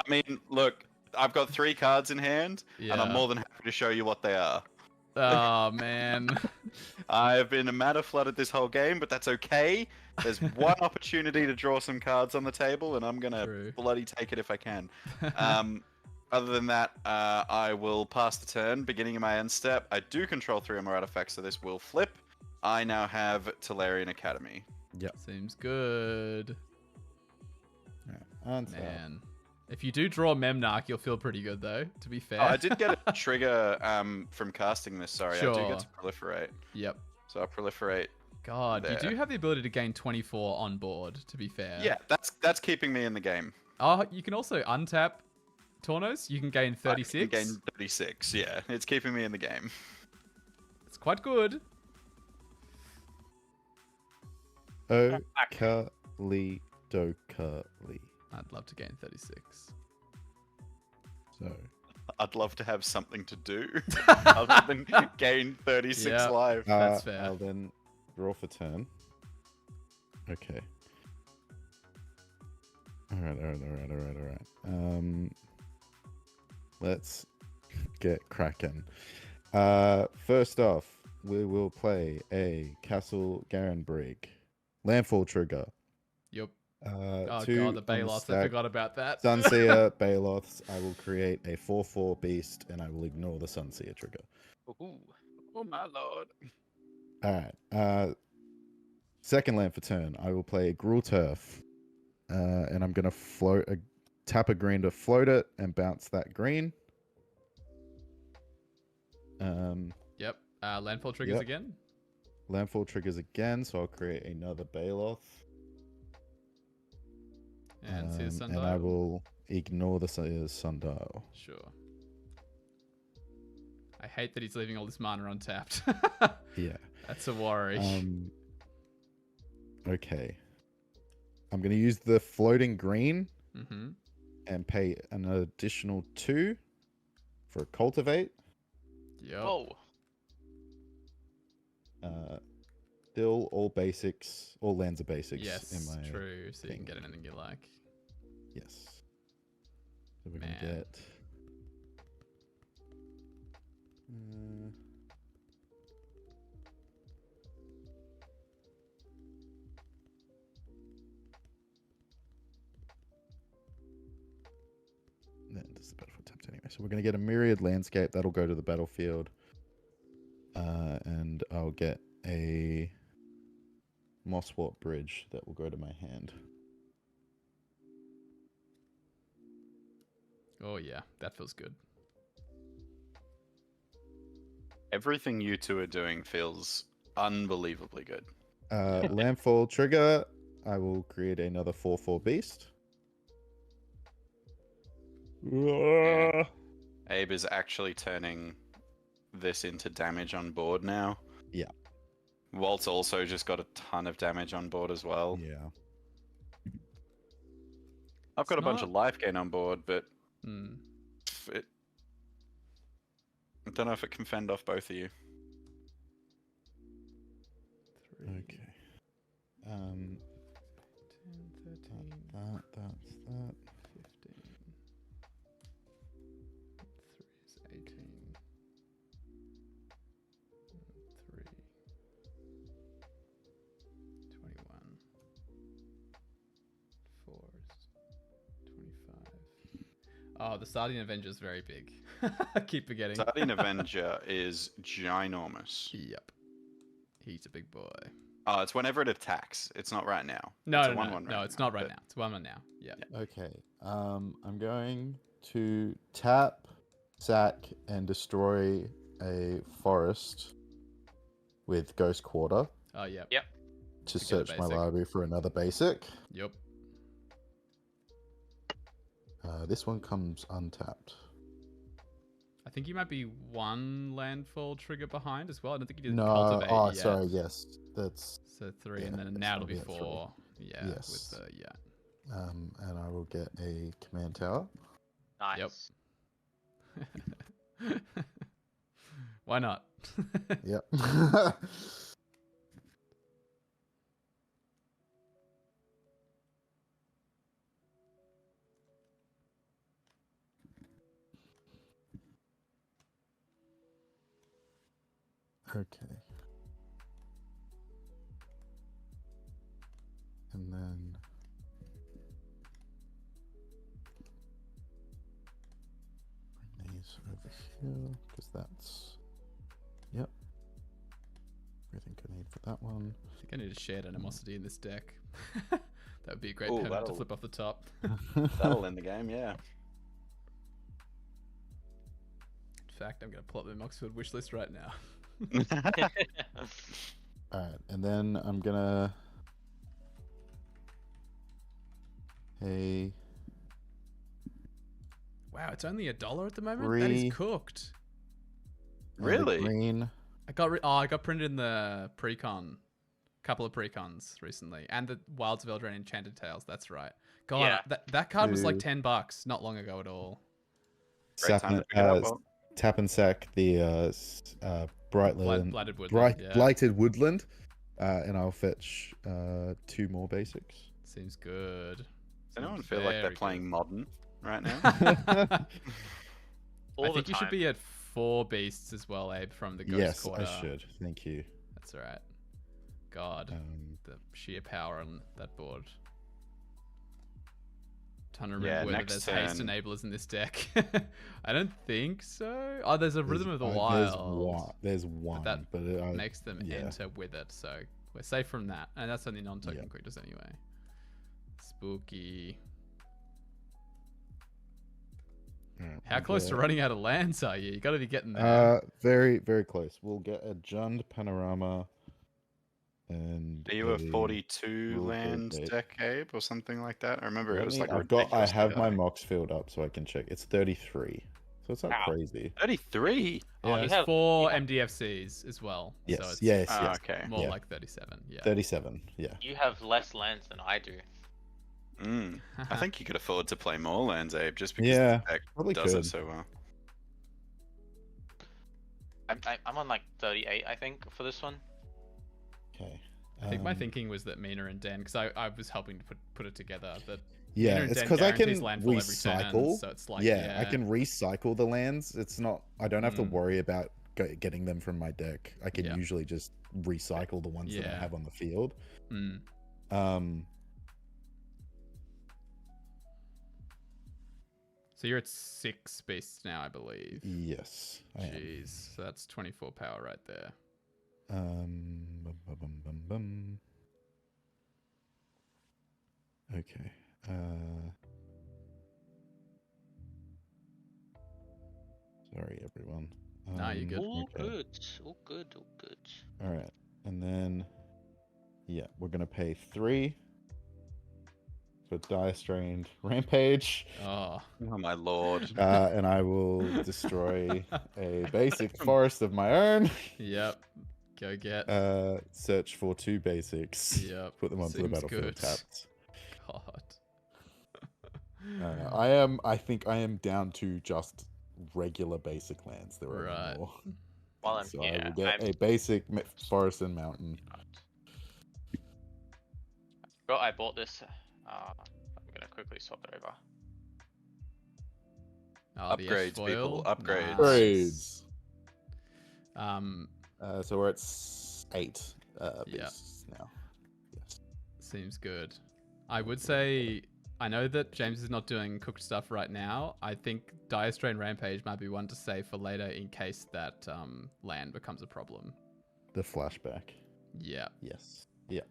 I mean, look, I've got 3 cards in hand, and I'm Yeah. more than happy to show you what they are. Oh man. I've been a mana flooded this whole game, but that's okay. There's one opportunity to draw some cards on the table, and I'm gonna True. bloody take it if I can. Other than that, I will pass the turn, beginning of my end step. I do control 3 or more artifacts, so this will flip. I now have Tolarian Academy. Seems good. Untap. Man. If you do draw Memnarch, you'll feel pretty good though, to be fair. Oh, I did get a trigger from casting this, sorry. I do Sure. get to proliferate. Yep. So I'll proliferate. God, you There. do have the ability to gain 24 on board, to be fair. Yeah, that's keeping me in the game. Oh, you can also untap Tawnos. You can gain I 36. can gain 36, yeah. It's keeping me in the game. It's quite good. Okali Dokali. I'd love to gain 36. So I'd love to have something to do other than gain 36 Yeah. life. That's fair. I'll then draw for turn. Okay. Alright. Let's get cracking. First off, we will play a Castle Garenbrig. Landfall trigger. Yep. Oh God, the Baloths. I forgot about that. Sunseer Baloths. I will create a 4/4 beast, and I will ignore the Sunseer trigger. Ooh. Oh my lord. All right. Second land for turn. I will play Gruul Turf, and I'm gonna tap a green to float it and bounce that green. Yep. Landfall triggers Yep. again. Landfall triggers again, so I'll create another Baloth. And see the sundial. And I will ignore the sundial. Sure. I hate that he's leaving all this mana untapped. Yeah. That's a worry. Okay. I'm gonna use the floating green Mm-hmm. and pay an additional 2 for cultivate. Yep. Oh. still all basics. All lands are basics. Yes, in my true. So you can thing. get anything you like. Yes. So we're Man. gonna get. Then does the battlefield tapped anyway? So we're gonna get a myriad landscape that'll go to the battlefield, and I'll get a Mosswort bridge that will go to my hand. Oh yeah, that feels good. Everything you two are doing feels unbelievably good. Landfall trigger. I will create another 4/4 beast. Yeah. Abe is actually turning this into damage on board now. Yeah. Walt's also just got a ton of damage on board as well. Yeah. I've got It's a bunch not- of life gain on board, but Hmm. I don't know if it can fend off both of you. 3, Okay. 10, 13, That's that. 15. 3 is 18. 3. 21. 4 is 25. Oh, the Sardine Avenger is very big. I keep forgetting. Sardine Avenger is ginormous. Yep. He's a big boy. Oh, it's whenever it attacks. It's not right now. No, it's no, a no, 1/1 no, right it's not right but- now. It's 1/1 now. Yeah. Okay. I'm going to tap, sack, and destroy a forest with Ghost Quarter Oh, yeah. Yep. to get a search my basic. library for another basic. Yep. This one comes untapped. I think you might be one landfall trigger behind as well. I don't think you did No, cultivate oh, yet. sorry, yes, that's So 3, yeah, and then it's now it'll gonna be be a 4. Yeah. Yes. With the, yeah. and I will get a command tower. Nice. Why not? Yep. Okay. And then bring these over here because that's yep. Everything I need for that one. I think I need a shared animosity in this deck. That would be a great Ooh, permanent to that'll- flip off the top. That'll end the game, yeah. In fact, I'm going to pull up the Moxfield wishlist right now. Alright, and then I'm gonna hey Wow, it's only $1 at the moment? That Three. is cooked. and a Really? green. I got printed in the precon. Couple of precons recently. And the Wilds of Eldraine Enchanted Tales, that's right. God, Yeah. that card was like Two. $10 not long ago at all. Great time to pick it up. Walt. Tap and sack the Brightland Blighted Woodland. Yeah. Blighted Woodland, and I'll fetch 2 more basics. Seems good. Does anyone Seems feel like they're very playing modern right now? good. All I the think you should time. be at 4 beasts as well, Abe, from the Ghost Yes, Quarter. I should. Thank you. That's alright. God, the sheer power on that board. Trying to Yeah, remember whether next there's haste turn- enablers in this deck. I don't think so. Oh, there's a Rhythm of the There's Wild. one. There's one, that but Makes them yeah. enter with it, so we're safe from that. And that's only non-token Yeah. creatures anyway. Spooky. Alright, How we'll close to get, running out of lands are you? You gotta be getting there. Very, very close. We'll get a Jund Panorama, and Are you a a 42 Rule land Gate. deck, Abe, or something like that? I remember it Let was me- like I have my ridiculously Mox filled up so I can check. It's 33, so it's not Wow. crazy. high. 33. Oh, Yeah, you there's have- 4 you have- MDFCs as well. Yes, So it's yes, Ah, yes. okay. more Yeah. like 37. Yeah. 37. Yeah. You have less lands than I do. I think you could afford to play more lands, Abe, just because Yeah, the deck probably does it could. so well. I'm on like 38, I think, for this one. Okay. I think my thinking was that Mina and Den, because I was helping to put it together, that Yeah, Mina and it's Den because I can guarantees landfall every turn, recycle. so it's like, Yeah, I can recycle the lands. It's not. I don't have to Mm. worry about getting them from my deck. I can Yeah. usually just recycle the ones that I Yeah. have on the field. Mm. So you're at 6 beasts now, I believe. Yes, I am. Jeez, so that's 24 power right there. Bum, bum, bum, bum, bum. Okay. Sorry, everyone. Nah, you're good. All Okay. good. All good. All good. All right, and then yeah, we're gonna pay 3 for Dire Strained Rampage, Oh. Oh my lord. and I will destroy a basic forest of my own. Yep. Go get. Search for 2 basics. Yep. Put them onto the Seems battlefield good. tapped. God. I think I am down to just regular basic lands. There are Right. no more. While I'm So here, I will get I'm a basic forest and mountain. I bought this. I'm gonna quickly swap it over. Oh, the Upgrades, F-foil. people, upgrades. Upgrades. So we're at 8 beasts now. Yes. Seems good. I would say, I know that James is not doing cooked stuff right now. I think Dire Strain Rampage might be one to save for later in case that land becomes a problem. The flashback. Yeah. Yes. Yeah.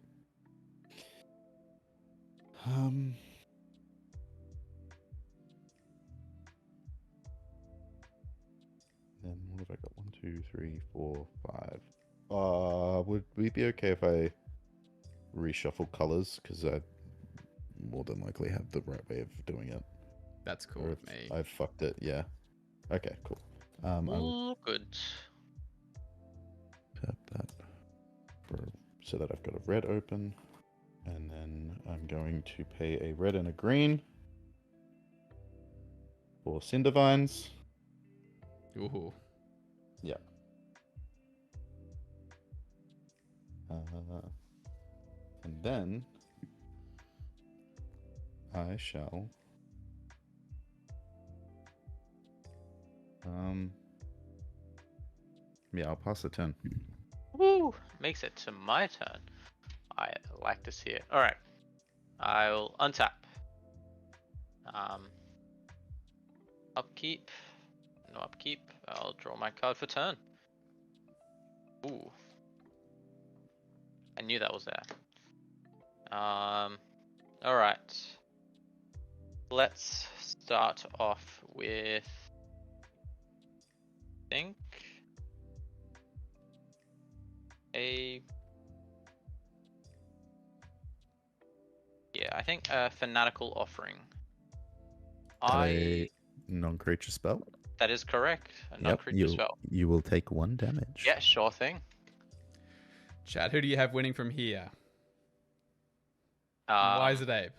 Then what have I got? 1, 2, 3, 4, 5. Would we be okay if I reshuffle colors? Because I more than likely have the right way of doing it. That's cool Or with if me. I've fucked it. Yeah. Okay. Cool. I will All good. tap that so that I've got a red open, and then I'm going to pay a red and a green for Cindervines. Ooh. Yeah. And then I shall yeah, I'll pass the turn. Woo! Makes it to my turn. I like to see it. All right. I'll untap. Upkeep. No upkeep. I'll draw my card for turn. Ooh. I knew that was there. All right. Let's start off with. I think I think a fanatical offering. A non-creature spell. That is correct. A Yep, non-creature spell. you will take 1 damage. Yeah, sure thing. Chad, who do you have winning from here? Um, Why is it Abe?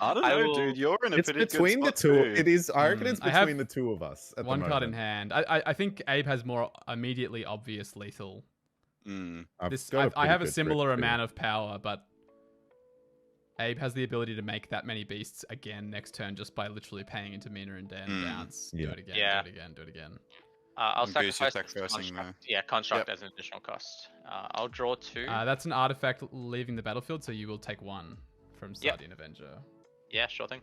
I don't know, dude. You're in a It's pretty between the good two. spot too. It is. I reckon it's I have between the two of us. At One the card in moment. hand. I think Abe has more immediately obvious lethal. I've This got I have a pretty good similar grip, too. amount of power, but Abe has the ability to make that many beasts again next turn just by literally paying into Mina and Dan bounce. Yeah. Do it again, Yeah. do it again, do it again. I'll And Goose, you're sacrifice this sacrificing construct. Yeah, construct as an additional cost. I'll draw 2. That's an artifact leaving the battlefield, so you will take 1 from Sardian Avenger. Yeah, sure thing.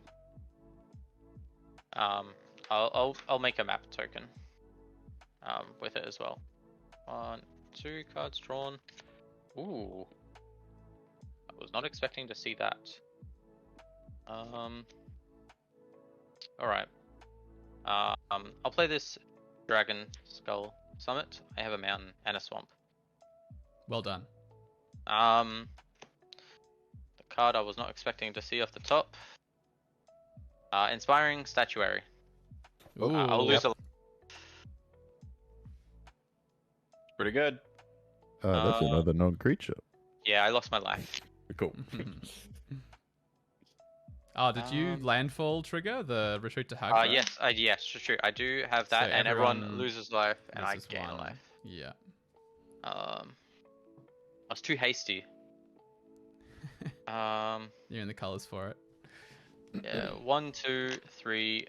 I'll make a map token. With it as well. 1, 2 cards drawn. Ooh. I was not expecting to see that. Alright. I'll play this Dragon Skull Summit. I have a mountain and a swamp. Well done. The card I was not expecting to see off the top. Inspiring Statuary. Ooh, I'll lose a. Pretty good. That's another non-creature. Yeah, I lost my life. Cool. Oh, did you landfall trigger the retreat to Hagra? Yes, true. I do have that, So and everyone everyone loses life, and I loses gain a 1. life. Yeah. was too hasty. You're in the colors for it. Yeah, 1, 2, 3,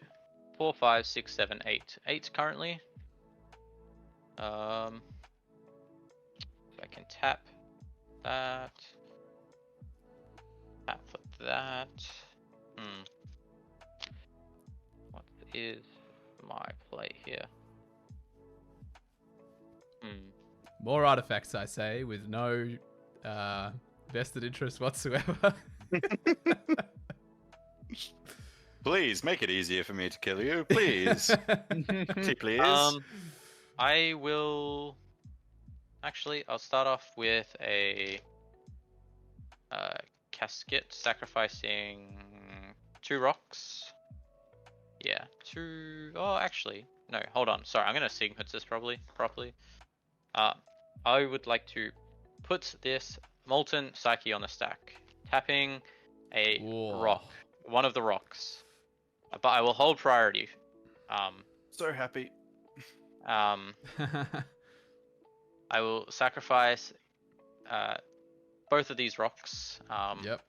4, 5, 6, 7, 8. 8 currently. If I can tap that. Tap for that. What is my play here? More artifacts, I say, with no vested interest whatsoever. Please make it easier for me to kill you, please. Please. I will. Actually, I'll start off with a casket, sacrificing 2 rocks. Yeah, 2. Oh, actually, no. Hold on. Sorry, I'm gonna sequence this properly. I would like to put this molten psyche on the stack, tapping a rock, one of the rocks, but I will hold priority. So happy. I will sacrifice both of these rocks. Yep.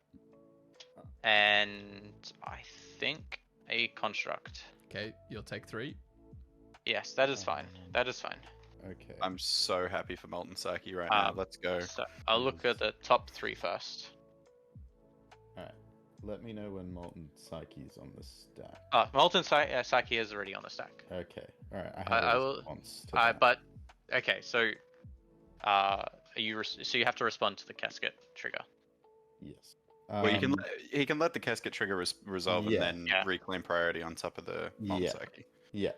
And I think a construct. Okay, you'll take 3. Yes, that is fine. That is fine. Okay. I'm so happy for Molten Psyche right now. Let's go. So I'll look at the top 3 first. Alright. Let me know when Molten Psyche's on the stack. Molten Psyche is already on the stack. Okay. Alright. I have a response to that. But okay, so so you have to respond to the casket trigger. Yes. Well, he can let the casket trigger resolve and then reclaim priority on top of the Molten Psyche. Yeah.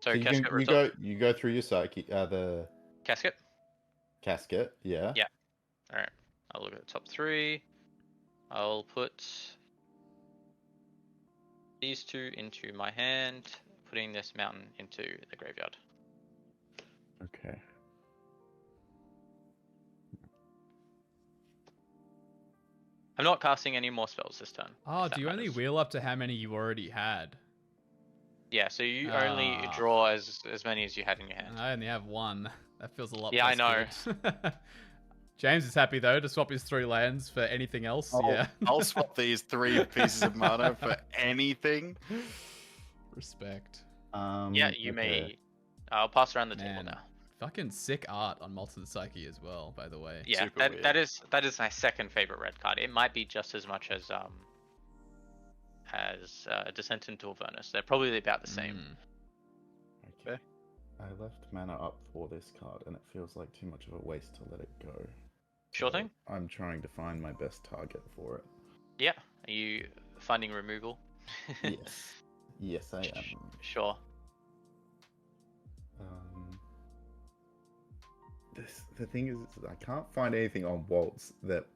So you, casket you go through your psyche, the casket. Casket, yeah. Yeah. All right. I'll look at the top 3. I'll put these 2 into my hand, putting this mountain into the graveyard. Okay. I'm not casting any more spells this turn. Oh, do you only wheel up to how many you already had? Yeah, so you only draw as many as you had in your hand. I only have 1. That feels a lot. Yeah, I know. Good. James is happy though to swap his 3 lands for anything else. I'll swap these 3 pieces of mana for anything. Respect. Yeah, you may. I'll pass around the table now. Fucking sick art on Molten Psyche as well, by the way. Yeah, that is my second favorite red card. It might be just as much as Descent into Avernus. They're probably about the same. Okay. I left mana up for this card, and it feels like too much of a waste to let it go. Sure thing. I'm trying to find my best target for it. Yeah. Are you finding removal? Yes. Yes, I am. Sure. The thing is, I can't find anything on Walt's that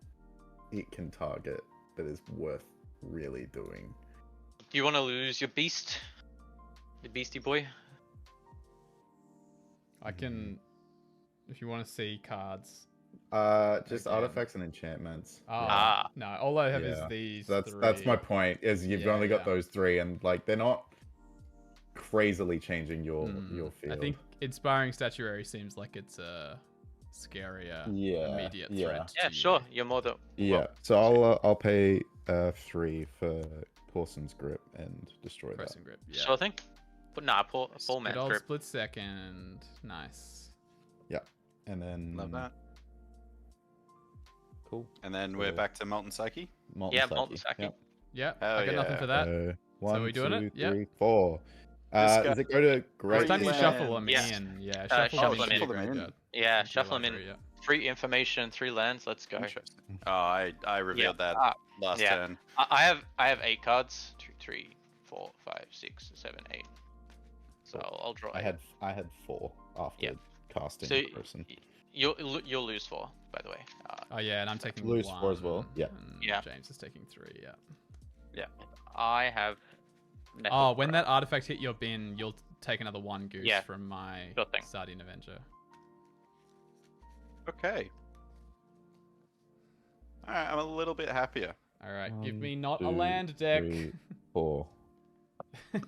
it can target that is worth really doing. Do you want to lose your beast? The beastie boy? I can, if you want to see cards. Just artifacts and enchantments. No, all I have is these. That's my point. Is you've only got those 3, and like they're not crazily changing your field. I think Inspiring Statuary seems like it's a scarier immediate threat. Yeah, sure. You're more than so I'll pay 3 for Porson's Grip and destroy that. Grip, yeah. Sure thing. But nah, Full Man Grip. Split second. Nice. Yeah, and then love that. Cool. And then we're back to Molten Psyche. Molten Psyche. Yeah, I got nothing for that. 1, so we doing 2, it? Yeah. 3, 4. Does it go to Great? It's time you shuffle them Yeah. in. Yeah, Shuffle them them in. in. Yeah, shuffle them in. 3 information, 3 lands. Let's go. Interesting. Oh, I revealed that last turn. I have 8 cards. 2, 3, 4, 5, 6, 7, 8. So I'll draw. I had 4 after casting so person. You'll lose 4, by the way. Oh yeah, and I'm taking lose 1. 4 as well. Yeah. And James is taking 3. Yeah. Yeah. I have. When that artifact hit your bin, you'll take another 1 goose from my Sardian Avenger. Okay. Alright, I'm a little bit happier. Alright, give me not a land deck. 3, 4. Alright.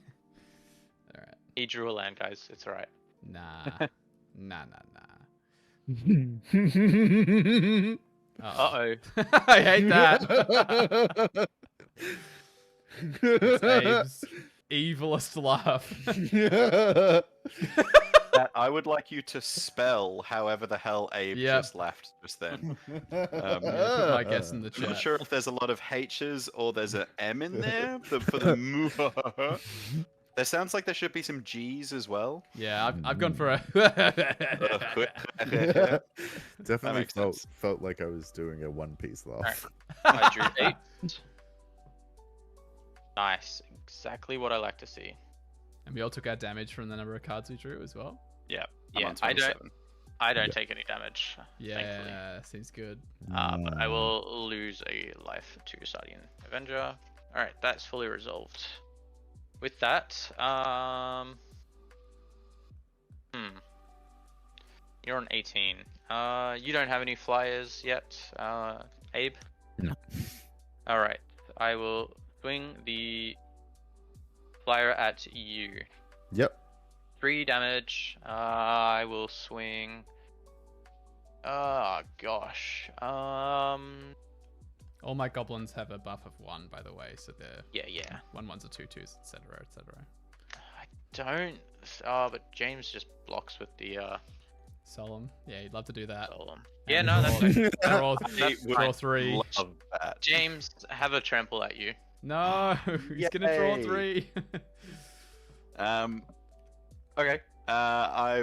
He drew a land, guys. It's alright. Nah. Nah. Uh-oh. Uh-oh. I hate that. It's Abe's evilest laugh. That I would like you to spell however the hell Abe Yep. just laughed just then. Yeah, put my guess in the I'm not chat. sure if there's a lot of H's or there's an M in there for the muhaha. There sounds like there should be some G's as well. Yeah, I've gone for a. Definitely makes felt sense. felt like I was doing a One Piece laugh. I drew 8. Nice. Exactly what I like to see. And we all took our damage from the number of cards we drew as well. Yeah, I'm Yeah, on I 27. don't take any damage. Thankfully. Yeah, seems good. But I will lose a life to Guardian Avenger. Alright, that's fully resolved. With that, you're on 18. You don't have any flyers yet, Abe? No. Alright, I will swing the flyer at you. Yep. 3 damage. I will swing. Oh gosh. All my goblins have a buff of 1, by the way, so they're Yeah. 1/1s or 2/2s, etc., etc. I don't. Oh, but James just blocks with the Solemn. Yeah, you'd love to do that. solemn. Yeah, no, that's draw, draw, That's draw fine. 3. Love that. James, have a trample at you. No, he's gonna draw Yay. 3. Okay.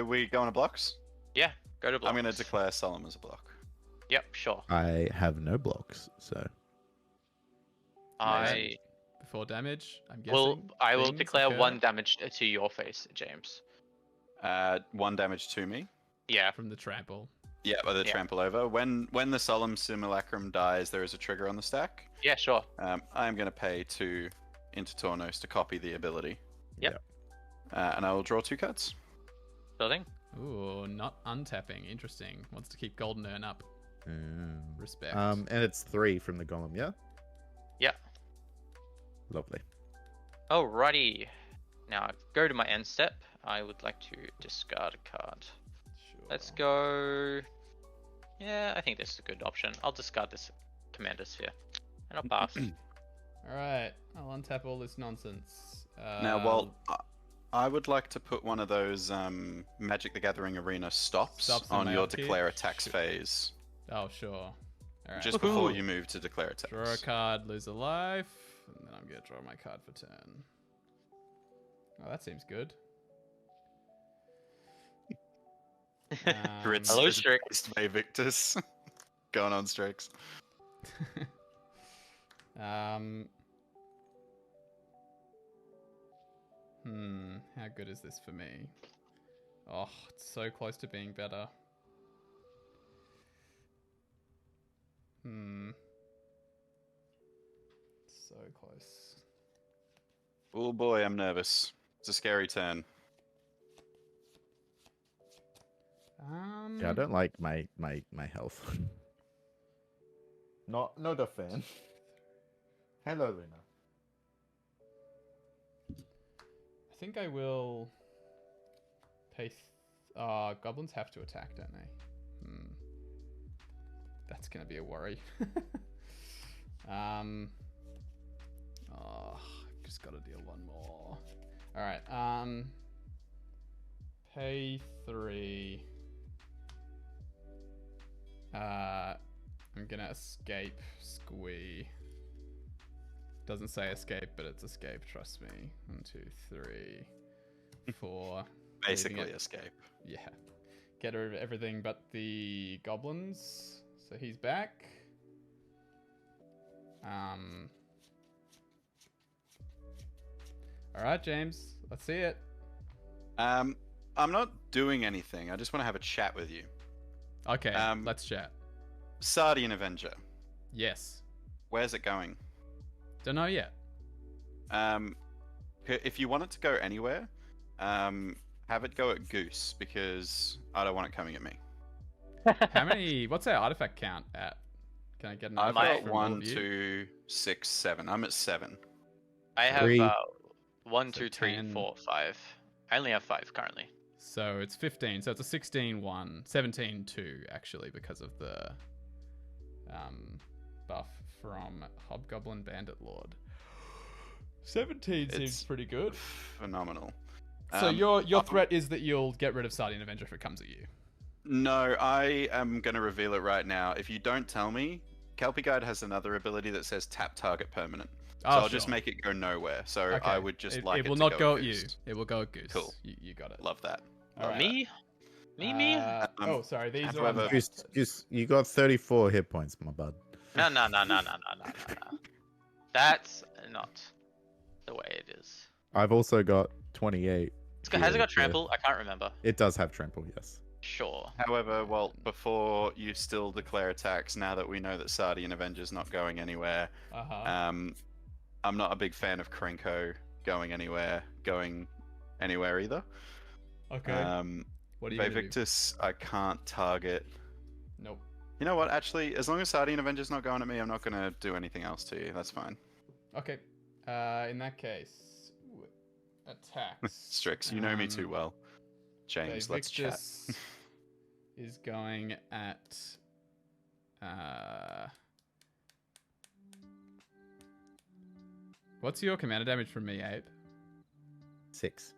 We going to blocks? Yeah, go to blocks. I'm gonna declare Solemn as a block. Yep, sure. I have no blocks, so I Before damage, I'm guessing. will. I will things declare occur 1 damage to your face, James. 1 damage to me. Yeah. from the trample. Yeah, or the Yeah. trample over. When the Solemn Simulacrum dies, there is a trigger on the stack. Yeah, sure. I'm gonna pay 2 into Tawnos to copy the ability. Yep. And I will draw 2 cards. Sure thing. Ooh, not untapping. Interesting. Wants to keep golden urn up. Respect. and it's 3 from the golem, yeah? Yeah. Lovely. Alrighty. Now go to my end step. I would like to discard a card. Sure. Let's go. Yeah, I think this is a good option. I'll discard this Commander Sphere. And I'll pass. Alright, I'll untap all this nonsense. Now, Walt, I would like to put one of those Magic the Gathering Arena stops Stops in on my your upkeep? declare attacks phase, Oh, sure. Alright. just before you move to declare attacks. Draw a card, lose a life, and then I'm gonna draw my card for turn. Oh, that seems good. Grits Hello, is Strick. replaced by Vaevictus. Going on Strix. How good is this for me? Oh, it's so close to being better. So close. Oh boy, I'm nervous. It's a scary turn. Yeah, I don't like my health. Not a fan. Hello, Luna. I think I will pay. Goblins have to attack, don't they? That's gonna be a worry. I've just got to deal 1 more. All right. Pay 3. I'm gonna escape Squee. Doesn't say escape, but it's escape. Trust me. 1, 2, 3, 4. Basically Leaving it- escape. Yeah. Get rid of everything but the goblins. So he's back. Alright, James. Let's see it. I'm not doing anything. I just want to have a chat with you. Okay, let's chat. Sardian Avenger. Yes. Where's it going? Don't know yet. If you want it to go anywhere, have it go at Goose, because I don't want it coming at me. How many... What's our artifact count at? Can I get an I've artifact got from all 1, of you? 2, 6, 7. I'm at 7. I have 3. 1, So 2, 3, 10. 4, 5. I only have 5 currently. So it's 15. So it's a 16-1. 17-2, actually, because of the buff from Hobgoblin Bandit Lord. 17 seems pretty good. Phenomenal. So your threat is that you'll get rid of Sardian Avenger if it comes at you. No, I am going to reveal it right now. If you don't tell me, Kelpie Guide has another ability that says tap target permanent. So I'll just make it go nowhere. So Okay. I would just it will to not go at at you. Goose. It will go at Goose. Cool. You got it. Love that. All right. Me? Oh, sorry. These are however- untapped. Goose, you got 34 hit points, my bud. No. That's not the way it is. I've also got 28. Has it got Yeah. trample? I can't remember. It does have trample, yes. Sure. However, Walt, before you still declare attacks, now that we know that Sardian Avenger's not going anywhere, I'm not a big fan of Krenko going anywhere either. Okay. What are you gonna do? Vaevictus, I can't target. Nope. You know what? Actually, as long as Sardian Avenger's not going at me, I'm not going to do anything else to you. That's fine. Okay. In that case, attacks. Strix, you know me too well. James, let's chat. Vaevictus is going at. What's your commander damage from me, Abe? 6.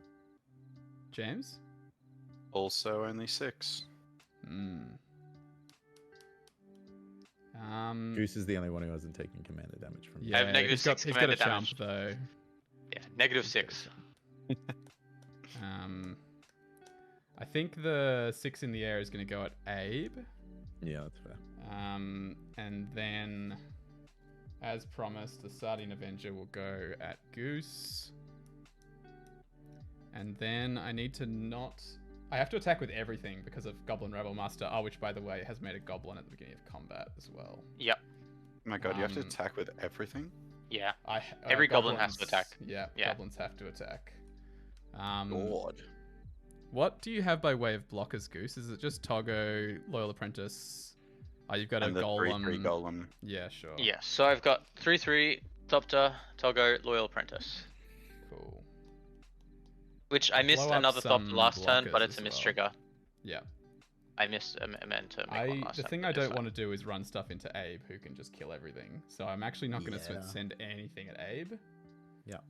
James? Also only 6. Goose is the only one who hasn't taken commander damage from me. Yeah, I have negative he's got 6 he's got a commander jump damage. though. Yeah, -6. I think the 6 in the air is going to go at Abe. Yeah, that's fair. And then, as promised, the Sardian Avenger will go at Goose. And then I need to not... I have to attack with everything because of Goblin Rebel Master, which, by the way, has made a goblin at the beginning of combat as well. Yep. Oh my god, you have to attack with everything? Yeah. I Every goblin has to attack. Yeah, goblins have to attack. Lord. What do you have by way of blockers, Goose? Is it just Togo, Loyal Apprentice? Oh, you've got And a the golem. 3/3 golem. Yeah, sure. Yeah, so I've got 3/3, Thopter, Togo, Loyal Apprentice. Cool. Which I missed Blow up another some Thopter last turn, but blockers it's a as miss well. trigger. Yeah. I missed meant to make one last The turn, thing but I it's don't fine. want to do is run stuff into Abe, who can just kill everything. So I'm actually not going to send anything at Abe. Yeah.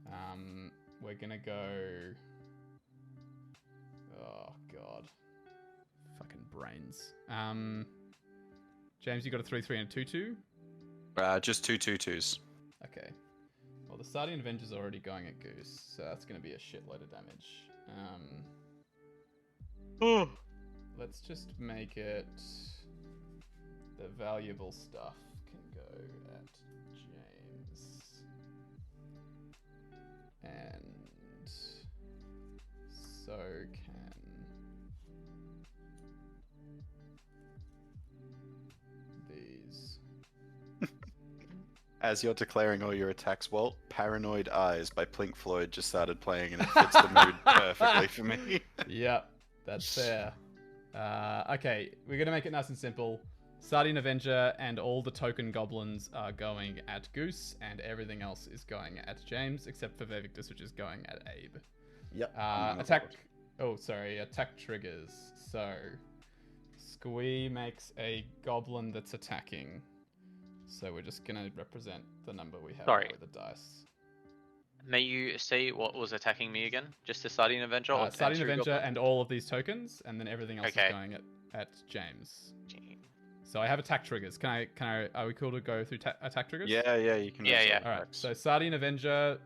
We're going to go... Oh, God. Fucking brains. James, you got a 3/3 and a 2/2? Just 2 2/2s. Okay. Well, the Sardian Avenger's already going at Goose, so that's going to be a shitload of damage. Let's just make it... The valuable stuff can go at James. And so can these. As you're declaring all your attacks, Walt, Paranoid Eyes by Pink Floyd just started playing and it fits the mood perfectly for me. Yep, that's fair. Okay, we're going to make it nice and simple. Sardian Avenger and all the token goblins are going at Goose, and everything else is going at James, except for Vaevictus, which is going at Abe. Yep. Attack... Oh, sorry. Attack triggers. So, Squee makes a goblin that's attacking. So we're just going to represent the number we have with the dice. May you say what was attacking me again? Just the Sardian Avenger? Or Sardian Avenger Goblin? and all of these tokens, and then everything else is going at James. So I have attack triggers. Are we cool to go through attack triggers? Yeah, you can. Yeah. All right. So Sardian Avenger,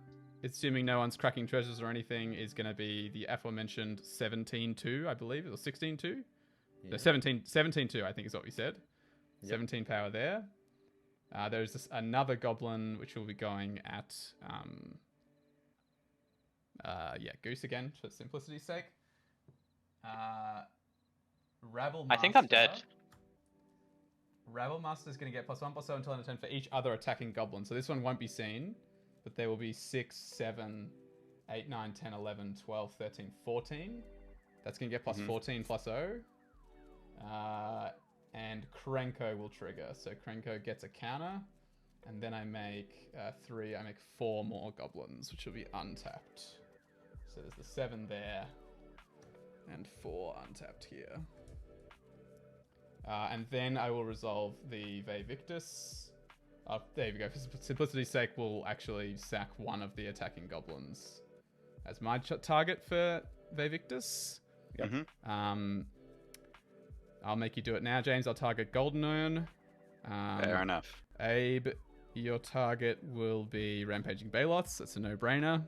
assuming no one's cracking treasures or anything, is going to be the aforementioned 17-2, I believe, or 16-2. Yeah. No, 17-2, I think is what we said. Yep. 17 power there. There's another goblin which will be going at Goose again for simplicity's sake. Rabble Master. I think I'm dead. Rabble Master is going to get +1/+7 until end of turn for each other attacking goblin. So this one won't be seen, but there will be 6, 7, 8, 9, 10, 11, 12, 13, 14. That's going to get +14/+0. And Krenko will trigger. So Krenko gets a counter. And then I make 4 more goblins, which will be untapped. So there's the 7 there. and 4 untapped here. And then I will resolve the Vaevictus. There we go. For simplicity's sake, we'll actually sack one of the attacking goblins as my target for Vaevictus. Yep. I'll make you do it now, James. I'll target Golden Urn. Fair enough. Abe, your target will be Rampaging Baloths. That's a no-brainer.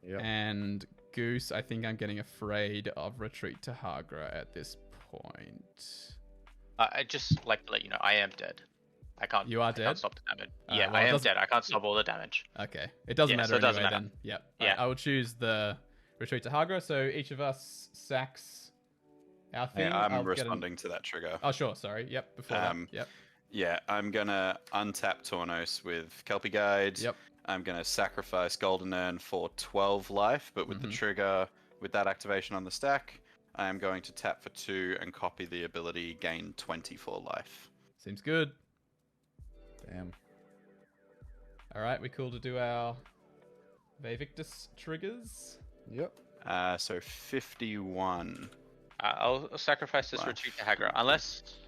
Yep. And Goose, I think I'm getting afraid of Retreat to Hagra at this point. I just like to let you know, I am dead. I can't. You are I dead? can't stop the damage. Well, Yeah, it I am doesn't- dead. I can't stop all the damage. Okay. It doesn't Yeah, matter so it doesn't anyway matter. then. Yep. Yeah. I will choose the Retreat to Hagra. So each of us sacks our thing. Yeah, I'm I'll get an- responding to that trigger. Oh, sure. Sorry. Yep. Before that. Yep. Yeah, I'm gonna untap Tawnos with Kelpie Guide. Yep. I'm gonna sacrifice Golden Urn for 12 life, but with the trigger, with that activation on the stack, I am going to tap for 2 and copy the ability gain 24 life. Seems good. Damn. All right. We cool to do our Vaevictus triggers. Yep. So 51. I'll sacrifice this Life. retreat to Hagra, unless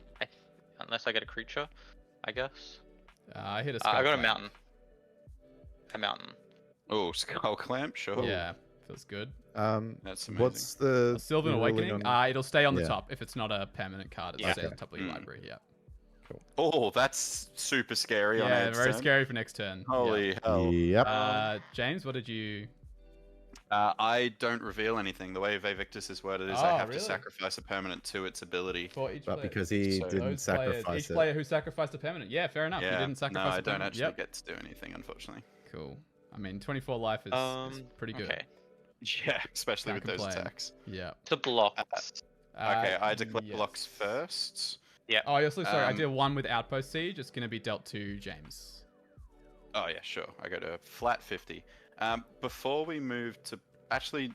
I get a creature, I guess. I hit a I got a Skull mountain. A mountain. Oh, Skull Clamp, sure. Clamp. Yeah. Feels good. That's amazing. What's the A Sylvan the ruling Awakening. on- It'll stay on the Yeah. top if it's not a permanent card. It Yeah. stays on top of your Mm. library. Yeah. Oh, that's super scary on Yeah. Abe's Very turn. scary for next turn. Holy hell. Yep. James, what did you? I don't reveal anything. The way Vaevictus is worded is Oh, I have really? to sacrifice a permanent to its ability. For each But player. because he So didn't Those players, sacrifice each it. player who sacrificed a permanent. Yeah, fair enough. Yeah, He didn't no, sacrifice I a don't permanent. actually Yep. get to do anything, unfortunately. Cool. I mean, 24 life is pretty good. Okay. Yeah, especially Can't with those complain. attacks. Yeah. To block. Okay, I declare yes. blocks first. Oh, yeah, sorry. I Um, did one with Outpost Siege. It's going to be dealt to James. Oh yeah, sure. I go to flat 50. Before we move to actually,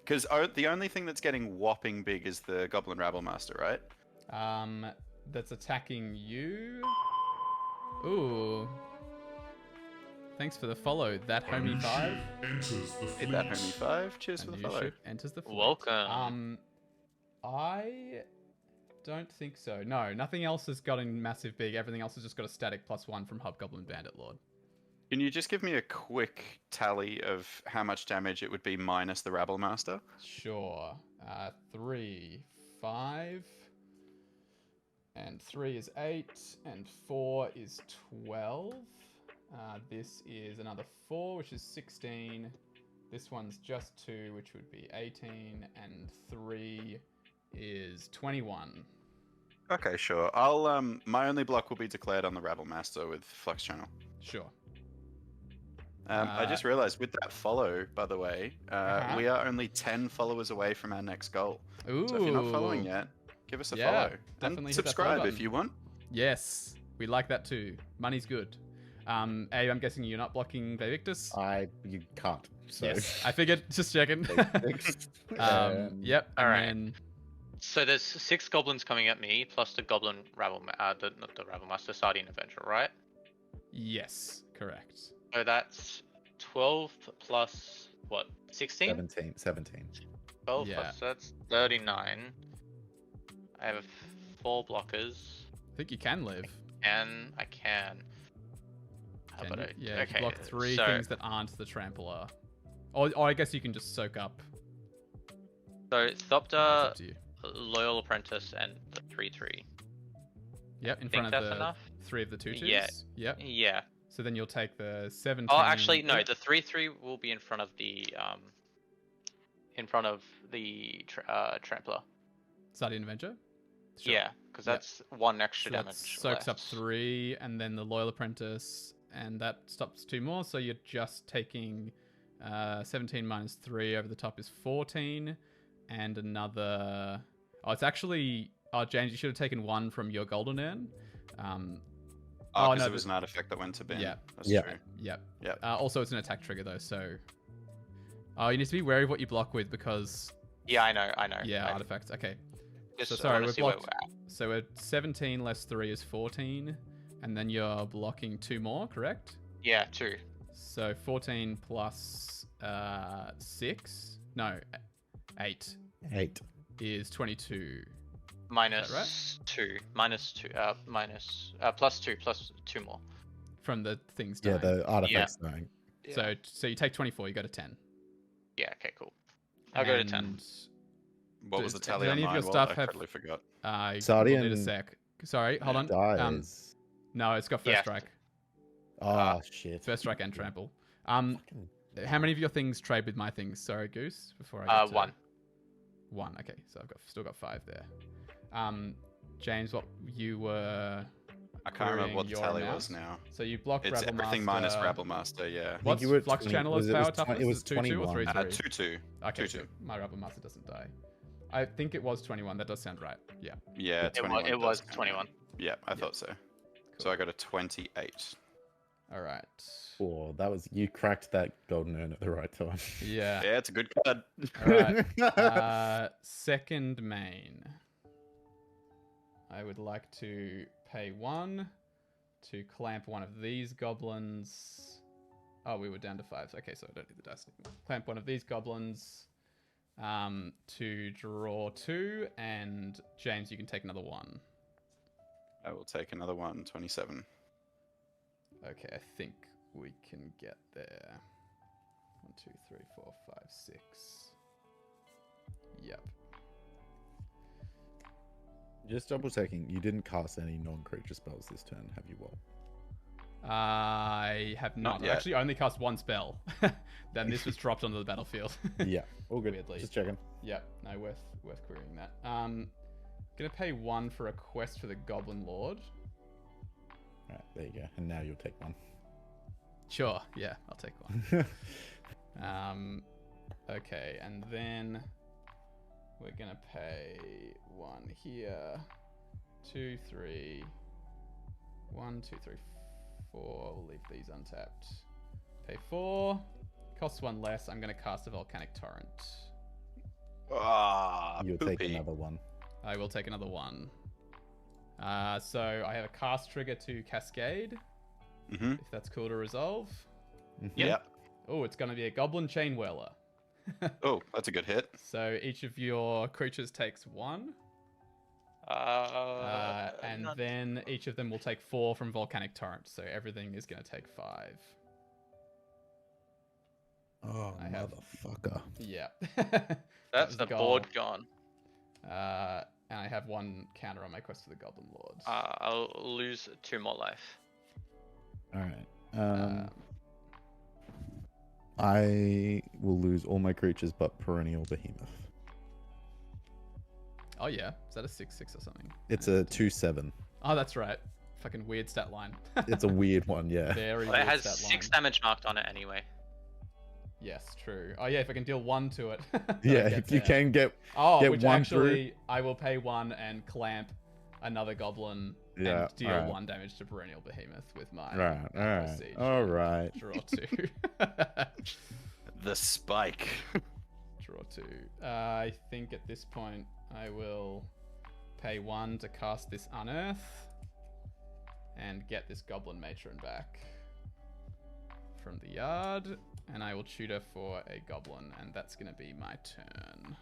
because the only thing that's getting whopping big is the Goblin Rabble Master, right? That's attacking you. Ooh. Thanks for the follow. That homie 5. Hit that homie 5. Cheers A for the new follow. ship enters the fleet. Welcome. I don't think so. No, nothing else has gotten massive big. Everything else has just got a static +1 from Hobgoblin Bandit Lord. Can you just give me a quick tally of how much damage it would be minus the Rabble Master? Sure. 3, 5. And 3 is 8. And 4 is 12. This is another 4, which is 16. This one's just 2, which would be 18. And 3 is 21. Okay, sure. I'll my only block will be declared on the Rabble Master with Flux Channel. Sure. I just realized with that follow, by the way, we are only 10 followers away from our next goal. Ooh. So if you're not following yet, give us a Yeah, follow. definitely And hit that follow subscribe if button. you want. Yes, we like that too. Money's good. Abe, I'm guessing you're not blocking Vaevictus? You can't. So. Yes, I figured. Just checking. Thanks. Yep. Alright. And then So there's 6 goblins coming at me, plus the goblin rabble, not the rabble master, Sardine Avenger, right? yes, correct. So that's 12 plus what? 16? 17. 12 Yeah. plus that's 39. I have 4 blockers, I think you can live. and I can. Can But you? I- Yeah, you okay, can block 3 so- things that aren't the Trampler. Or I guess you can just soak up. So It's Thopter, up to you. Loyal Apprentice, and the 3/3. Yep, in Think front that's of the enough? 3 of the 2/2s. Yeah. Yep. Yeah. So then you'll take the 17. Oh, actually, no. The 3/3 will be in front of the Trampler. Sardine Avenger? Sure. Yeah, because Yep. that's 1 extra So that damage. soaks up less. 3, and then the Loyal Apprentice, and that stops 2 more. So you're just taking 17 minus 3 over the top is 14, and another. Oh, it's actually. Oh, James, you should have taken 1 from your Golden Urn. Oh, because no, it was an artifact that went to bin. Yeah. That's Yeah. true. Yep. Yep. Also, it's an attack trigger though, so. Oh, you need to be wary of what you block with because. Yeah, I know. Yeah, I artifacts. Okay. just So sorry, wanna we're see where blocked. we're at. So we're 17 less 3 is 14, and then you're blocking 2 more, correct? Yeah, 2. So 14 plus 6? No, 8. 8. is 22. Minus 2. Minus 2. Plus 2. Plus 2 more. From the things Yeah, dying. the artifacts dying. Yeah. So you take 24, you go to 10. Yeah, okay, cool. I'll go to 10. And What was the Does tally any on of your mine? stuff Walt? I have- totally forgot. we'll Sardian need a sec. Sorry, hold on. Dies. No, it's got first Yeah. strike. Oh, shit. First strike and trample. How many of your things trade with my things? Sorry, Goose. Before I get to... 1. 1. Okay, so I've still got 5 there. James, what you were? I can't remember what the your tally amount? was now. So you block It's Rabble everything Master. minus Rabble Master, yeah. What's you were Flux 20 Channeler's was it- power it was toughness? it was Is it 2-2 or 21. 3-3? 2-2. Okay, 2-2. so my Rabble Master doesn't die. I think it was 21. That does sound right. Yeah. Yeah, It 21. was does sound 21. right. Yeah, I thought so. So I got a 28. All right. Oh, that was you cracked that golden urn at the right time. Yeah. Yeah, it's a good card. All right. Second main. I would like to pay 1 to clamp one of these goblins. Oh, we were down to 5. Okay, so I don't need the dice anymore. Clamp one of these goblins to draw 2, and James, you can take another 1. I will take another one, 27. Okay, I think we can get there. 1, 2, 3, 4, 5, 6. Yep. Just double checking, you didn't cast any non-creature spells this turn, have you, Walt? I have not. Not yet. I actually only cast 1 spell. Then this was dropped onto the battlefield. Yeah, all good. Weirdly. Just checking. Yep, no, worth querying that. Gonna pay 1 for a quest for the Goblin Lord. All right, there you go. And now you'll take one. Sure, yeah, I'll take 1. Okay, and then we're gonna pay 1 here. 2, 3. 1, 2, 3, 4. We'll leave these untapped. Pay 4. Costs 1 less. I'm gonna cast a Volcanic Torrent. Ah, You'll poopy. take another one. I will take another 1. So I have a cast trigger to Cascade, Mm-hmm. if that's cool to resolve. Yep. Oh, it's going to be a Goblin Chain Whirler. Oh, that's a good hit. So each of your creatures takes 1, and Not- then each of them will take 4 from Volcanic Torrent. So everything is going to take 5. Oh, I have- motherfucker. Yeah. That's was the the board goal. gone. And I have 1 counter on my quest for the Goblin Lord. I'll lose 2 more life. All right. Um, I will lose all my creatures but Perennial Behemoth. oh yeah, is that a 6/6 or something? It's a 2/7. Oh, that's right. Fucking weird stat line. It's a weird one, yeah. Very Well, it weird has stat 6 line. damage marked on it anyway. Yes, true. Oh yeah, if I can deal 1 to it. then I Yeah, get if you there. can get Oh, which one actually, I will pay 1 and clamp another goblin Yeah, and deal alright. 1 damage to Perennial Behemoth with my Right, Siege. alright. Draw 2. The spike. Draw 2. I think at this point I will pay 1 to cast this Unearth and get this Goblin Matron back from the yard, and I will tutor for a goblin, and that's going to be my turn.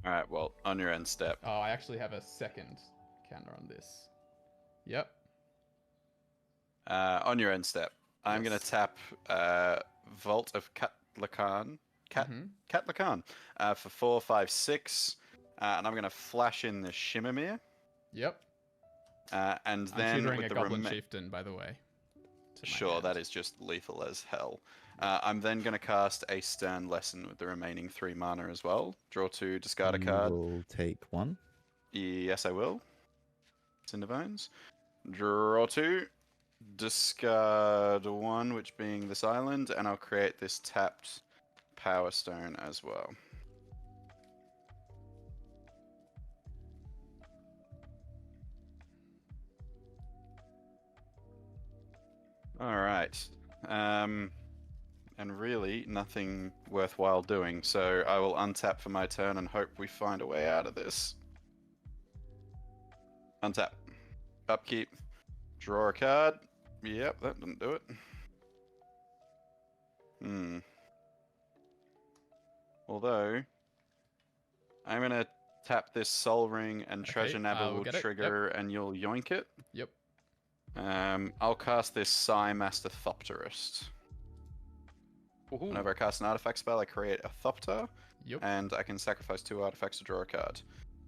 All right, well, on your end step. Oh, I actually have a second counter on this. Yep. On your end step, I'm going to tap Vault of Catlacan. Mhm. Catlacan for 4, 5, 6. And I'm going to flash in the Shimmermere. Yep. And I'm then tutoring with a the Goblin Chieftain, by the way. to my Sure, hand. that is just lethal as hell. I'm then going to cast a Stern Lesson with the remaining 3 mana as well. Draw 2, discard a You card. will take one. Yes, I will. Cinderbones. Draw 2, discard 1, which being this island, and I'll create this tapped Power Stone as well. Alright. And really, nothing worthwhile doing, so I will untap for my turn and hope we find a way out of this. Untap. Upkeep. Draw a card. Yep, that didn't do it. Although, I'm gonna tap this Soul Ring, and Okay, Treasure Nabber we'll will get it, yep. trigger, and you'll yoink it. Yep. I'll cast this Psy Master Thopterist. Whenever I cast an artifact spell, I create a Thopter, Yep. and I can sacrifice 2 artifacts to draw a card.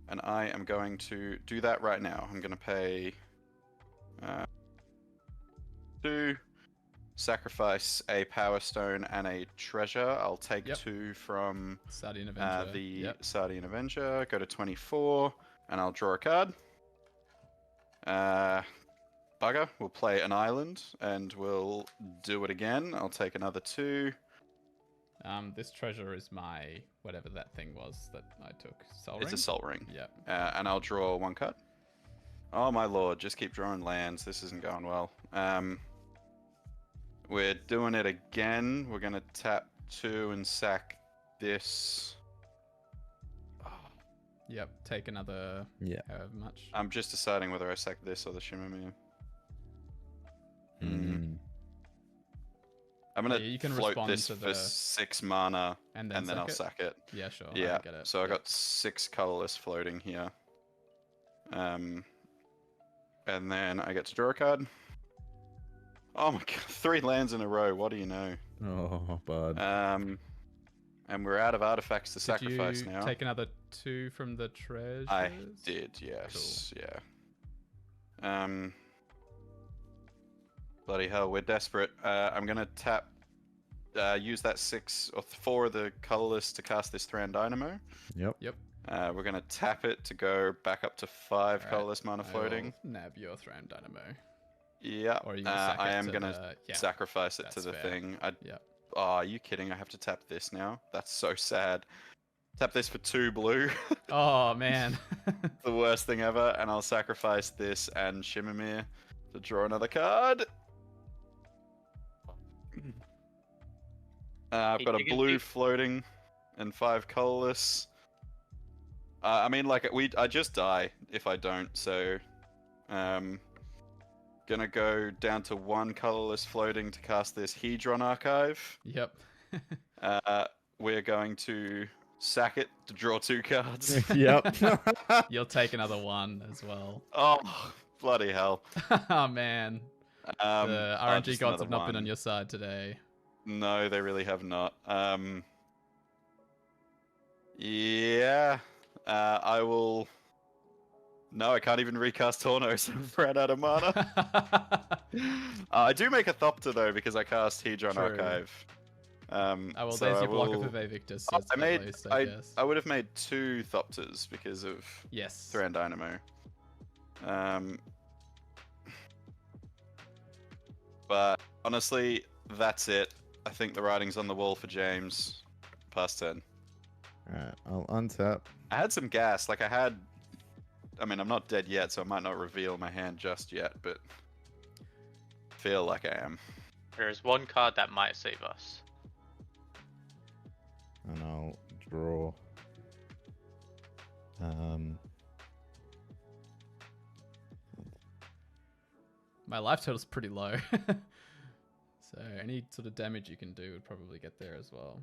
And I am going to do that right now. I'm going to pay 2, sacrifice a Power Stone and a Treasure. I'll take Yep. 2 from Sardian Avenger. the Yep. Sardian Avenger, go to 24, and I'll draw a card. Bugger, we'll play an island, and we'll do it again. I'll take another 2. This treasure is my whatever that thing was that I took. Soul It's Ring? a Soul Ring. Yep. And I'll draw 1 card. Oh my lord, just keep drawing lands. This isn't going well. We're doing it again. We're gonna tap 2 and sack this. Yep. Take another. Yeah. However much. I'm just deciding whether I sack this or the Shimmermere. I'm gonna Yeah, you can float respond this to for the- 6 mana, And and then I'll sack sack it. it. Yeah, sure. Yeah, I get it. so I Yep. got 6 colorless floating here. And then I get to draw a card. Oh my god, 3 lands in a row, what do you know? Oh, bud. And we're out of artifacts to sacrifice Did you now. take another 2 from the treasures? I did, yes. Yeah. Bloody hell, we're desperate. I'm gonna tap use that 6 or 4 of the colorless to cast this Thran Dynamo. Yep. We're gonna tap it to go back up to 5 Alright, colorless mana floating. I will nab your Thran Dynamo. Yeah. Or you can sack I it am to gonna the- yeah, sacrifice it to that's the fair. thing. Yep. Oh, are you kidding? I have to tap this now. That's so sad. Tap this for 2 blue. Oh man. The worst thing ever. And I'll sacrifice this and Shimmermere to draw another card. I've got a You can blue keep- floating and 5 colorless. I mean, like I just die if I don't. So, gonna go down to 1 colorless floating to cast this Hedron Archive. Yep. We're going to sack it to draw 2 cards. Yep. You'll take another 1 as well. Oh, bloody hell. Oh man. The RNG just gods have another not been on one. your side today. No, they really have not. Yeah. I will. No, I can't even recast Tawnos. I've ran out of mana. I do make a Thopter though because I cast Hedron True. Archive. Oh well, so there's I your blocker will- for Vaevictus. So Oh, it's I at made. least, I guess. I would have made 2 Thopters because of Yes. Thran Dynamo. But honestly, that's it. I think the writing's on the wall for James. Past 10. Alright, I'll untap. I had some gas. Like I mean, I'm not dead yet, so I might not reveal my hand just yet, but feel like I am. There is 1 card that might save us. And I'll draw. My life total's pretty low. So any sort of damage you can do would probably get there as well.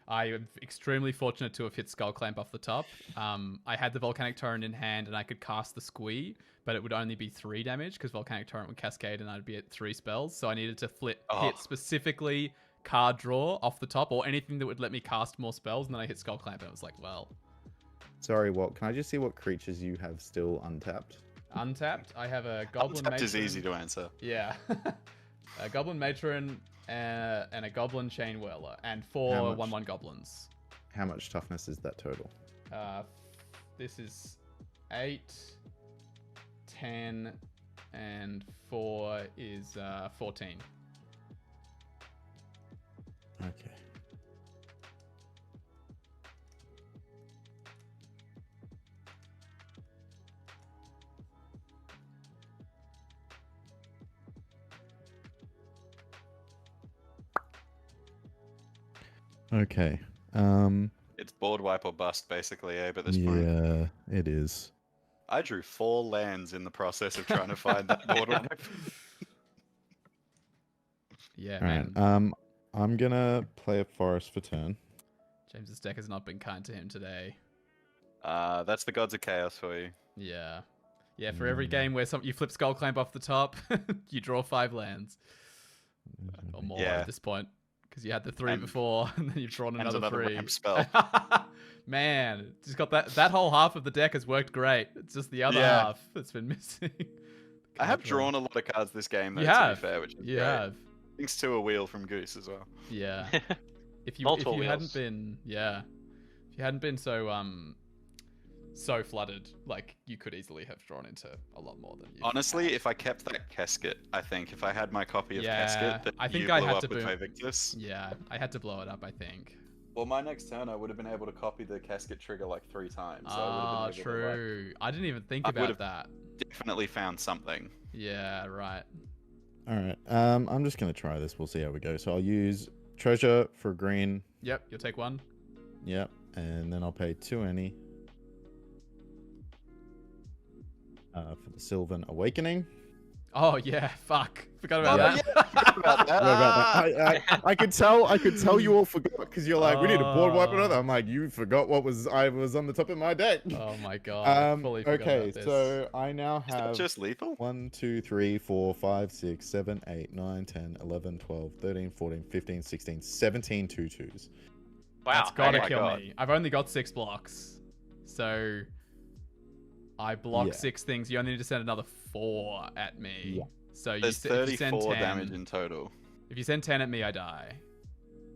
I am extremely fortunate to have hit Skull Clamp off the top. I had the Volcanic Torrent in hand and I could cast the Squee, but it would only be 3 damage because Volcanic Torrent would cascade and I'd be at 3 spells. So I needed to hit specifically card draw off the top or anything that would let me cast more spells. And then I hit Skull Clamp and it was like, well. Sorry, Walt. Can I just see what creatures you have still untapped? Untapped, I have a Goblin Untapped Matron. is easy to answer. Yeah. A Goblin Matron and a Goblin Chain Whirler and How 4 much? 1/1 goblins. How much toughness is that total? This is 8, 10, and 4 is 14. Okay. Okay. It's board wipe or bust, basically, Abe, at this point. Yeah, it is. I drew 4 lands in the process of trying to find that board wipe. Yeah, All right. man. I'm gonna play a forest for turn. James's deck has not been kind to him today. That's the gods of chaos for you. Yeah. Yeah, for every game where you flip Skull Clamp off the top, you draw 5 lands. Or more Yeah. at this point. Because you had the 3 And- before, and then you've drawn and another another 3. ramp spell. Man, just got that whole half of the deck has worked great. It's just the other Yeah. half that's been missing. I have Card draw. drawn a lot of cards this game, though, You to have. be fair, which is You great. have. Thanks to a wheel from Goose as well. Yeah. If you Multiple hadn't wheels. been if you hadn't been so flooded, like you could easily have drawn into a lot more than you. Honestly, have. if I kept that casket, I think if I had my copy of Yeah, casket that I think you I blew had up to with boom- Vaevictus. Yeah, I had to blow it up, I think. Well, my next turn, I would have been able to copy the casket trigger like 3 times. So I would Ah, have been able to, like, true. I didn't even think I about would've- that. definitely found something. Yeah, right. All right. I'm just gonna try this. We'll see how we go. So I'll use treasure for green. Yep, you'll take 1. Yep. And then I'll pay 2 any. For the Sylvan Awakening. Oh yeah, fuck. Forgot about Oh, that. yeah, about that. Sorry about that. I could tell you all forgot because you're like, we need a board wipe another. I'm like, you forgot what was on the top of my deck. Oh my god. Fully forgot Okay, about this. so I now Is that have just lethal? 1, 2, 3, 4, 5, 6, 7, 8, 9, 10, 11, 12, 13, 14, 15, 16, 17 2/2s. Wow. That's gotta my kill God. me. I've only got 6 blocks. So I block Yeah. 6 things. You only need to send another 4 at me. Yeah. So There's if you send 34 10, damage in total. If you send 10 at me, I die.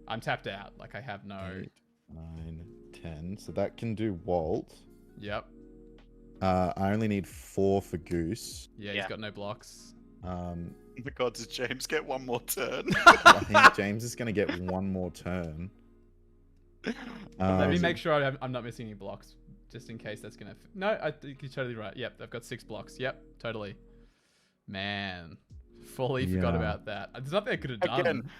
I'm tapped out. Like I have no. 8, 9, 10. So that can do Walt. Yep. I only need 4 for Goose. Yeah, he's Yeah. got no blocks. The gods of James get one more turn. I think James is going to get one more turn. Let me Um, make sure I'm not missing any blocks, just in case that's gonna. No, I think you're totally right. Yep, I've got 6 blocks. Yep, totally. Man, fully forgot Yeah. about that. There's nothing I could have done. Again,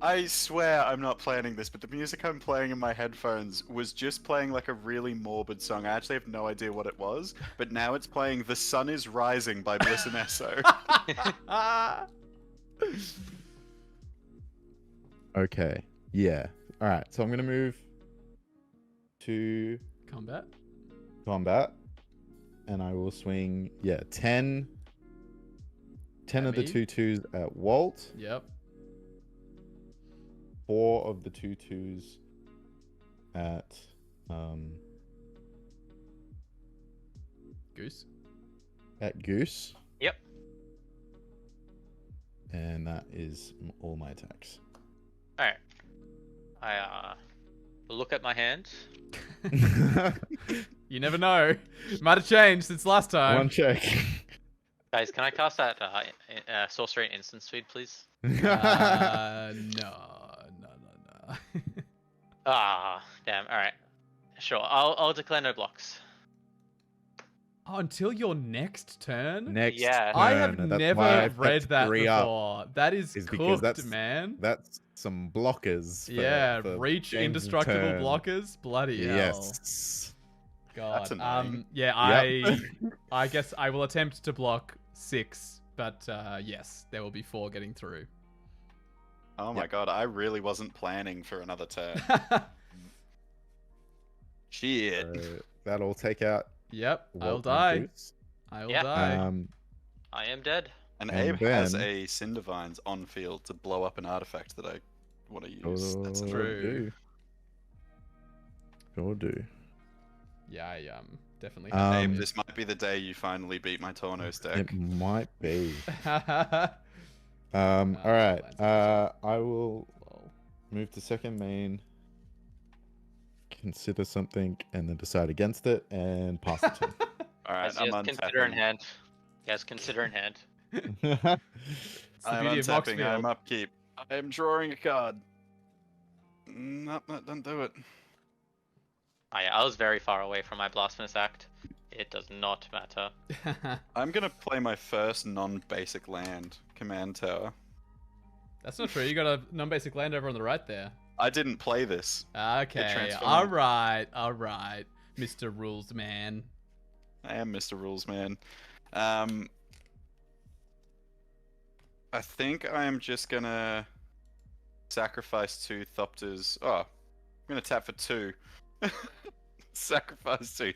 I swear I'm not planning this, but the music I'm playing in my headphones was just playing like a really morbid song. I actually have no idea what it was, but now it's playing "The Sun Is Rising" by Bliss and Esso. Okay. Yeah. All right. So I'm going to move to Combat. combat. And I will swing, 10 At of the me? 2/2s at Walt. Yep. 4 of the 2/2s at Goose. Goose. Yep. And that is all my attacks. Alright. I look at my hand. You never know. Might have changed since last time. One check. Guys, can I cast that sorcery and instant speed, please? No. Ah, damn. Alright. Sure. I'll declare no blocks. Oh, until your next turn? Next. Yeah. I have turn. That's why never I read put that 3 up. before. That is Is because cooked, that's- man. That's some blockers. For Reach James' indestructible turn. blockers. Bloody hell. Yes. God. That's annoying. Yeah, Yep. I guess I will attempt to block 6, but yes, there will be 4 getting through. Oh my god, I really wasn't planning for another turn. Shit. That'll take out. Yep, I'll Walt and die. Goose. I'll Yeah. die. I am dead. And And Abe has then- a Cindervines on field to blow up an artifact that I want to use. That's Sure true. do. Sure do. Yeah, I definitely Abe, have this might be the day you finally beat my Tawnos deck. It might be. to. All right. that's I will Lol. move to second main, consider something, and then decide against it and pass the turn. Alright, Guys, I'm yes, consider in untapping. hand. Yes, consider in hand. It's the I'm beauty of untapping, I'm Moxfield. upkeep. I am drawing a card. Nope, that doesn't do it. I was very far away from my blasphemous act. It does not matter. I'm gonna play my first non-basic land, Command Tower. That's not true. You got a non-basic land over on the right there. I didn't play this. Okay. transformed. All right. Mr. Rules Man. I am Mr. Rules Man. I think I am just gonna sacrifice 2 Thopters. Oh, I'm gonna tap for 2. Sacrifice 2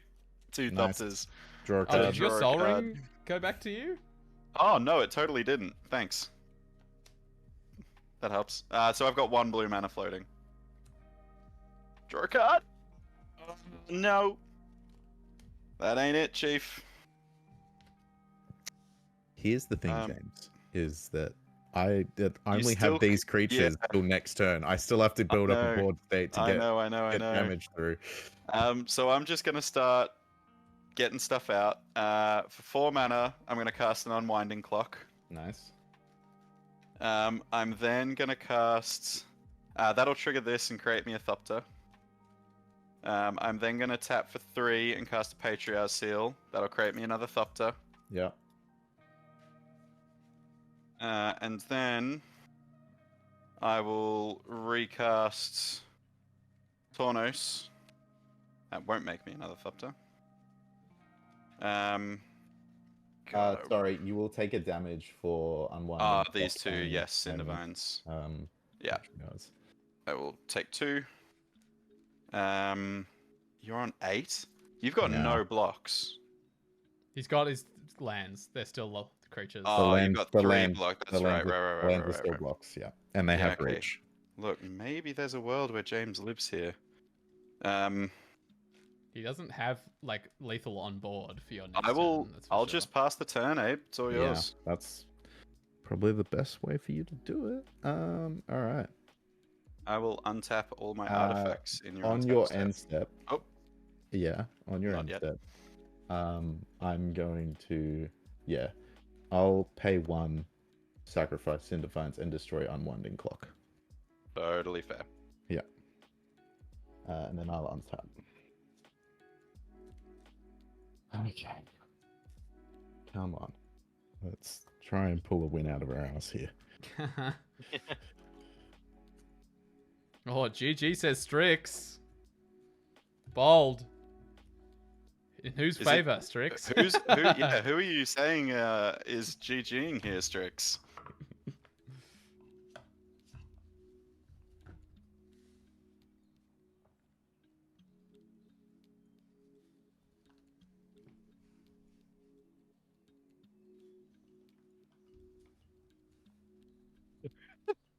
2 Nice. Thopters. Draw a Oh, card. did your Draw a Soul card. Ring go back to you? Oh, no, it totally didn't. Thanks. That helps. So I've got 1 blue mana floating. Draw a card. No. That ain't it, Chief. Here's the thing, Um, James, is that I only still have these creatures till next turn. I still have to build up a know. board state to I get know. damage through. So I'm just gonna start getting stuff out. For 4 mana, I'm gonna cast an Unwinding Clock. Nice. I'm then gonna cast. That'll trigger this and create me a Thopter. I'm then gonna tap for 3 and cast a Patriarch Seal. That'll create me another Thopter. Yeah. And then I will recast Tawnos. That won't make me another Thopter. God, Sorry, you will take a damage for unwinding. these 2, and- yes, and, Cindervines. Yeah. Patriarchs. I will take 2. You're on 8. You've got Yeah. no blocks. He's got his lands. They're still creatures. Oh, land- you've got the 3 land- blocks. the That's right. lands Right. Lands are still blocks, yeah, and they Yeah, have okay. reach. Look, maybe there's a world where James lives here. He doesn't have like lethal on board for your next I will. turn, that's for I'll sure. just pass the turn, Abe. It's all yours. Yeah, that's probably the best way for you to do it. All right. I will untap all my artifacts in your On untap your step. end step. Oh. Yeah, on your Not end yet. step. I'm going to I'll pay 1, sacrifice Cindervines, and destroy Unwinding Clock. Totally fair. And then I'll untap. Okay. Come on. Let's try and pull a win out of our ass here. Oh, GG says Strix. Bold. In whose Is it- favor, Strix? Who are you saying is GGing here, Strix?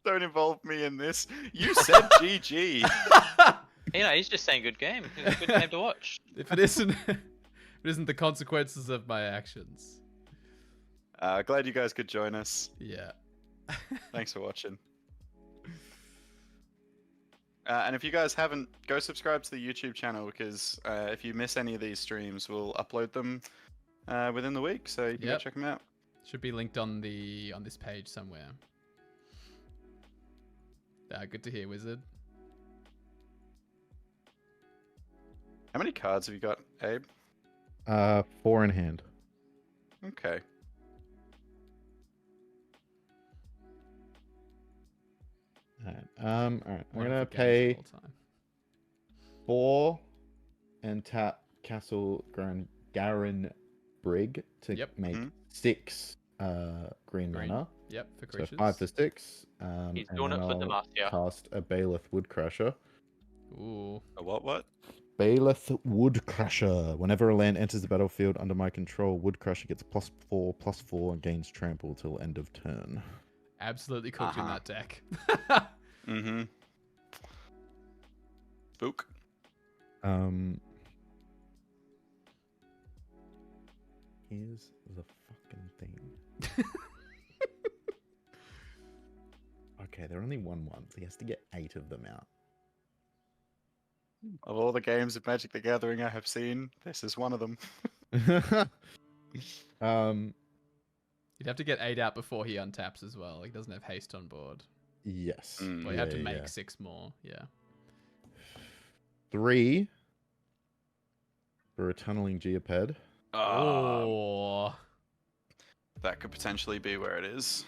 Don't involve me in this. You said GG. You know, he's just saying good game. It's a good game to watch. If it isn't, if it isn't the consequences of my actions. Glad you guys could join us. Yeah. Thanks for watching. And if you guys haven't, go subscribe to the YouTube channel because if you miss any of these streams, we'll upload them within the week. So you can go Yep. check them out. Should be linked on this page somewhere. Good to hear, Wizard. How many cards have you got, Abe? 4 in hand. Okay. Alright. I'm One gonna of the games pay of all time. 4 and tap Castle Garen Brig to Yep. make Mhm. 6 green Green. mana. Yep, for So creatures. 5 for 6. He's and doing then it for the I'll Demacia. cast a Bailiff Woodcrusher. Ooh. A what? Bailiff Woodcrusher. Whenever a land enters the battlefield under my control, Woodcrusher gets +4/+4 and gains trample till end of turn. Absolutely cooked in Uh-huh. that deck. Mm-hmm. Spook. Here's the fucking thing. Okay, they're only 1/1s. He has to get 8 of them out. Of all the games of Magic the Gathering I have seen, this is one of them. You'd have to get 8 out before he untaps as well. He doesn't have haste on board. Yes. Mm. Well, you have to make yeah. 6 more. Yeah. 3 for a tunneling geoped. Oh. That could potentially be where it is.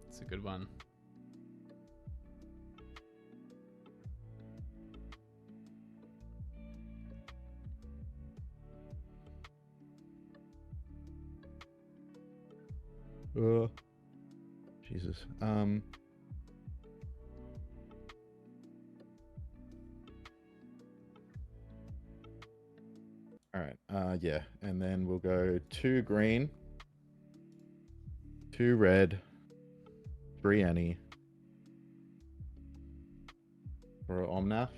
It's a good one. Jesus. All right. Yeah, and then we'll go 2 green, 2 red, 3 any for Omnath.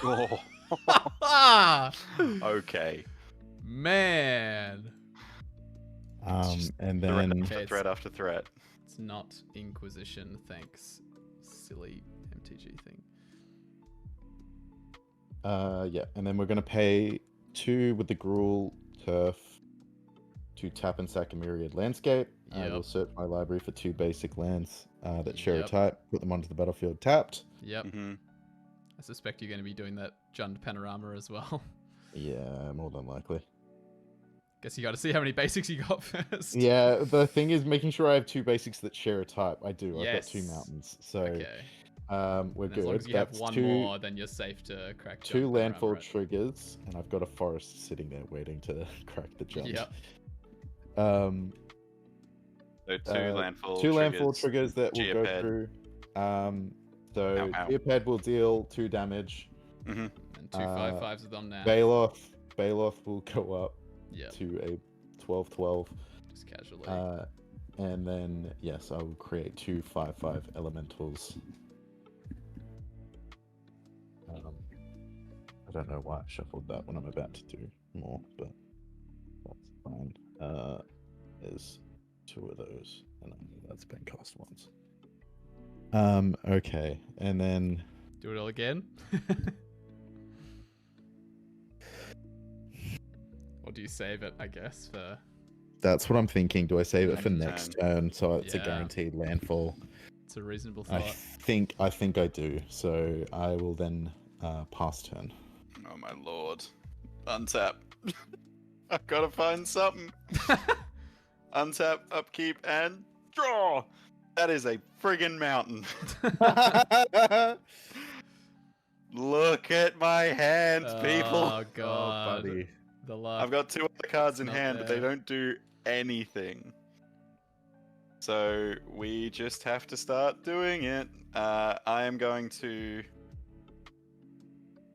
Oh. Okay. Man. And Threat then after Okay, threat after threat. It's not Inquisition, thanks. Silly MTG thing. yeah, and then we're gonna pay 2 with the Gruul Turf to tap and sack a Myriad Landscape. I will Yep. search my library for 2 basic lands that share Yep. a type, put them onto the battlefield tapped. Yep. Mm-hmm. I suspect you're going to be doing that Jund Panorama as well. Yeah, more than likely. Guess you got to see how many basics you got first. Yeah, the thing is making sure I have 2 basics that share a type. I do. I've got 2 Yes. mountains, so Okay. we're And good. as long as you That's have one 2, more, then you're safe to crack 2 Jund landfall Panorama, right? triggers, and I've got a forest sitting there waiting to crack the jump. Yep. So 2 landfall 2 triggers. landfall triggers that will go Geoped. through. So Ow, ow. Geoped will deal 2 damage. Mm-hmm. And 2/5/5s with them now. Baloth will go up Yep. to a 12/12. Just casually. And then yes, I will create 2 5/5 elementals. I don't know why I shuffled that when I'm about to do more, but that's fine. There's 2 of those, and that's been cast once. Okay, and then Do it all again? Or do you save it, I guess, for... that's what I'm thinking. Do I save it for Next next turn so it's a Yeah. guaranteed landfall? It's a reasonable I thought. think I do. So I will then pass turn. Oh my lord. Untap. I've got to find something. Untap, upkeep, and draw. That is a friggin' mountain. Look at my hand, people. Oh, God. buddy. The luck. I've got 2 other cards in Not hand, but they there. don't do anything. So we just have to start doing it. I am going to...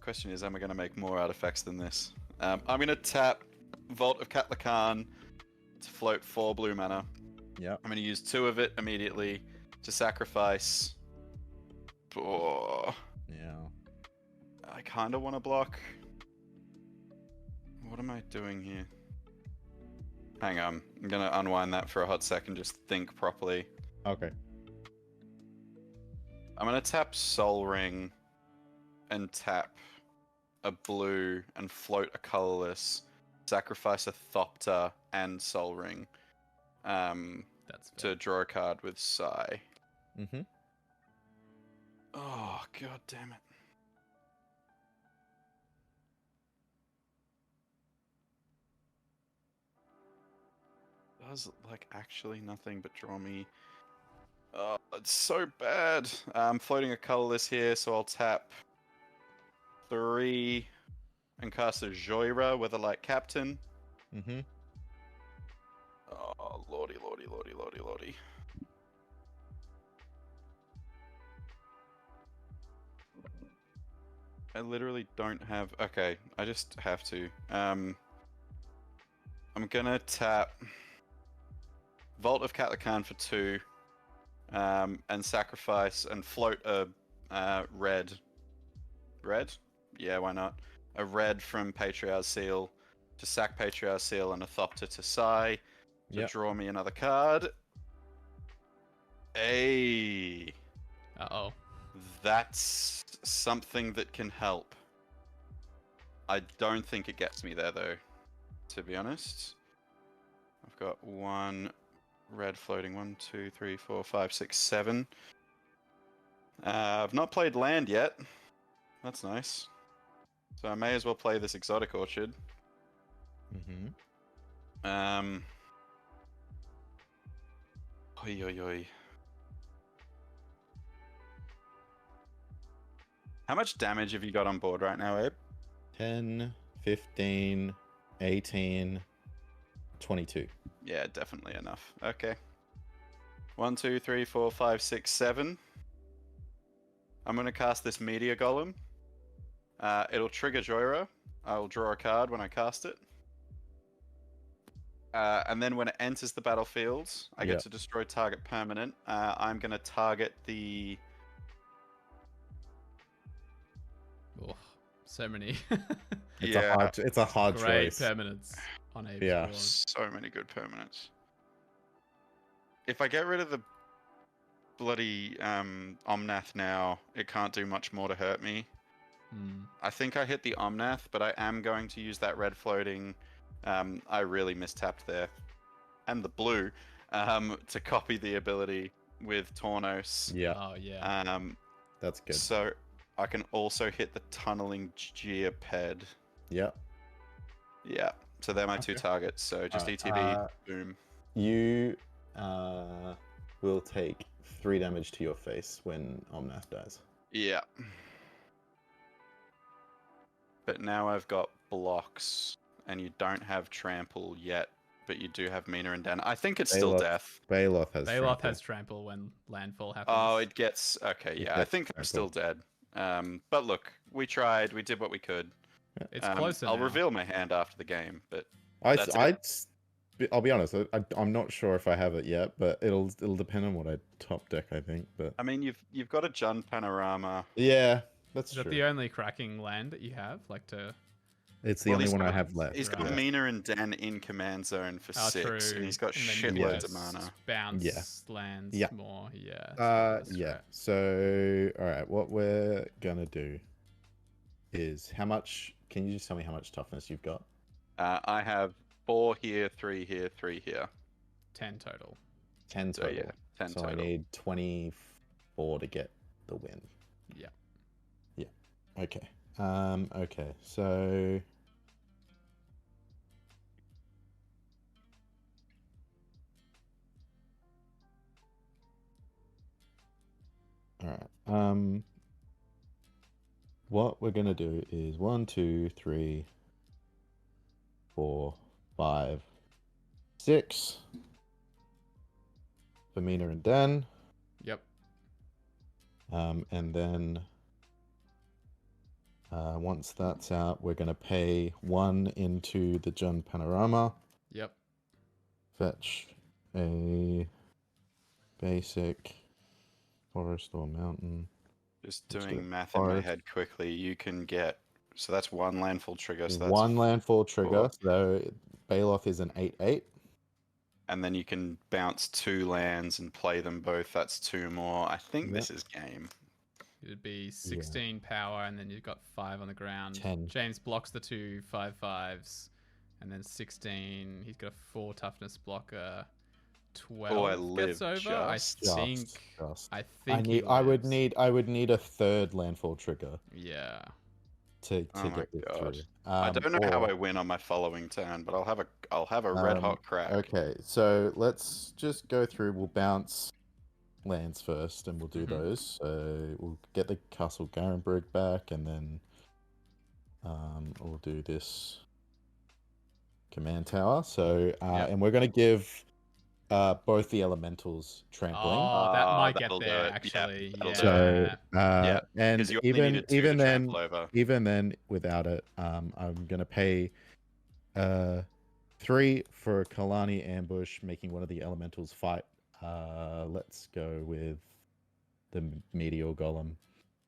Question is, am I going to make more artifacts than this? I'm going to tap Vault of Katlakan to float 4 blue mana. Yep. I'm going to use 2 of it immediately to sacrifice. Oh, Yeah. I kind of want to block. What am I doing here? Hang on. I'm going to unwind that for a hot second, just think properly. Okay. I'm going to tap Soul Ring and tap a blue and float a colorless, sacrifice a Thopter and Soul Ring That's fair. to draw a card with Psy. Mm-hmm. Oh, god damn it. Does like actually nothing but draw me. Oh, it's so bad. I'm floating a colorless here, so I'll tap 3 and cast a Joyra with a light captain. Mm-hmm. Oh, lordy, lordy, lordy, lordy, lordy. I literally don't have... Okay, I just have to. I'm gonna tap Vault of Katlakan for 2, and sacrifice and float a red. Red? Yeah, why not? A red from Patriarch's Seal to sack Patriarch's Seal and a Thopter to Psy to Yep. draw me another card. Hey, Uh-oh. that's something that can help. I don't think it gets me there though, to be honest. I've got 1 red floating. 1, 2, 3, 4, 5, 6, 7. I've not played land yet. That's nice. So I may as well play this Exotic Orchard. Mm-hmm. Oi, oi, oi. How much damage have you got on board right now, Abe? 10, 15, 18, 22. Yeah, definitely enough. Okay. 1, 2, 3, 4, 5, 6, 7. I'm gonna cast this Meteor Golem. It'll trigger Joyra. I'll draw a card when I cast it. And then when it enters the battlefield, I get to destroy target permanent. I'm going to target the... Oh, so many. It's a hard Great choice. permanents on Abe's Yeah. board. So many good permanents. If I get rid of the bloody Omnath now, it can't do much more to hurt me. I think I hit the Omnath, but I am going to use that red floating. I really mistapped there. And the blue to copy the ability with Tawnos. Yeah. Oh, yeah. That's good. So I can also hit the tunneling Geoped. Yeah. Yeah. So they're my two targets. So just ETB, boom. You will take 3 damage to your face when Omnath dies. Yeah. But now I've got blocks, and you don't have trample yet, but you do have Mina and Den. I think it's still death. Baeloth has Baeloth has trample when landfall happens. Oh, it gets... Okay, yeah. I think I'm still dead. But look, we tried. We did what we could. It's closer I'll now. reveal my hand after the game, but... I'll be honest. I'm not sure if I have it yet, but it'll depend on what I top deck. I think, but I mean, you've got a Jund Panorama. yeah, that's Is that true. the only cracking land that you have? Like to... It's the only one I have left. He's got Right. Mina and Den in command zone for 6, true. and he's got And then you shitloads just of mana. Bounce lands Yeah. more. Yeah. That's Yeah. right. So, all right, what we're gonna do is how much? Can you just tell me how much toughness you've got? I have 4 here, 3 here, 3 here. 10 total. 10 So total. yeah, 10 So total. I need 24 to get the win. Yeah. Yeah. Okay. Okay. So. All right. What we're gonna do is 1, 2, 3, 4, 5, 6 for Mina and Den. Yep. And then once that's out, we're gonna pay 1 into the Jund Panorama. Yep. Fetch a basic forest or mountain. Just Let's doing do math in my forest. head quickly, you can get... So that's 1 landfall trigger, so that's 1 landfall trigger. 4. So Baeloth is an 8/8. And then you can bounce 2 lands and play them both. That's 2 more. I think Yep. this is game. It'd be 16 power, and then you've got 5 on the ground. 10. James blocks the 2 5/5s, and then 16. He's got a 4 toughness blocker. 12 gets over. just. I think. he I would lives. need a 3rd landfall trigger Yeah. to Oh my get this God. through. I don't know how or- I win on my following turn, but I'll have a red hot crack. Okay, so let's just go through. We'll bounce lands first, and we'll do those. So we'll get the Castle Garenberg back, and then we'll do this command tower. So and we're gonna give both the elementals trampling. Oh, that might get that'll do there it. actually. that'll Yeah. do it. So and 'Cause you only needed 2 even to then trample over. even then without it, I'm gonna pay 3 for Kalani ambush, making one of the elementals fight. Let's go with the meteor golem.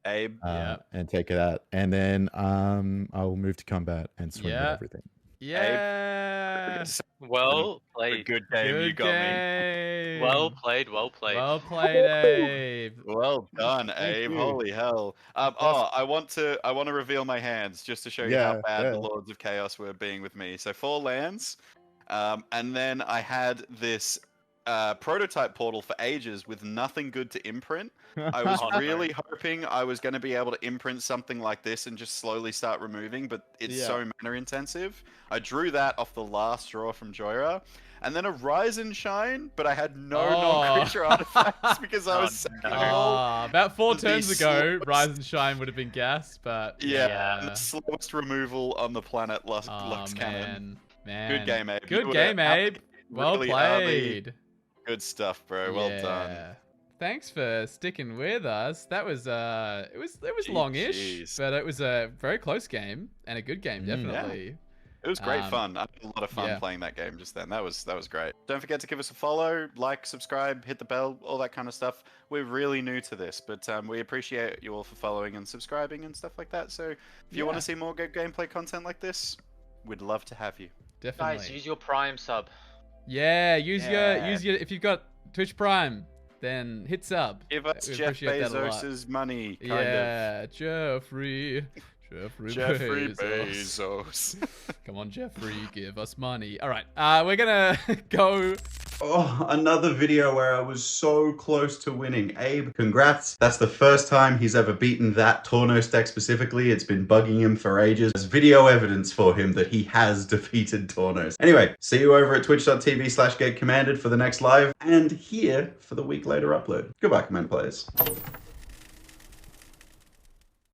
Abe, And take that, and then I'll move to combat and swing with Yeah. everything. Yeah. Well a played. good game. You Good got me. game. Well played. Well played. Well played, Abe. Well done, Abe. you. Holy hell. I want to reveal my hands just to show you how Yeah, bad yeah. the Lords of Chaos were being with me. So 4 lands. And then I had this prototype portal for ages with nothing good to imprint. I was Oh, no. really hoping I was going to be able to imprint something like this and just slowly start removing, but it's Yeah. so mana intensive. I drew that off the last draw from Joyra. And then a Rise and Shine, but I had no non-creature artifacts because I was Oh, no. sacking all. About 4 the turns ago, slowest- Rise and Shine would have been gas, but Yeah, and the slowest removal on the planet, Lux Oh, Cannon. man. Good game, Abe. Good You were game, out- Abe. Well really played. Good stuff, bro. Well done. Yeah. thanks for sticking with us. That was it was longish, Jeez. but it was a very close game and a good game, definitely. It was great fun. I had a lot of fun yeah. playing that game just then. That was great. Don't forget to give us a follow, like, subscribe, hit the bell, all that kind of stuff. We're really new to this, but we appreciate you all for following and subscribing and stuff like that. So if you want to see more good gameplay content like this, we'd love to have you. Definitely. Guys, use your Prime sub. Yeah, use your if you've got Twitch Prime, then hit sub. Give us We Jeff appreciate that a lot. Bezos's money, kind Yeah, Jeffrey Jeffrey Bezos. Bezos. Come on, Jeffrey, give us money. All right, we're gonna go. Oh, another video where I was so close to winning. Abe, congrats. That's the first time he's ever beaten that Tawnos deck specifically. It's been bugging him for ages. There's video evidence for him that he has defeated Tawnos. Anyway, see you over at twitch.tv/getcommanded for the next live and here for the week later upload. Goodbye, Command players.